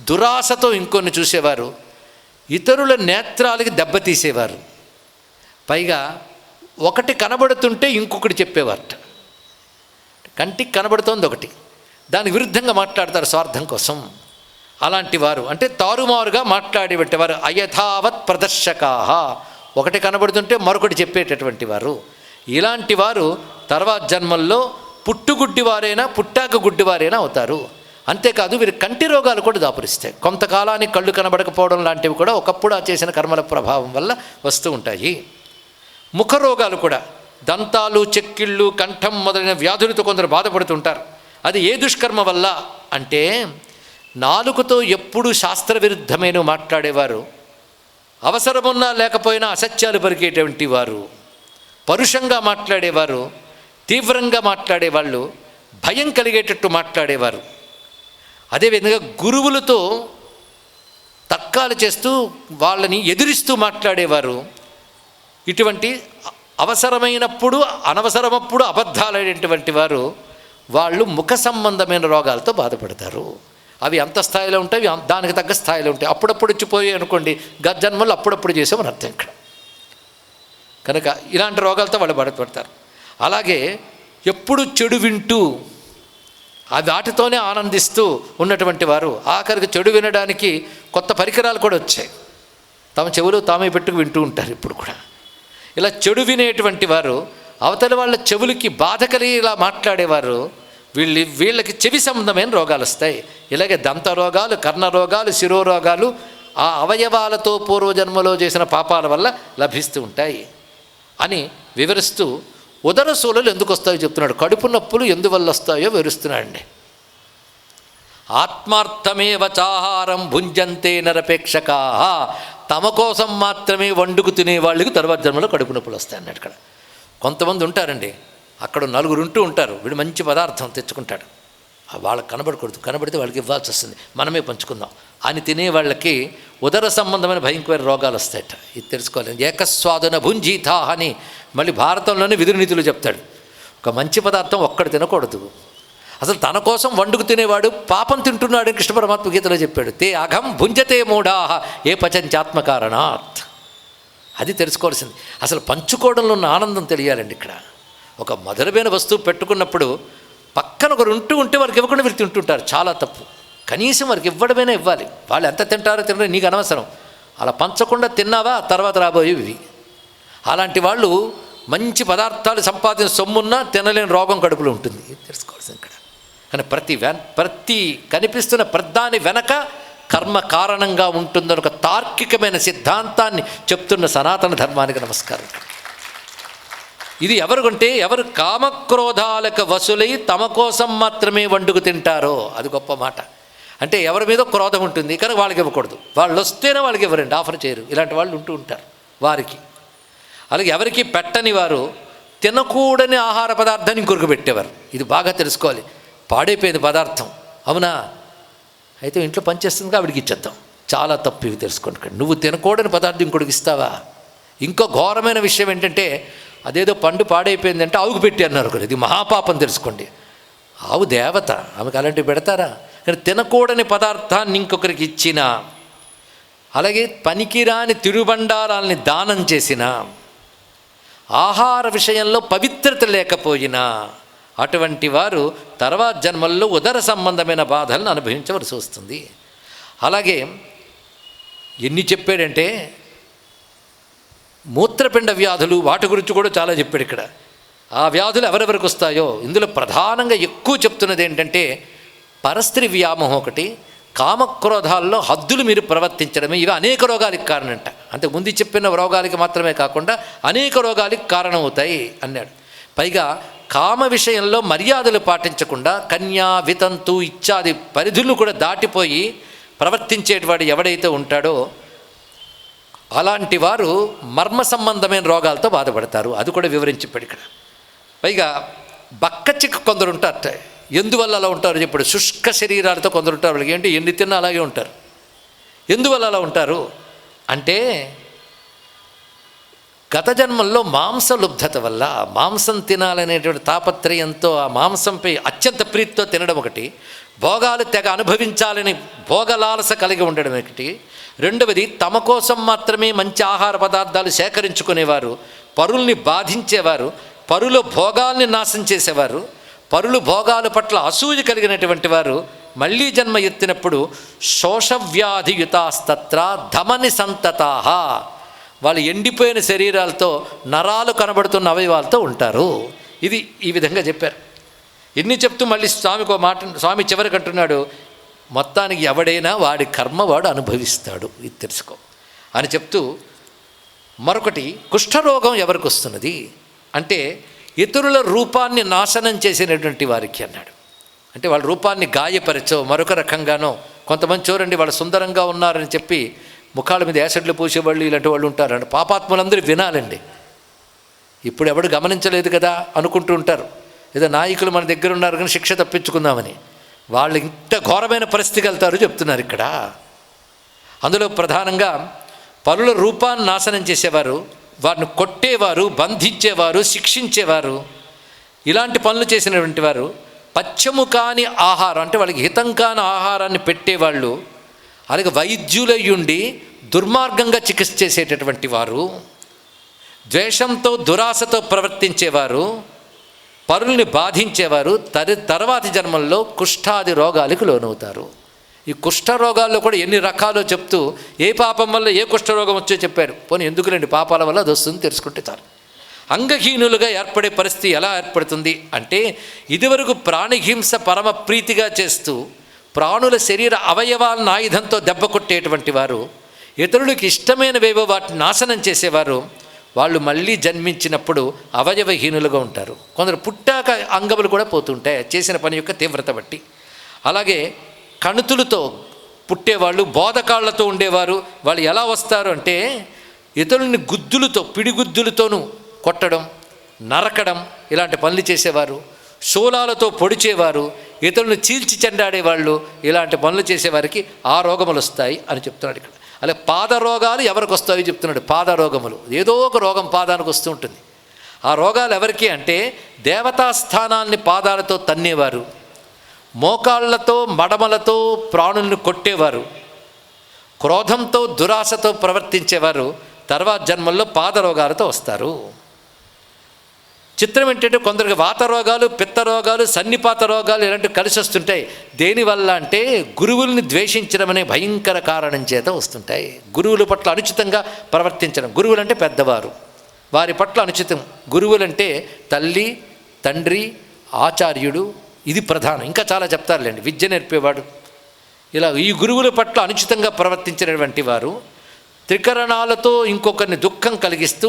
దురాశతో ఇంకొన్ని చూసేవారు, ఇతరుల నేత్రాలకి దెబ్బతీసేవారు. పైగా ఒకటి కనబడుతుంటే ఇంకొకటి చెప్పేవారట. కంటికి కనబడుతోంది ఒకటి, దాని విరుద్ధంగా మాట్లాడతారు స్వార్థం కోసం. అలాంటి వారు అంటే తారుమారుగా మాట్లాడేటవారు. అయథావత్ ప్రదర్శకాహ, ఒకటి కనబడుతుంటే మరొకటి చెప్పేటటువంటి వారు. ఇలాంటి వారు తర్వాత జన్మల్లో పుట్టుగుడ్డివారైనా పుట్టాక గుడ్డివారైనా అవుతారు. అంతేకాదు వీరి కంటి రోగాలు కూడా దాపురిస్తాయి. కొంతకాలానికి కళ్ళు కనబడకపోవడం లాంటివి కూడా ఒకప్పుడు ఆ చేసిన కర్మల ప్రభావం వల్ల వస్తూ ఉంటాయి. ముఖ రోగాలు కూడా, దంతాలు, చెక్కిళ్ళు, కంఠం మొదలైన వ్యాధులతో కొందరు బాధపడుతుంటారు. అది ఏ దుష్కర్మ వల్ల అంటే, నాలుకతో ఎప్పుడూ శాస్త్రవిరుద్ధమైన మాట్లాడేవారు, అవసరమున్నా లేకపోయినా అసత్యాలు పలికేటువంటి వారు, పరుషంగా మాట్లాడేవారు, తీవ్రంగా మాట్లాడేవాళ్ళు, భయం కలిగేటట్టు మాట్లాడేవారు. అదేవిధంగా గురువులతో తర్కాలు చేస్తూ వాళ్ళని ఎదిరిస్తూ మాట్లాడేవారు. ఇటువంటి అవసరమైనప్పుడు అనవసరమప్పుడు అబద్ధాలైనటువంటి వారు, వాళ్ళు ముఖ సంబంధమైన రోగాలతో బాధపడతారు. అవి అంత స్థాయిలో ఉంటాయి, దానికి తగ్గ స్థాయిలో ఉంటాయి. అప్పుడప్పుడు వచ్చిపోయి అనుకోండి, గత జన్మలు అప్పుడప్పుడు చేసామని అర్థం ఇక్కడ. కనుక ఇలాంటి రోగాలతో వాళ్ళు బాధపడతారు. అలాగే ఎప్పుడు చెడు వింటూ వాటితోనే ఆనందిస్తూ ఉన్నటువంటి వారు, ఆఖరికి చెడు వినడానికి కొత్త పరికరాలు కూడా వచ్చాయి. తమ చెవులు తామే పెట్టుకు వింటూ ఉంటారు ఇప్పుడు కూడా. ఇలా చెడు వినేటువంటి వారు, అవతల వాళ్ళ చెవులకి బాధ కలిగి ఇలా మాట్లాడేవారు, వీళ్ళకి చెవి సంబంధమైన రోగాలు వస్తాయి. ఇలాగే దంత రోగాలు, కర్ణ రోగాలు, శిరోరోగాలు ఆ అవయవాలతో పూర్వజన్మలో చేసిన పాపాల వల్ల లభిస్తూ ఉంటాయి అని వివరిస్తూ ఉదర శూలలు ఎందుకు వస్తాయో చెప్తున్నాడు. కడుపు నొప్పులు ఎందువల్ల వస్తాయో వివరిస్తున్నాడండి. ఆత్మార్థమేవ చాహారం భుంజంతే నరపేక్షకా, తమ కోసం మాత్రమే వండుకు తినే వాళ్ళకి తర్వాత జన్మలో కడుపు నొప్పులు వస్తాయి అన్నాడు. ఇక్కడ కొంతమంది ఉంటారండి, అక్కడ నలుగురు ఉంటూ ఉంటారు, వీడు మంచి పదార్థం తెచ్చుకుంటాడు, వాళ్ళకి కనబడకూడదు, కనబడితే వాళ్ళకి ఇవ్వాల్సి వస్తుంది, మనమే పంచుకుందాం అని తినే వాళ్ళకి ఉదర సంబంధమైన భయంకర రోగాలు వస్తాయట. ఇది తెలుసుకోవాలి. ఏకస్వాదున భుంజీతా అని మళ్ళీ భారతంలోనే విధునీతులు చెప్తాడు. ఒక మంచి పదార్థం ఒక్కడు తినకూడదు, అసలు తన కోసం వండుకు తినేవాడు పాపం తింటున్నాడు. కృష్ణ పరమాత్మ గీతలో చెప్పాడు, తే అఘం భుంజతే మూఢాహ ఏ పచంచాత్మకారణాత్. అది తెలుసుకోవాల్సింది. అసలు పంచుకోవడంలో ఉన్న ఆనందం తెలియాలండి. ఇక్కడ ఒక మధురమైన వస్తువు పెట్టుకున్నప్పుడు పక్కన ఒకరు ఉంటే వారికి ఇవ్వకుండా వీళ్ళు తింటుంటారు, చాలా తప్పు. కనీసం వారికి ఇవ్వడమైనా ఇవ్వాలి. వాళ్ళు ఎంత తింటారో తినరో నీకు అనవసరం. అలా పంచకుండా తిన్నావా తర్వాత రాబోయేవి. అలాంటి వాళ్ళు మంచి పదార్థాలు సంపాదించిన సొమ్మున్నా తినలేని రోగం కడుపులో ఉంటుంది. తెలుసుకోవాల్సింది ఇక్కడ. కానీ ప్రతి కనిపిస్తున్న ప్రధాని వెనక కర్మ కారణంగా ఉంటుందని ఒక తార్కికమైన సిద్ధాంతాన్ని చెప్తున్న సనాతన ధర్మానికి నమస్కారం. ఇది ఎవరుకుంటే ఎవరు కామక్రోధాలకు వసులై తమ కోసం మాత్రమే వండుకు తింటారో అది గొప్ప మాట. అంటే ఎవరి మీద క్రోధం ఉంటుంది కానీ వాళ్ళకి ఇవ్వకూడదు, వాళ్ళు వస్తేనే వాళ్ళకి ఇవ్వరండి, ఆఫర్ చేయరు. ఇలాంటి వాళ్ళు ఉంటూ ఉంటారు వారికి. అలాగే ఎవరికి పెట్టని వారు తినకూడని ఆహార పదార్థాన్ని ఇంకొరకు పెట్టేవారు. ఇది బాగా తెలుసుకోవాలి. పాడైపోయేది పదార్థం, అవునా, అయితే ఇంట్లో పనిచేస్తుంది ఆవిడికి ఇచ్చేద్దాం, చాలా తప్పు. ఇవి తెలుసుకోండి. నువ్వు తినకూడని పదార్థం ఇంకొకటికి ఇస్తావా? ఇంకో ఘోరమైన విషయం ఏంటంటే, అదేదో పండు పాడైపోయిందంటే ఆవుకు పెట్టి అన్నారు. ఇది మహాపాపం తెలుసుకోండి. ఆవు దేవత, ఆమెకు అలాంటివి పెడతారా? కానీ తినకూడని పదార్థాన్ని ఇంకొకరికి ఇచ్చిన, అలాగే పనికిరాని తిరుబండారాల్ని దానం చేసిన, ఆహార విషయంలో పవిత్రత లేకపోయినా అటువంటి వారు తర్వాత జన్మల్లో ఉదర సంబంధమైన బాధలను అనుభవించవలసి వస్తుంది. అలాగే ఎన్ని చెప్పాడంటే మూత్రపిండ వ్యాధులు, వాటి గురించి కూడా చాలా చెప్పాడు ఇక్కడ. ఆ వ్యాధులు ఎవరెవరికి వస్తాయో ఇందులో ప్రధానంగా ఎక్కువ చెప్తున్నది ఏంటంటే పరస్త్రీ వ్యామోహం ఒకటి, కామక్రోధాల్లో హద్దులు మీరు ప్రవర్తించడమే. ఇవి అనేక రోగాలకు కారణంట. అంతకు ముందు చెప్పిన రోగాలకి మాత్రమే కాకుండా అనేక రోగాలకు కారణమవుతాయి అన్నాడు. పైగా కామ విషయంలో మర్యాదలు పాటించకుండా కన్యా, వితంతు ఇత్యాది పరిధులు కూడా దాటిపోయి ప్రవర్తించేటివాడు ఎవడైతే ఉంటాడో అలాంటి వారు మర్మ సంబంధమైన రోగాలతో బాధపడతారు. అది కూడా వివరించిపోయాడు ఇక్కడ. పైగా బక్కచిక్క కొందరు ఉంటారట. ఎందువల్ల అలా ఉంటారు చెప్పాడు. శుష్క శరీరాలతో కొందరు ఉంటారు. వాళ్ళకి ఏంటి ఎన్ని తిన్నా అలాగే ఉంటారు. ఎందువల్ల అలా ఉంటారు అంటే గత జన్మల్లో మాంసలుబ్ధత వల్ల మాంసం తినాలనేటువంటి తాపత్రయంతో ఆ మాంసంపై అత్యంత ప్రీతితో తినడం ఒకటి, భోగాలు తెగ అనుభవించాలని భోగలాలస కలిగి ఉండడం ఒకటి, రెండవది తమ కోసం మాత్రమే మంచి ఆహార పదార్థాలు సేకరించుకునేవారు, పరుల్ని బాధించేవారు, పరుల భోగాల్ని నాశనం చేసేవారు, పరులు భోగాల పట్ల అసూయ కలిగినటువంటి వారు మళ్ళీ జన్మ ఎత్తినప్పుడు శోషవ్యాధియుతాస్తత్ర ధమని సంతతాహ, వాళ్ళు ఎండిపోయిన శరీరాలతో నరాలు కనబడుతున్న అవయవాలతో ఉంటారు. ఇది ఈ విధంగా చెప్పారు. ఇన్ని చెప్తూ మళ్ళీ స్వామికి ఒక మాట, స్వామి చివరికి అంటున్నాడు, మొత్తానికి ఎవడైనా వాడి కర్మ వాడు అనుభవిస్తాడు, ఇది తెలుసుకో అని చెప్తూ, మరొకటి కుష్ఠరోగం ఎవరికి వస్తున్నది అంటే ఇతరుల రూపాన్ని నాశనం చేసినటువంటి వారికి అన్నాడు. అంటే వాళ్ళ రూపాన్ని గాయపరచో మరొక రకంగానో, కొంతమంది చూడండి వాళ్ళు సుందరంగా ఉన్నారని చెప్పి ముఖాల మీద యాసిడ్లు పూసేవాళ్ళు ఇలాంటి వాళ్ళు ఉంటారండి. పాపాత్ములందరూ వినాలండి. ఇప్పుడు ఎవడు గమనించలేదు కదా అనుకుంటూ ఉంటారు, ఏదో నాయకులు మన దగ్గర ఉన్నారు కానీ శిక్ష తప్పించుకుందామని. వాళ్ళు ఇంత ఘోరమైన పరిస్థితికి వెళ్తారు చెప్తున్నారు ఇక్కడ. అందులో ప్రధానంగా పరుల రూపాన్ని నాశనం చేసేవారు, వారిని కొట్టేవారు, బంధించేవారు, శిక్షించేవారు, ఇలాంటి పనులు చేసినటువంటి వారు, పచ్చము కాని ఆహారం అంటే వాళ్ళకి హితం కాని ఆహారాన్ని పెట్టేవాళ్ళు, అలాగే వైద్యులయ్యుండి దుర్మార్గంగా చికిత్స చేసేటటువంటి వారు, ద్వేషంతో దురాశతో ప్రవర్తించేవారు, పరుల్ని బాధించేవారు తర్వాతి జన్మల్లో కుష్ఠాది రోగాలకు లోనవుతారు. ఈ కుష్ఠరోగాల్లో కూడా ఎన్ని రకాలో చెప్తూ ఏ పాపం వల్ల ఏ కుష్ఠరోగం వచ్చో చెప్పారు. పోనీ ఎందుకులేండి, పాపాల వల్ల అది వస్తుంది తెలుసుకుంటే చాలు. అంగహీనులుగా ఏర్పడే పరిస్థితి ఎలా ఏర్పడుతుంది అంటే, ఇదివరకు ప్రాణిహింస పరమ ప్రీతిగా చేస్తూ ప్రాణుల శరీర అవయవాలను ఆయుధంతో దెబ్బ కొట్టేటువంటి వారు, ఇతరులకు ఇష్టమైనవేవో వాటిని నాశనం చేసేవారు, వాళ్ళు మళ్ళీ జన్మించినప్పుడు అవయవహీనులుగా ఉంటారు. కొందరు పుట్టాక అంగములు కూడా పోతుంటాయి చేసిన పని యొక్క తీవ్రత బట్టి. అలాగే కణుతులతో పుట్టేవాళ్ళు, బోధకాళ్లతో ఉండేవారు, వాళ్ళు ఎలా వస్తారు అంటే ఇతరులని గుద్దులతో పిడిగుద్దులతోనూ కొట్టడం, నరకడం ఇలాంటి పనులు చేసేవారు, శూలాలతో పొడిచేవారు, ఇతరులను చీల్చి చెండాడేవాళ్ళు, ఇలాంటి పనులు చేసేవారికి ఆ రోగములు వస్తాయి అని చెప్తున్నాడు ఇక్కడ. అలాగే పాదరోగాలు ఎవరికి వస్తాయో చెప్తున్నాడు. పాదరోగములు ఏదో ఒక రోగం పాదానికి వస్తూ ఉంటుంది. ఆ రోగాలు ఎవరికి అంటే దేవతాస్థానాన్ని పాదాలతో తన్నేవారు, మోకాళ్లతో మడమలతో ప్రాణులను కొట్టేవారు, క్రోధంతో దురాశతో ప్రవర్తించేవారు తర్వాత జన్మల్లో పాదరోగాలతో వస్తారు. చిత్రం ఏంటంటే కొందరికి వాత రోగాలు, పిత్త రోగాలు, సన్నిపాత రోగాలు ఇలాంటివి కలిసి వస్తుంటాయి. దేనివల్ల అంటే గురువుల్ని ద్వేషించడం అనే భయంకర కారణం చేత వస్తుంటాయి. గురువుల పట్ల అనుచితంగా ప్రవర్తించడం. గురువులంటే పెద్దవారు, వారి పట్ల అనుచితం. గురువులంటే తల్లి, తండ్రి, ఆచార్యుడు, ఇది ప్రధానం. ఇంకా చాలా చెప్తారులేండి, విద్య నేర్పేవాడు. ఇలా ఈ గురువుల పట్ల అనుచితంగా ప్రవర్తించినటువంటి వారు త్రికరణాలతో ఇంకొకరిని దుఃఖం కలిగిస్తూ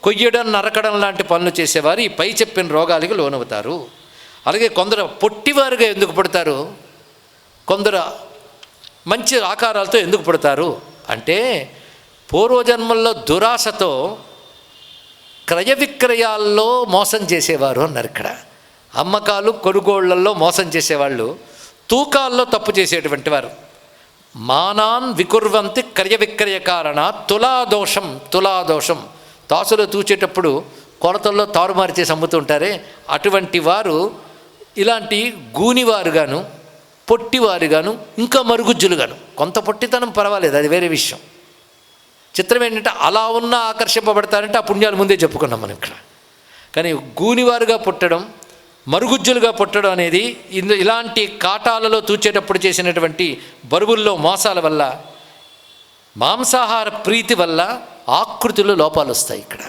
కొయ్యడం, నరకడం లాంటి పనులు చేసేవారు ఈ పై చెప్పిన రోగాలకు లోనవుతారు. అలాగే కొందరు పొట్టివారుగా ఎందుకు పుడతారు, కొందరు మంచి ఆకారాలతో ఎందుకు పుడతారు అంటే పూర్వజన్మల్లో దురాశతో క్రయ విక్రయాల్లో మోసం చేసేవారు అన్నారు ఇక్కడ. అమ్మకాలు కొనుగోళ్లలో మోసం చేసేవాళ్ళు, తూకాల్లో తప్పు చేసేటువంటి వారు. మానాన్ వికుర్వంతి క్రయ విక్రయ కారణ తులాదోషం తాసులో తూచేటప్పుడు కొలతల్లో తారుమారు చేసి అమ్ముతుంటారే, అటువంటి వారు ఇలాంటి గూనివారుగాను, పొట్టివారుగాను, ఇంకా మరుగుజ్జులుగాను. కొంత పొట్టితనం పర్వాలేదు, అది వేరే విషయం. చిత్రం ఏంటంటే అలా ఉన్న ఆకర్షింపబడతారంటే ఆ పుణ్యాలు ముందే చెప్పుకున్నాం మనం ఇక్కడ. కానీ గూనివారుగా పుట్టడం, మరుగుజ్జులుగా పుట్టడం అనేది ఇలాంటి కాటాలలో తూచేటప్పుడు చేసినటువంటి బరువుల్లో మోసాల వల్ల, మాంసాహార ప్రీతి వల్ల ఆకృతిలో లోపాలు వస్తాయి ఇక్కడ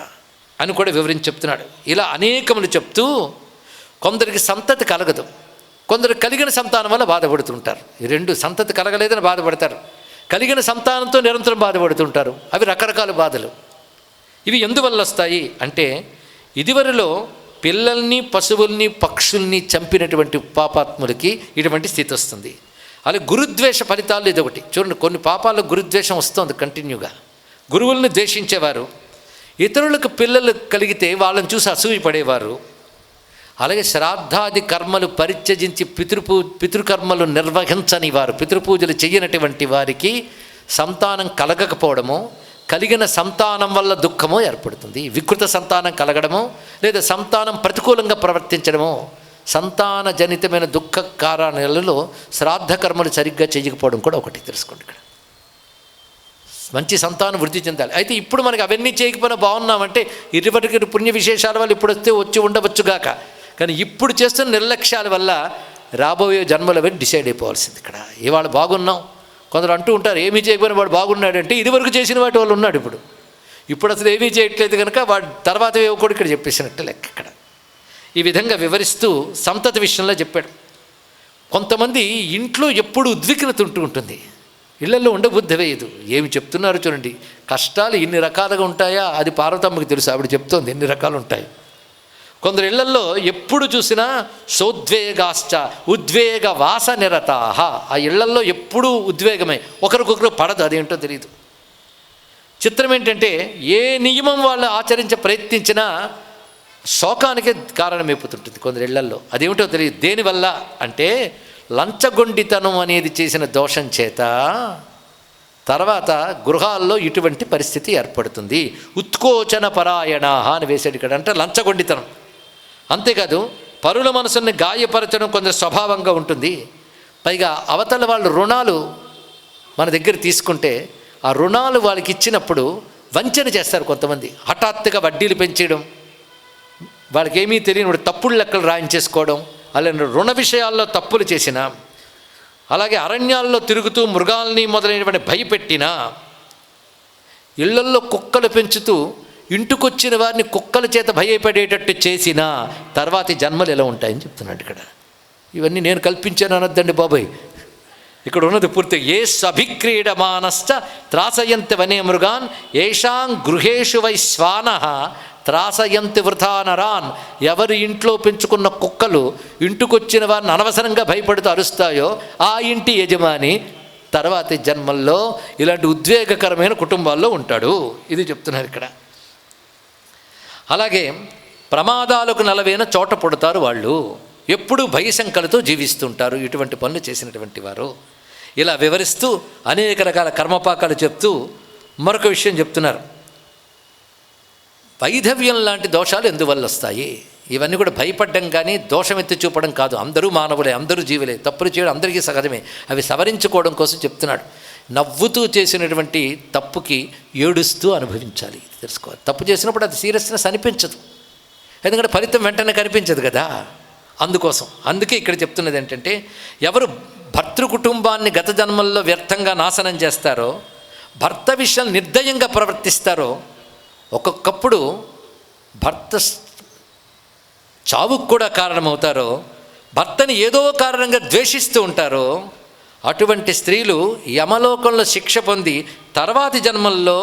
అని కూడా వివరించి చెప్తున్నాడు. ఇలా అనేకములు చెప్తూ కొందరికి సంతతి కలగదు, కొందరు కలిగిన సంతానం వల్ల బాధపడుతుంటారు. ఈ రెండు, సంతతి కలగలేదని బాధపడతారు, కలిగిన సంతానంతో నిరంతరం బాధపడుతుంటారు. అవి రకరకాల బాధలు. ఇవి ఎందువల్ల వస్తాయి అంటే ఇదివరలో పిల్లల్ని, పశువుల్ని, పక్షుల్ని చంపినటువంటి పాపాత్ములకి ఇటువంటి స్థితి వస్తుంది. అలాగే గురుద్వేష ఫలితాలు ఇదొకటి. చూడండి, కొన్ని పాపాల్లో గురుద్వేషం వస్తుంది కంటిన్యూగా. గురువుల్ని ద్వేషించేవారు, ఇతరులకు పిల్లలు కలిగితే వాళ్ళని చూసి అసూయపడేవారు. అలాగే శ్రాద్ధాది కర్మలు పరిత్యజించి పితృకర్మలు నిర్వహించని వారు, పితృపూజలు చెయ్యనటువంటి వారికి సంతానం కలగకపోవడము, కలిగిన సంతానం వల్ల దుఃఖమో ఏర్పడుతుంది. వికృత సంతానం కలగడమో లేదా సంతానం ప్రతికూలంగా ప్రవర్తించడమో, సంతాన జనితమైన దుఃఖ కారణాలలో శ్రాద్ధ కర్మలు సరిగ్గా చేయకపోవడం కూడా ఒకటి తెలుసుకోండి. ఇక్కడ మంచి సంతానం వృద్ధి చెందాలి. అయితే ఇప్పుడు మనకి అవన్నీ చేయకపోయినా బాగున్నామంటే ఇరువరికి పుణ్య విశేషాల వల్ల ఇప్పుడు వచ్చి ఉండవచ్చుగాక, కానీ ఇప్పుడు చేస్తున్న నిర్లక్ష్యాల వల్ల రాబోయే జన్మలు అవన్నీ డిసైడ్ అయిపోవాల్సింది. ఇక్కడ ఇవాళ బాగున్నాం, కొందరు అంటూ ఉంటారు ఏమీ చేయకపోయినా వాడు బాగున్నాడంటే ఇదివరకు చేసిన వాటి వాళ్ళు ఉన్నాడు. ఇప్పుడు అసలు ఏమీ చేయట్లేదు కనుక వాడు తర్వాత కూడా ఇక్కడ చెప్పేసినట్టు లెక్క. ఇక్కడ ఈ విధంగా వివరిస్తూ సంతతి విషయంలో చెప్పాడు. కొంతమంది ఇంట్లో ఎప్పుడు ఉద్విగ్నత ఉంటుంది, ఇళ్లలో ఉండబుద్ధి వేయదు. ఏమి చెప్తున్నారు చూడండి, కష్టాలు ఇన్ని రకాలుగా ఉంటాయా అది పార్వతమ్మకి తెలుసు, ఆవిడ చెప్తోంది ఎన్ని రకాలు ఉంటాయి. కొందరు ఇళ్లల్లో ఎప్పుడు చూసినా సోద్వేగాశ్చ ఉద్వేగ వాస నిరతాహ, ఆ ఇళ్లల్లో ఎప్పుడూ ఉద్వేగమే, ఒకరికొకరు పడదు, అదేంటో తెలియదు. చిత్రం ఏంటంటే ఏ నియమం వాళ్ళు ఆచరించ ప్రయత్నించినా శోకానికే కారణమైపోతుంటుంది కొందరు ఇళ్లల్లో, అదేమిటో తెలియదు. దేనివల్ల అంటే లంచగొండితనం అనేది చేసిన దోషం చేత తర్వాత గృహాల్లో ఇటువంటి పరిస్థితి ఏర్పడుతుంది. ఉత్కోచన పరాయణ అని వేసాడు ఇక్కడ, అంటే లంచగొండితనం. అంతేకాదు పరుల మనసుని గాయపరచడం కొంచెం స్వభావంగా ఉంటుంది. పైగా అవతల వాళ్ళు రుణాలు మన దగ్గర తీసుకుంటే ఆ రుణాలు వాళ్ళకి ఇచ్చినప్పుడు వంచన చేస్తారు కొంతమంది. హఠాత్తుగా వడ్డీలు పెంచేయడం, వాళ్ళకి ఏమీ తెలియని తప్పుడు లెక్కలు రాయించేసుకోవడం, అలాగే రుణ విషయాల్లో తప్పులు చేసినా, అలాగే అరణ్యాల్లో తిరుగుతూ మృగాల్ని మొదలైనటువంటి భయపెట్టినా, ఇళ్లల్లో కుక్కలు పెంచుతూ ఇంటికొచ్చిన వారిని కుక్కల చేత భయపడేటట్టు చేసినా తర్వాతి జన్మలు ఎలా ఉంటాయని చెప్తున్నాడు ఇక్కడ. ఇవన్నీ నేను కల్పించాను అనొద్దండి బాబాయ్, ఇక్కడ ఉన్నది పూర్తిగా. ఏ స్వభిక్రీడమానశ్చ త్రాసయంతి వనే మృగాన్ ఏషాం గృహేషు వై శ్వానః త్రాసయంతి వృథా నరాన్. ఎవరి ఇంట్లో పెంచుకున్న కుక్కలు ఇంటికొచ్చిన వారిని అనవసరంగా భయపడుతూ అరుస్తాయో ఆ ఇంటి యజమాని తర్వాతి జన్మల్లో ఇలాంటి ఉద్వేగకరమైన కుటుంబాల్లో ఉంటాడు. ఇది చెప్తున్నారు ఇక్కడ. అలాగే ప్రమాదాలకు నలవైన చోట పుడతారు వాళ్ళు, ఎప్పుడూ భయశంకలతో జీవిస్తుంటారు ఇటువంటి పనులు చేసినటువంటి వారు. ఇలా వివరిస్తూ అనేక రకాల కర్మపాకాలు చెప్తూ మరొక విషయం చెప్తున్నారు. వైధవ్యం లాంటి దోషాలు ఎందువల్ల వస్తాయి, ఇవన్నీ కూడా భయపడ్డం కానీ దోషం ఎత్తి చూపడం కాదు. అందరూ మానవులే, అందరూ జీవులే, తప్పులు చేయడం అందరికీ సహజమే. అవి సవరించుకోవడం కోసం చెప్తున్నాడు. నవ్వుతూ చేసినటువంటి తప్పుకి ఏడుస్తూ అనుభవించాలి, తెలుసుకోవాలి. తప్పు చేసినప్పుడు అది సీరియస్నెస్ అనిపించదు, ఎందుకంటే ఫలితం వెంటనే కనిపించదు కదా. అందుకే ఇక్కడ చెప్తున్నది ఏంటంటే ఎవరు భర్తృ కుటుంబాన్ని గత జన్మల్లో వ్యర్థంగా నాశనం చేస్తారో, భర్త విషయం నిర్దయంగా ప్రవర్తిస్తారో, ఒక్కొక్కప్పుడు భర్త చావుకు కూడా కారణమవుతారో, భర్తని ఏదో కారణంగా ద్వేషిస్తూ ఉంటారో, అటువంటి స్త్రీలు యమలోకంలో శిక్ష పొంది తర్వాతి జన్మల్లో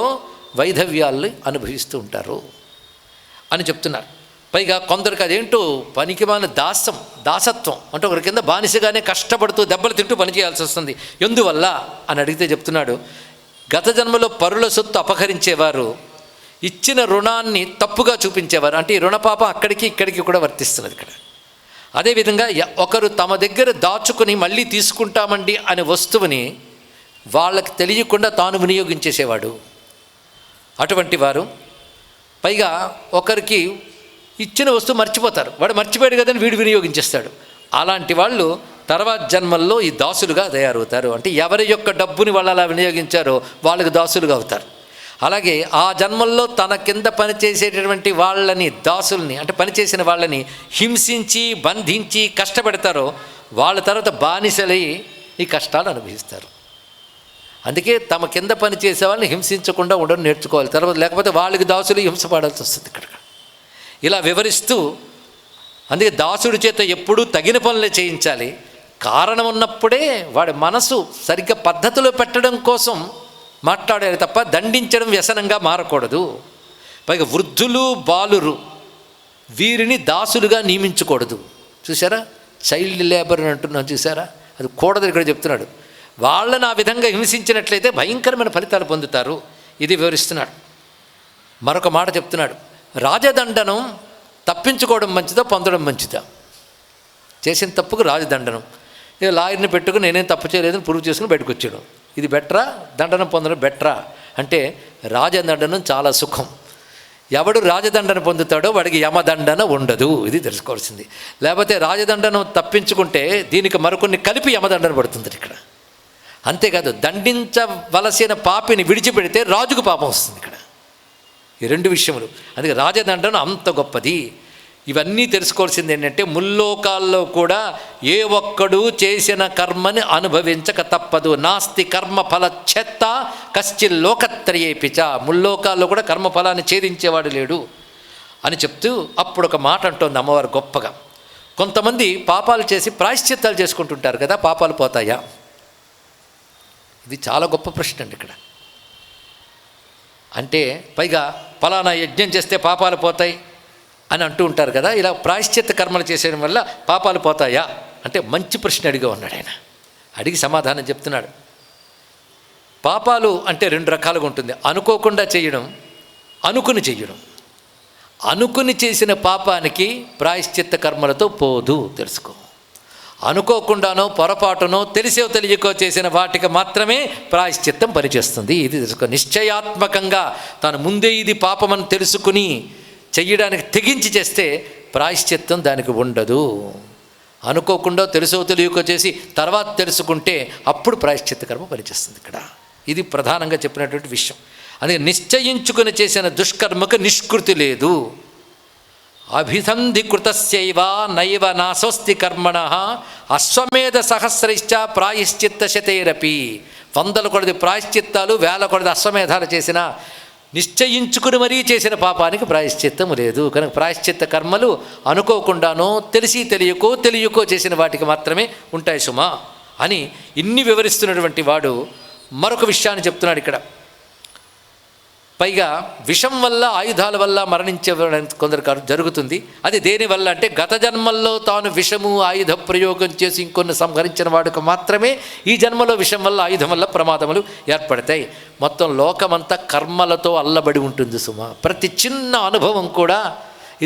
వైధవ్యాలు అనుభవిస్తూ ఉంటారు అని చెప్తున్నారు. పైగా కొందరికి అదేంటో పనికిమాలిన దాసత్వం అంటే ఒకరి కింద బానిసగానే కష్టపడుతూ దెబ్బలు తింటూ పనిచేయాల్సి వస్తుంది. ఎందువల్ల అని అడిగితే చెప్తున్నాడు, గత జన్మలో పరుల సొత్తు అపహరించేవారు, ఇచ్చిన రుణాన్ని తప్పుగా చూపించేవారు. అంటే ఈ రుణపాపం అక్కడికి ఇక్కడికి కూడా వర్తిస్తున్నది ఇక్కడ. అదేవిధంగా ఒకరు తమ దగ్గర దాచుకుని మళ్ళీ తీసుకుంటామండి అనే వస్తువుని వాళ్ళకి తెలియకుండా తాను వినియోగించేసేవాడు అటువంటి వారు. పైగా ఒకరికి ఇచ్చిన వస్తువు మర్చిపోతారు, వాడు మర్చిపోయాడు కదని వీడు వినియోగించేస్తాడు. అలాంటి వాళ్ళు తర్వాత జన్మల్లో ఈ దాసులుగా తయారవుతారు. అంటే ఎవరి యొక్క డబ్బుని వాళ్ళు అలా వినియోగించారో వాళ్ళకి దాసులుగా అవుతారు. అలాగే ఆ జన్మల్లో తన కింద పనిచేసేటటువంటి వాళ్ళని, దాసుల్ని అంటే పనిచేసిన వాళ్ళని హింసించి బంధించి కష్టపెడతారో వాళ్ళ తర్వాత బానిసలై ఈ కష్టాలు అనుభవిస్తారు. అందుకే తమ కింద పనిచేసే వాళ్ళని హింసించకుండా ఉండడం నేర్చుకోవాలి, తర్వాత లేకపోతే వాళ్ళకి దాసులు హింసపడాల్సి వస్తుంది ఇక్కడ. ఇలా వివరిస్తూ అందుకే దాసుడి చేత ఎప్పుడూ తగిన పనులే చేయించాలి. కారణం ఉన్నప్పుడే వాడి మనసు సరిగ్గా పద్ధతిలో పెట్టడం కోసం మాట్లాడాలి తప్ప దండించడం వ్యసనంగా మారకూడదు. పైగా వృద్ధులు బాలురు వీరిని దాసులుగా నియమించకూడదు. చూసారా, చైల్డ్ లేబర్ అని అంటున్నాం చూసారా, అది కూడదు ఇక్కడ చెప్తున్నాడు. వాళ్ళని ఆ విధంగా హింసించినట్లయితే భయంకరమైన ఫలితాలు పొందుతారు. ఇది వివరిస్తున్నాడు. మరొక మాట చెప్తున్నాడు, రాజదండనం తప్పించుకోవడం మంచిదా పొందడం మంచిదా? చేసిన తప్పుకు రాజదండనం, లాయర్ని పెట్టుకుని నేనేం తప్పు చేయలేదని ప్రూవ్ చేసుకుని బయటకు వచ్చాడు, ఇది బెటరా దండనం పొందడం బెటరా అంటే రాజదండనం చాలా సుఖం. ఎవడు రాజదండన పొందుతాడో వాడికి యమదండన ఉండదు. ఇది తెలుసుకోవాల్సింది. లేకపోతే రాజదండనం తప్పించుకుంటే దీనికి మరికొన్ని కలిపి యమదండన పడుతుంది ఇక్కడ. అంతేకాదు, దండించవలసిన పాపిని విడిచిపెడితే రాజుకు పాపం వస్తుంది ఇక్కడ. ఈ రెండు విషయములు. అందుకే రాజదండనం అంత గొప్పది. ఇవన్నీ తెలుసుకోవాల్సింది ఏంటంటే, ముల్లోకాల్లో కూడా ఏ ఒక్కడు చేసిన కర్మని అనుభవించక తప్పదు. నాస్తి కర్మఫల చెత్త కశ్చిల్ లోకత్రయేపిచ. ముల్లోకాల్లో కూడా కర్మఫలాన్ని ఛేదించేవాడు లేడు అని చెప్తూ అప్పుడు ఒక మాట అంటోంది అమ్మవారు గొప్పగా. కొంతమంది పాపాలు చేసి ప్రాయశ్చిత్తాలు చేసుకుంటుంటారు కదా, పాపాలు పోతాయా? ఇది చాలా గొప్ప ప్రశ్న అండి ఇక్కడ. అంటే పైగా ఫలానా యజ్ఞం చేస్తే పాపాలు పోతాయి అని అంటూ ఉంటారు కదా, ఇలా ప్రాయశ్చిత్త కర్మలు చేసేయడం వల్ల పాపాలు పోతాయా అంటే మంచి ప్రశ్న అడిగా ఉన్నాడు ఆయన. అడిగి సమాధానం చెప్తున్నాడు. పాపాలు అంటే రెండు రకాలుగా ఉంటుంది. అనుకోకుండా చేయడం, అనుకుని చేయడం. అనుకుని చేసిన పాపానికి ప్రాయశ్చిత్త కర్మలతో పోదు, తెలుసుకో. అనుకోకుండానో పొరపాటునో తెలిసో తెలియకో చేసిన వాటికి మాత్రమే ప్రాయశ్చిత్తం పనిచేస్తుంది. ఇది తెలుసుకో. నిశ్చయాత్మకంగా తాను ముందే ఇది పాపమని తెలుసుకుని చెయ్యడానికి తెగించి చేస్తే ప్రాయశ్చిత్తం దానికి ఉండదు. అనుకోకుండా తెలుసో తెలియకో చేసి తర్వాత తెలుసుకుంటే అప్పుడు ప్రాయశ్చిత్త కర్మ పనిచేస్తుంది ఇక్కడ. ఇది ప్రధానంగా చెప్పినటువంటి విషయం. అందుకే నిశ్చయించుకుని చేసిన దుష్కర్మకు నిష్కృతి లేదు. అభిసంధికృతస్యైవ నైవ నాశోస్తి కర్మణ అశ్వమేధ సహస్రైశ్చ ప్రాయశ్చిత్త శతైరపి. 100 కొలది ప్రాయశ్చిత్తాలు, 1000 కొలది అశ్వమేధాలు చేసిన నిశ్చయించుకుని మరీ చేసిన పాపానికి ప్రాయశ్చిత్తము లేదు. కనుక ప్రాయశ్చిత్త కర్మలు అనుకోకుండానో తెలిసి తెలియకో చేసిన వాటికి మాత్రమే ఉంటాయి సుమా అని ఇన్ని వివరిస్తున్నటువంటి వాడు మరొక విషయాన్ని చెప్తున్నాడు ఇక్కడ. పైగా విషం వల్ల, ఆయుధాల వల్ల మరణించే కొందరు జరుగుతుంది. అది దేనివల్ల అంటే గత జన్మల్లో తాను విషము ఆయుధ ప్రయోగం చేసి ఇంకొన్ని సంహరించిన వాడికి మాత్రమే ఈ జన్మలో విషం వల్ల, ఆయుధం వల్ల ప్రమాదములు ఏర్పడతాయి. మొత్తం లోకమంతా కర్మలతో అల్లబడి ఉంటుంది సుమా. ప్రతి చిన్న అనుభవం కూడా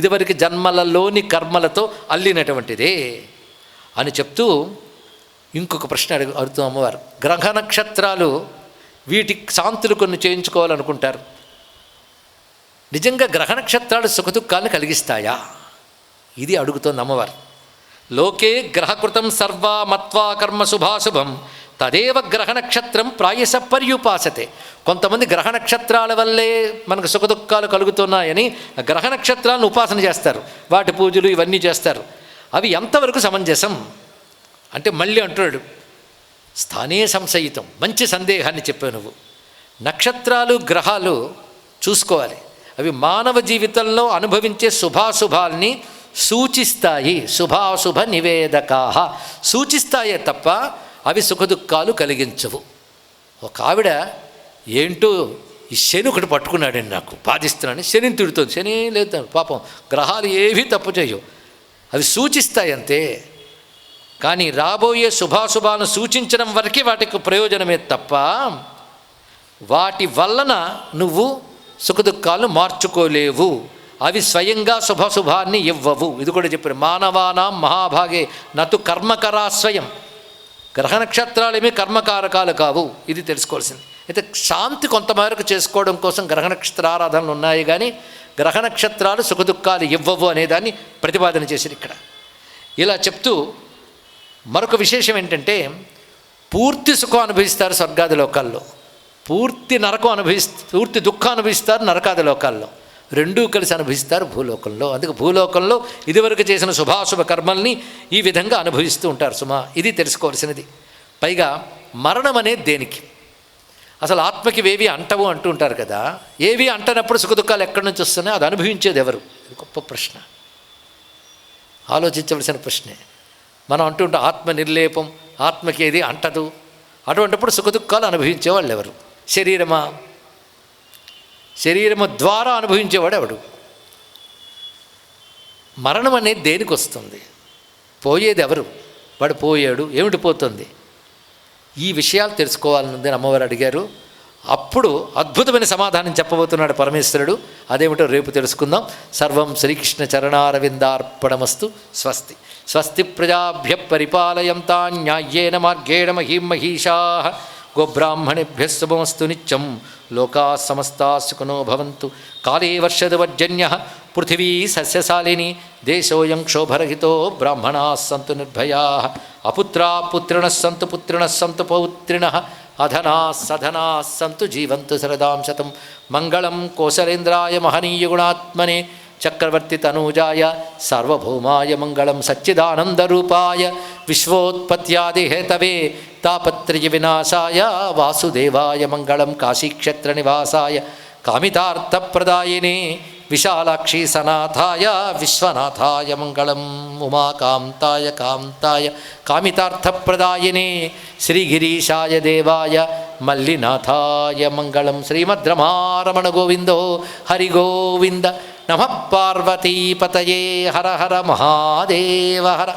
ఇదివరకు జన్మలలోని కర్మలతో అల్లినటువంటిదే అని చెప్తూ ఇంకొక ప్రశ్న అడుగుతూ అమ్మవారు, గ్రహ నక్షత్రాలు వీటి శాంతులు కొన్ని చేయించుకోవాలనుకుంటారు. నిజంగా గ్రహ నక్షత్రాలు సుఖదుఖాలను కలిగిస్తాయా? ఇది అడుగుతోంది అమ్మవారు. లోకే గ్రహకృతం సర్వా మత్వా కర్మ శుభాశుభం తదేవ గ్రహ నక్షత్రం ప్రాయస పర్యుపాసతే. కొంతమంది గ్రహ నక్షత్రాల వల్లే మనకు సుఖదుఖాలు కలుగుతున్నాయని గ్రహ నక్షత్రాలను ఉపాసన చేస్తారు, వాటి పూజలు ఇవన్నీ చేస్తారు. అవి ఎంతవరకు సమంజసం అంటే మళ్ళీ అంటున్నాడు, స్థానే సంశయితం. మంచి సందేహాన్ని చెప్పావు నువ్వు. నక్షత్రాలు గ్రహాలు చూసుకోవాలి. అవి మానవ జీవితంలో అనుభవించే శుభాశుభాల్ని సూచిస్తాయి. శుభాశుభ నివేదకాహ సూచిస్తాయే తప్ప అవి సుఖదుఖాలు కలిగించవు. ఒక ఆవిడ ఏంటో ఈ శని ఒకటి పట్టుకున్నాడండి, నాకు బాధిస్తున్నాను, శనిని తిడుతుంది. శని లేదు పాపం, గ్రహాలు ఏవీ తప్పు చేయవు, అవి సూచిస్తాయి అంతే. కానీ రాబోయే శుభాశుభాలను సూచించడం వరకే వాటికి ప్రయోజనమే తప్ప వాటి వలన నువ్వు సుఖదుఖాలను మార్చుకోలేవు. అవి స్వయంగా శుభాన్ని ఇవ్వవు. ఇది కూడా చెప్పారు. మానవానాం మహాభాగే నతు కర్మకరా స్వయం. గ్రహ నక్షత్రాలేమీ కర్మకారకాలు కావు. ఇది తెలుసుకోవాల్సింది. అయితే శాంతి కొంతమేరకు చేసుకోవడం కోసం గ్రహ నక్షత్ర ఆరాధనలు ఉన్నాయి, కానీ గ్రహ నక్షత్రాలు సుఖదుఖాలు ఇవ్వవు అనేదాన్ని ప్రతిపాదన చేశారు ఇక్కడ. ఇలా చెప్తూ మరొక విశేషం ఏంటంటే, పూర్తి సుఖం అనుభవిస్తారు స్వర్గాది లోకాల్లో, పూర్తి నరకం పూర్తి దుఃఖం అనుభవిస్తారు నరకాది లోకాల్లో, రెండూ కలిసి అనుభవిస్తారు భూలోకంలో. అందుకే భూలోకంలో ఇదివరకు చేసిన శుభాశుభ కర్మల్ని ఈ విధంగా అనుభవిస్తూ ఉంటారు సుమా. ఇది తెలుసుకోవాల్సినది. పైగా మరణం అనేది దేనికి? అసలు ఆత్మకి ఏవి అంటవు అంటూ ఉంటారు కదా, ఏవి అంటనప్పుడు సుఖదుఖాలు ఎక్కడి నుంచి వస్తున్నాయో అది అనుభవించేది ఎవరు? గొప్ప ప్రశ్న, ఆలోచించవలసిన ప్రశ్నే. మనం అంటూ ఉంటాం ఆత్మ నిర్లేపం, ఆత్మకి ఏది అంటదు. అటువంటిప్పుడు సుఖదుఖాలు అనుభవించేవాళ్ళు ఎవరు? శరీరమా? శరీరము ద్వారా అనుభవించేవాడు ఎవడు? మరణం అనేది దేనికి వస్తుంది? పోయేది ఎవరు? వాడు పోయాడు, ఏమిటి పోతుంది? ఈ విషయాలు తెలుసుకోవాలన్నది అమ్మవారు అడిగారు. అప్పుడు అద్భుతమైన సమాధానం చెప్పబోతున్నాడు పరమేశ్వరుడు. అదేమిటో రేపు తెలుసుకుందాం. సర్వం శ్రీకృష్ణ చరణారవిందార్పణమస్తు. స్వస్తి. స్వస్తి ప్రజాభ్య పరిపాలయంతాం న్యాయేన మార్గేణ మహీం మహిషాః. గోబ్రాహ్మణేభ్యः శుభమస్తు నిత్యం. లోకాः సమస్తాः సుఖినో భవంతు. కాలే వర్షద్వర్జన్యः పృథివీ సస్యశాలిని. దేశోऽयं క్షోభరహితో బ్రాహ్మణాः సంతు నిర్భయాः. అపుత్రాः పుత్రిణः సంతు పుత్రిణः సంతు పౌత్రిణः. అధనాः సధనాः సంతు జీవంతు శరదాం శతం. మంగళం కోసలేంద్రాయ మహనీయ గుణాత్మనే చక్రవర్తి తనూజాయ సార్వభౌమాయ మంగళం. సచ్చిదానందరూపాయ విశ్వోత్పత్యాది హేతవే తాపత్రయ వినాశాయ వాసుదేవాయ మంగళం. కాశీక్షేత్ర నివాసాయ కామితార్థప్రదాయినే విశాలాక్షి సనాథాయ విశ్వనాథాయ మంగళం. ఉమాకాంతాయ కాంతాయ కామితార్థప్రదాయినే శ్రీగిరీశాయ దేవాయ మల్లినాథాయ మంగళం. శ్రీమద్రమారమణ గోవిందో హరిగోవింద. నమః పార్వతీపతయే. హర హర మహాదేవ హర.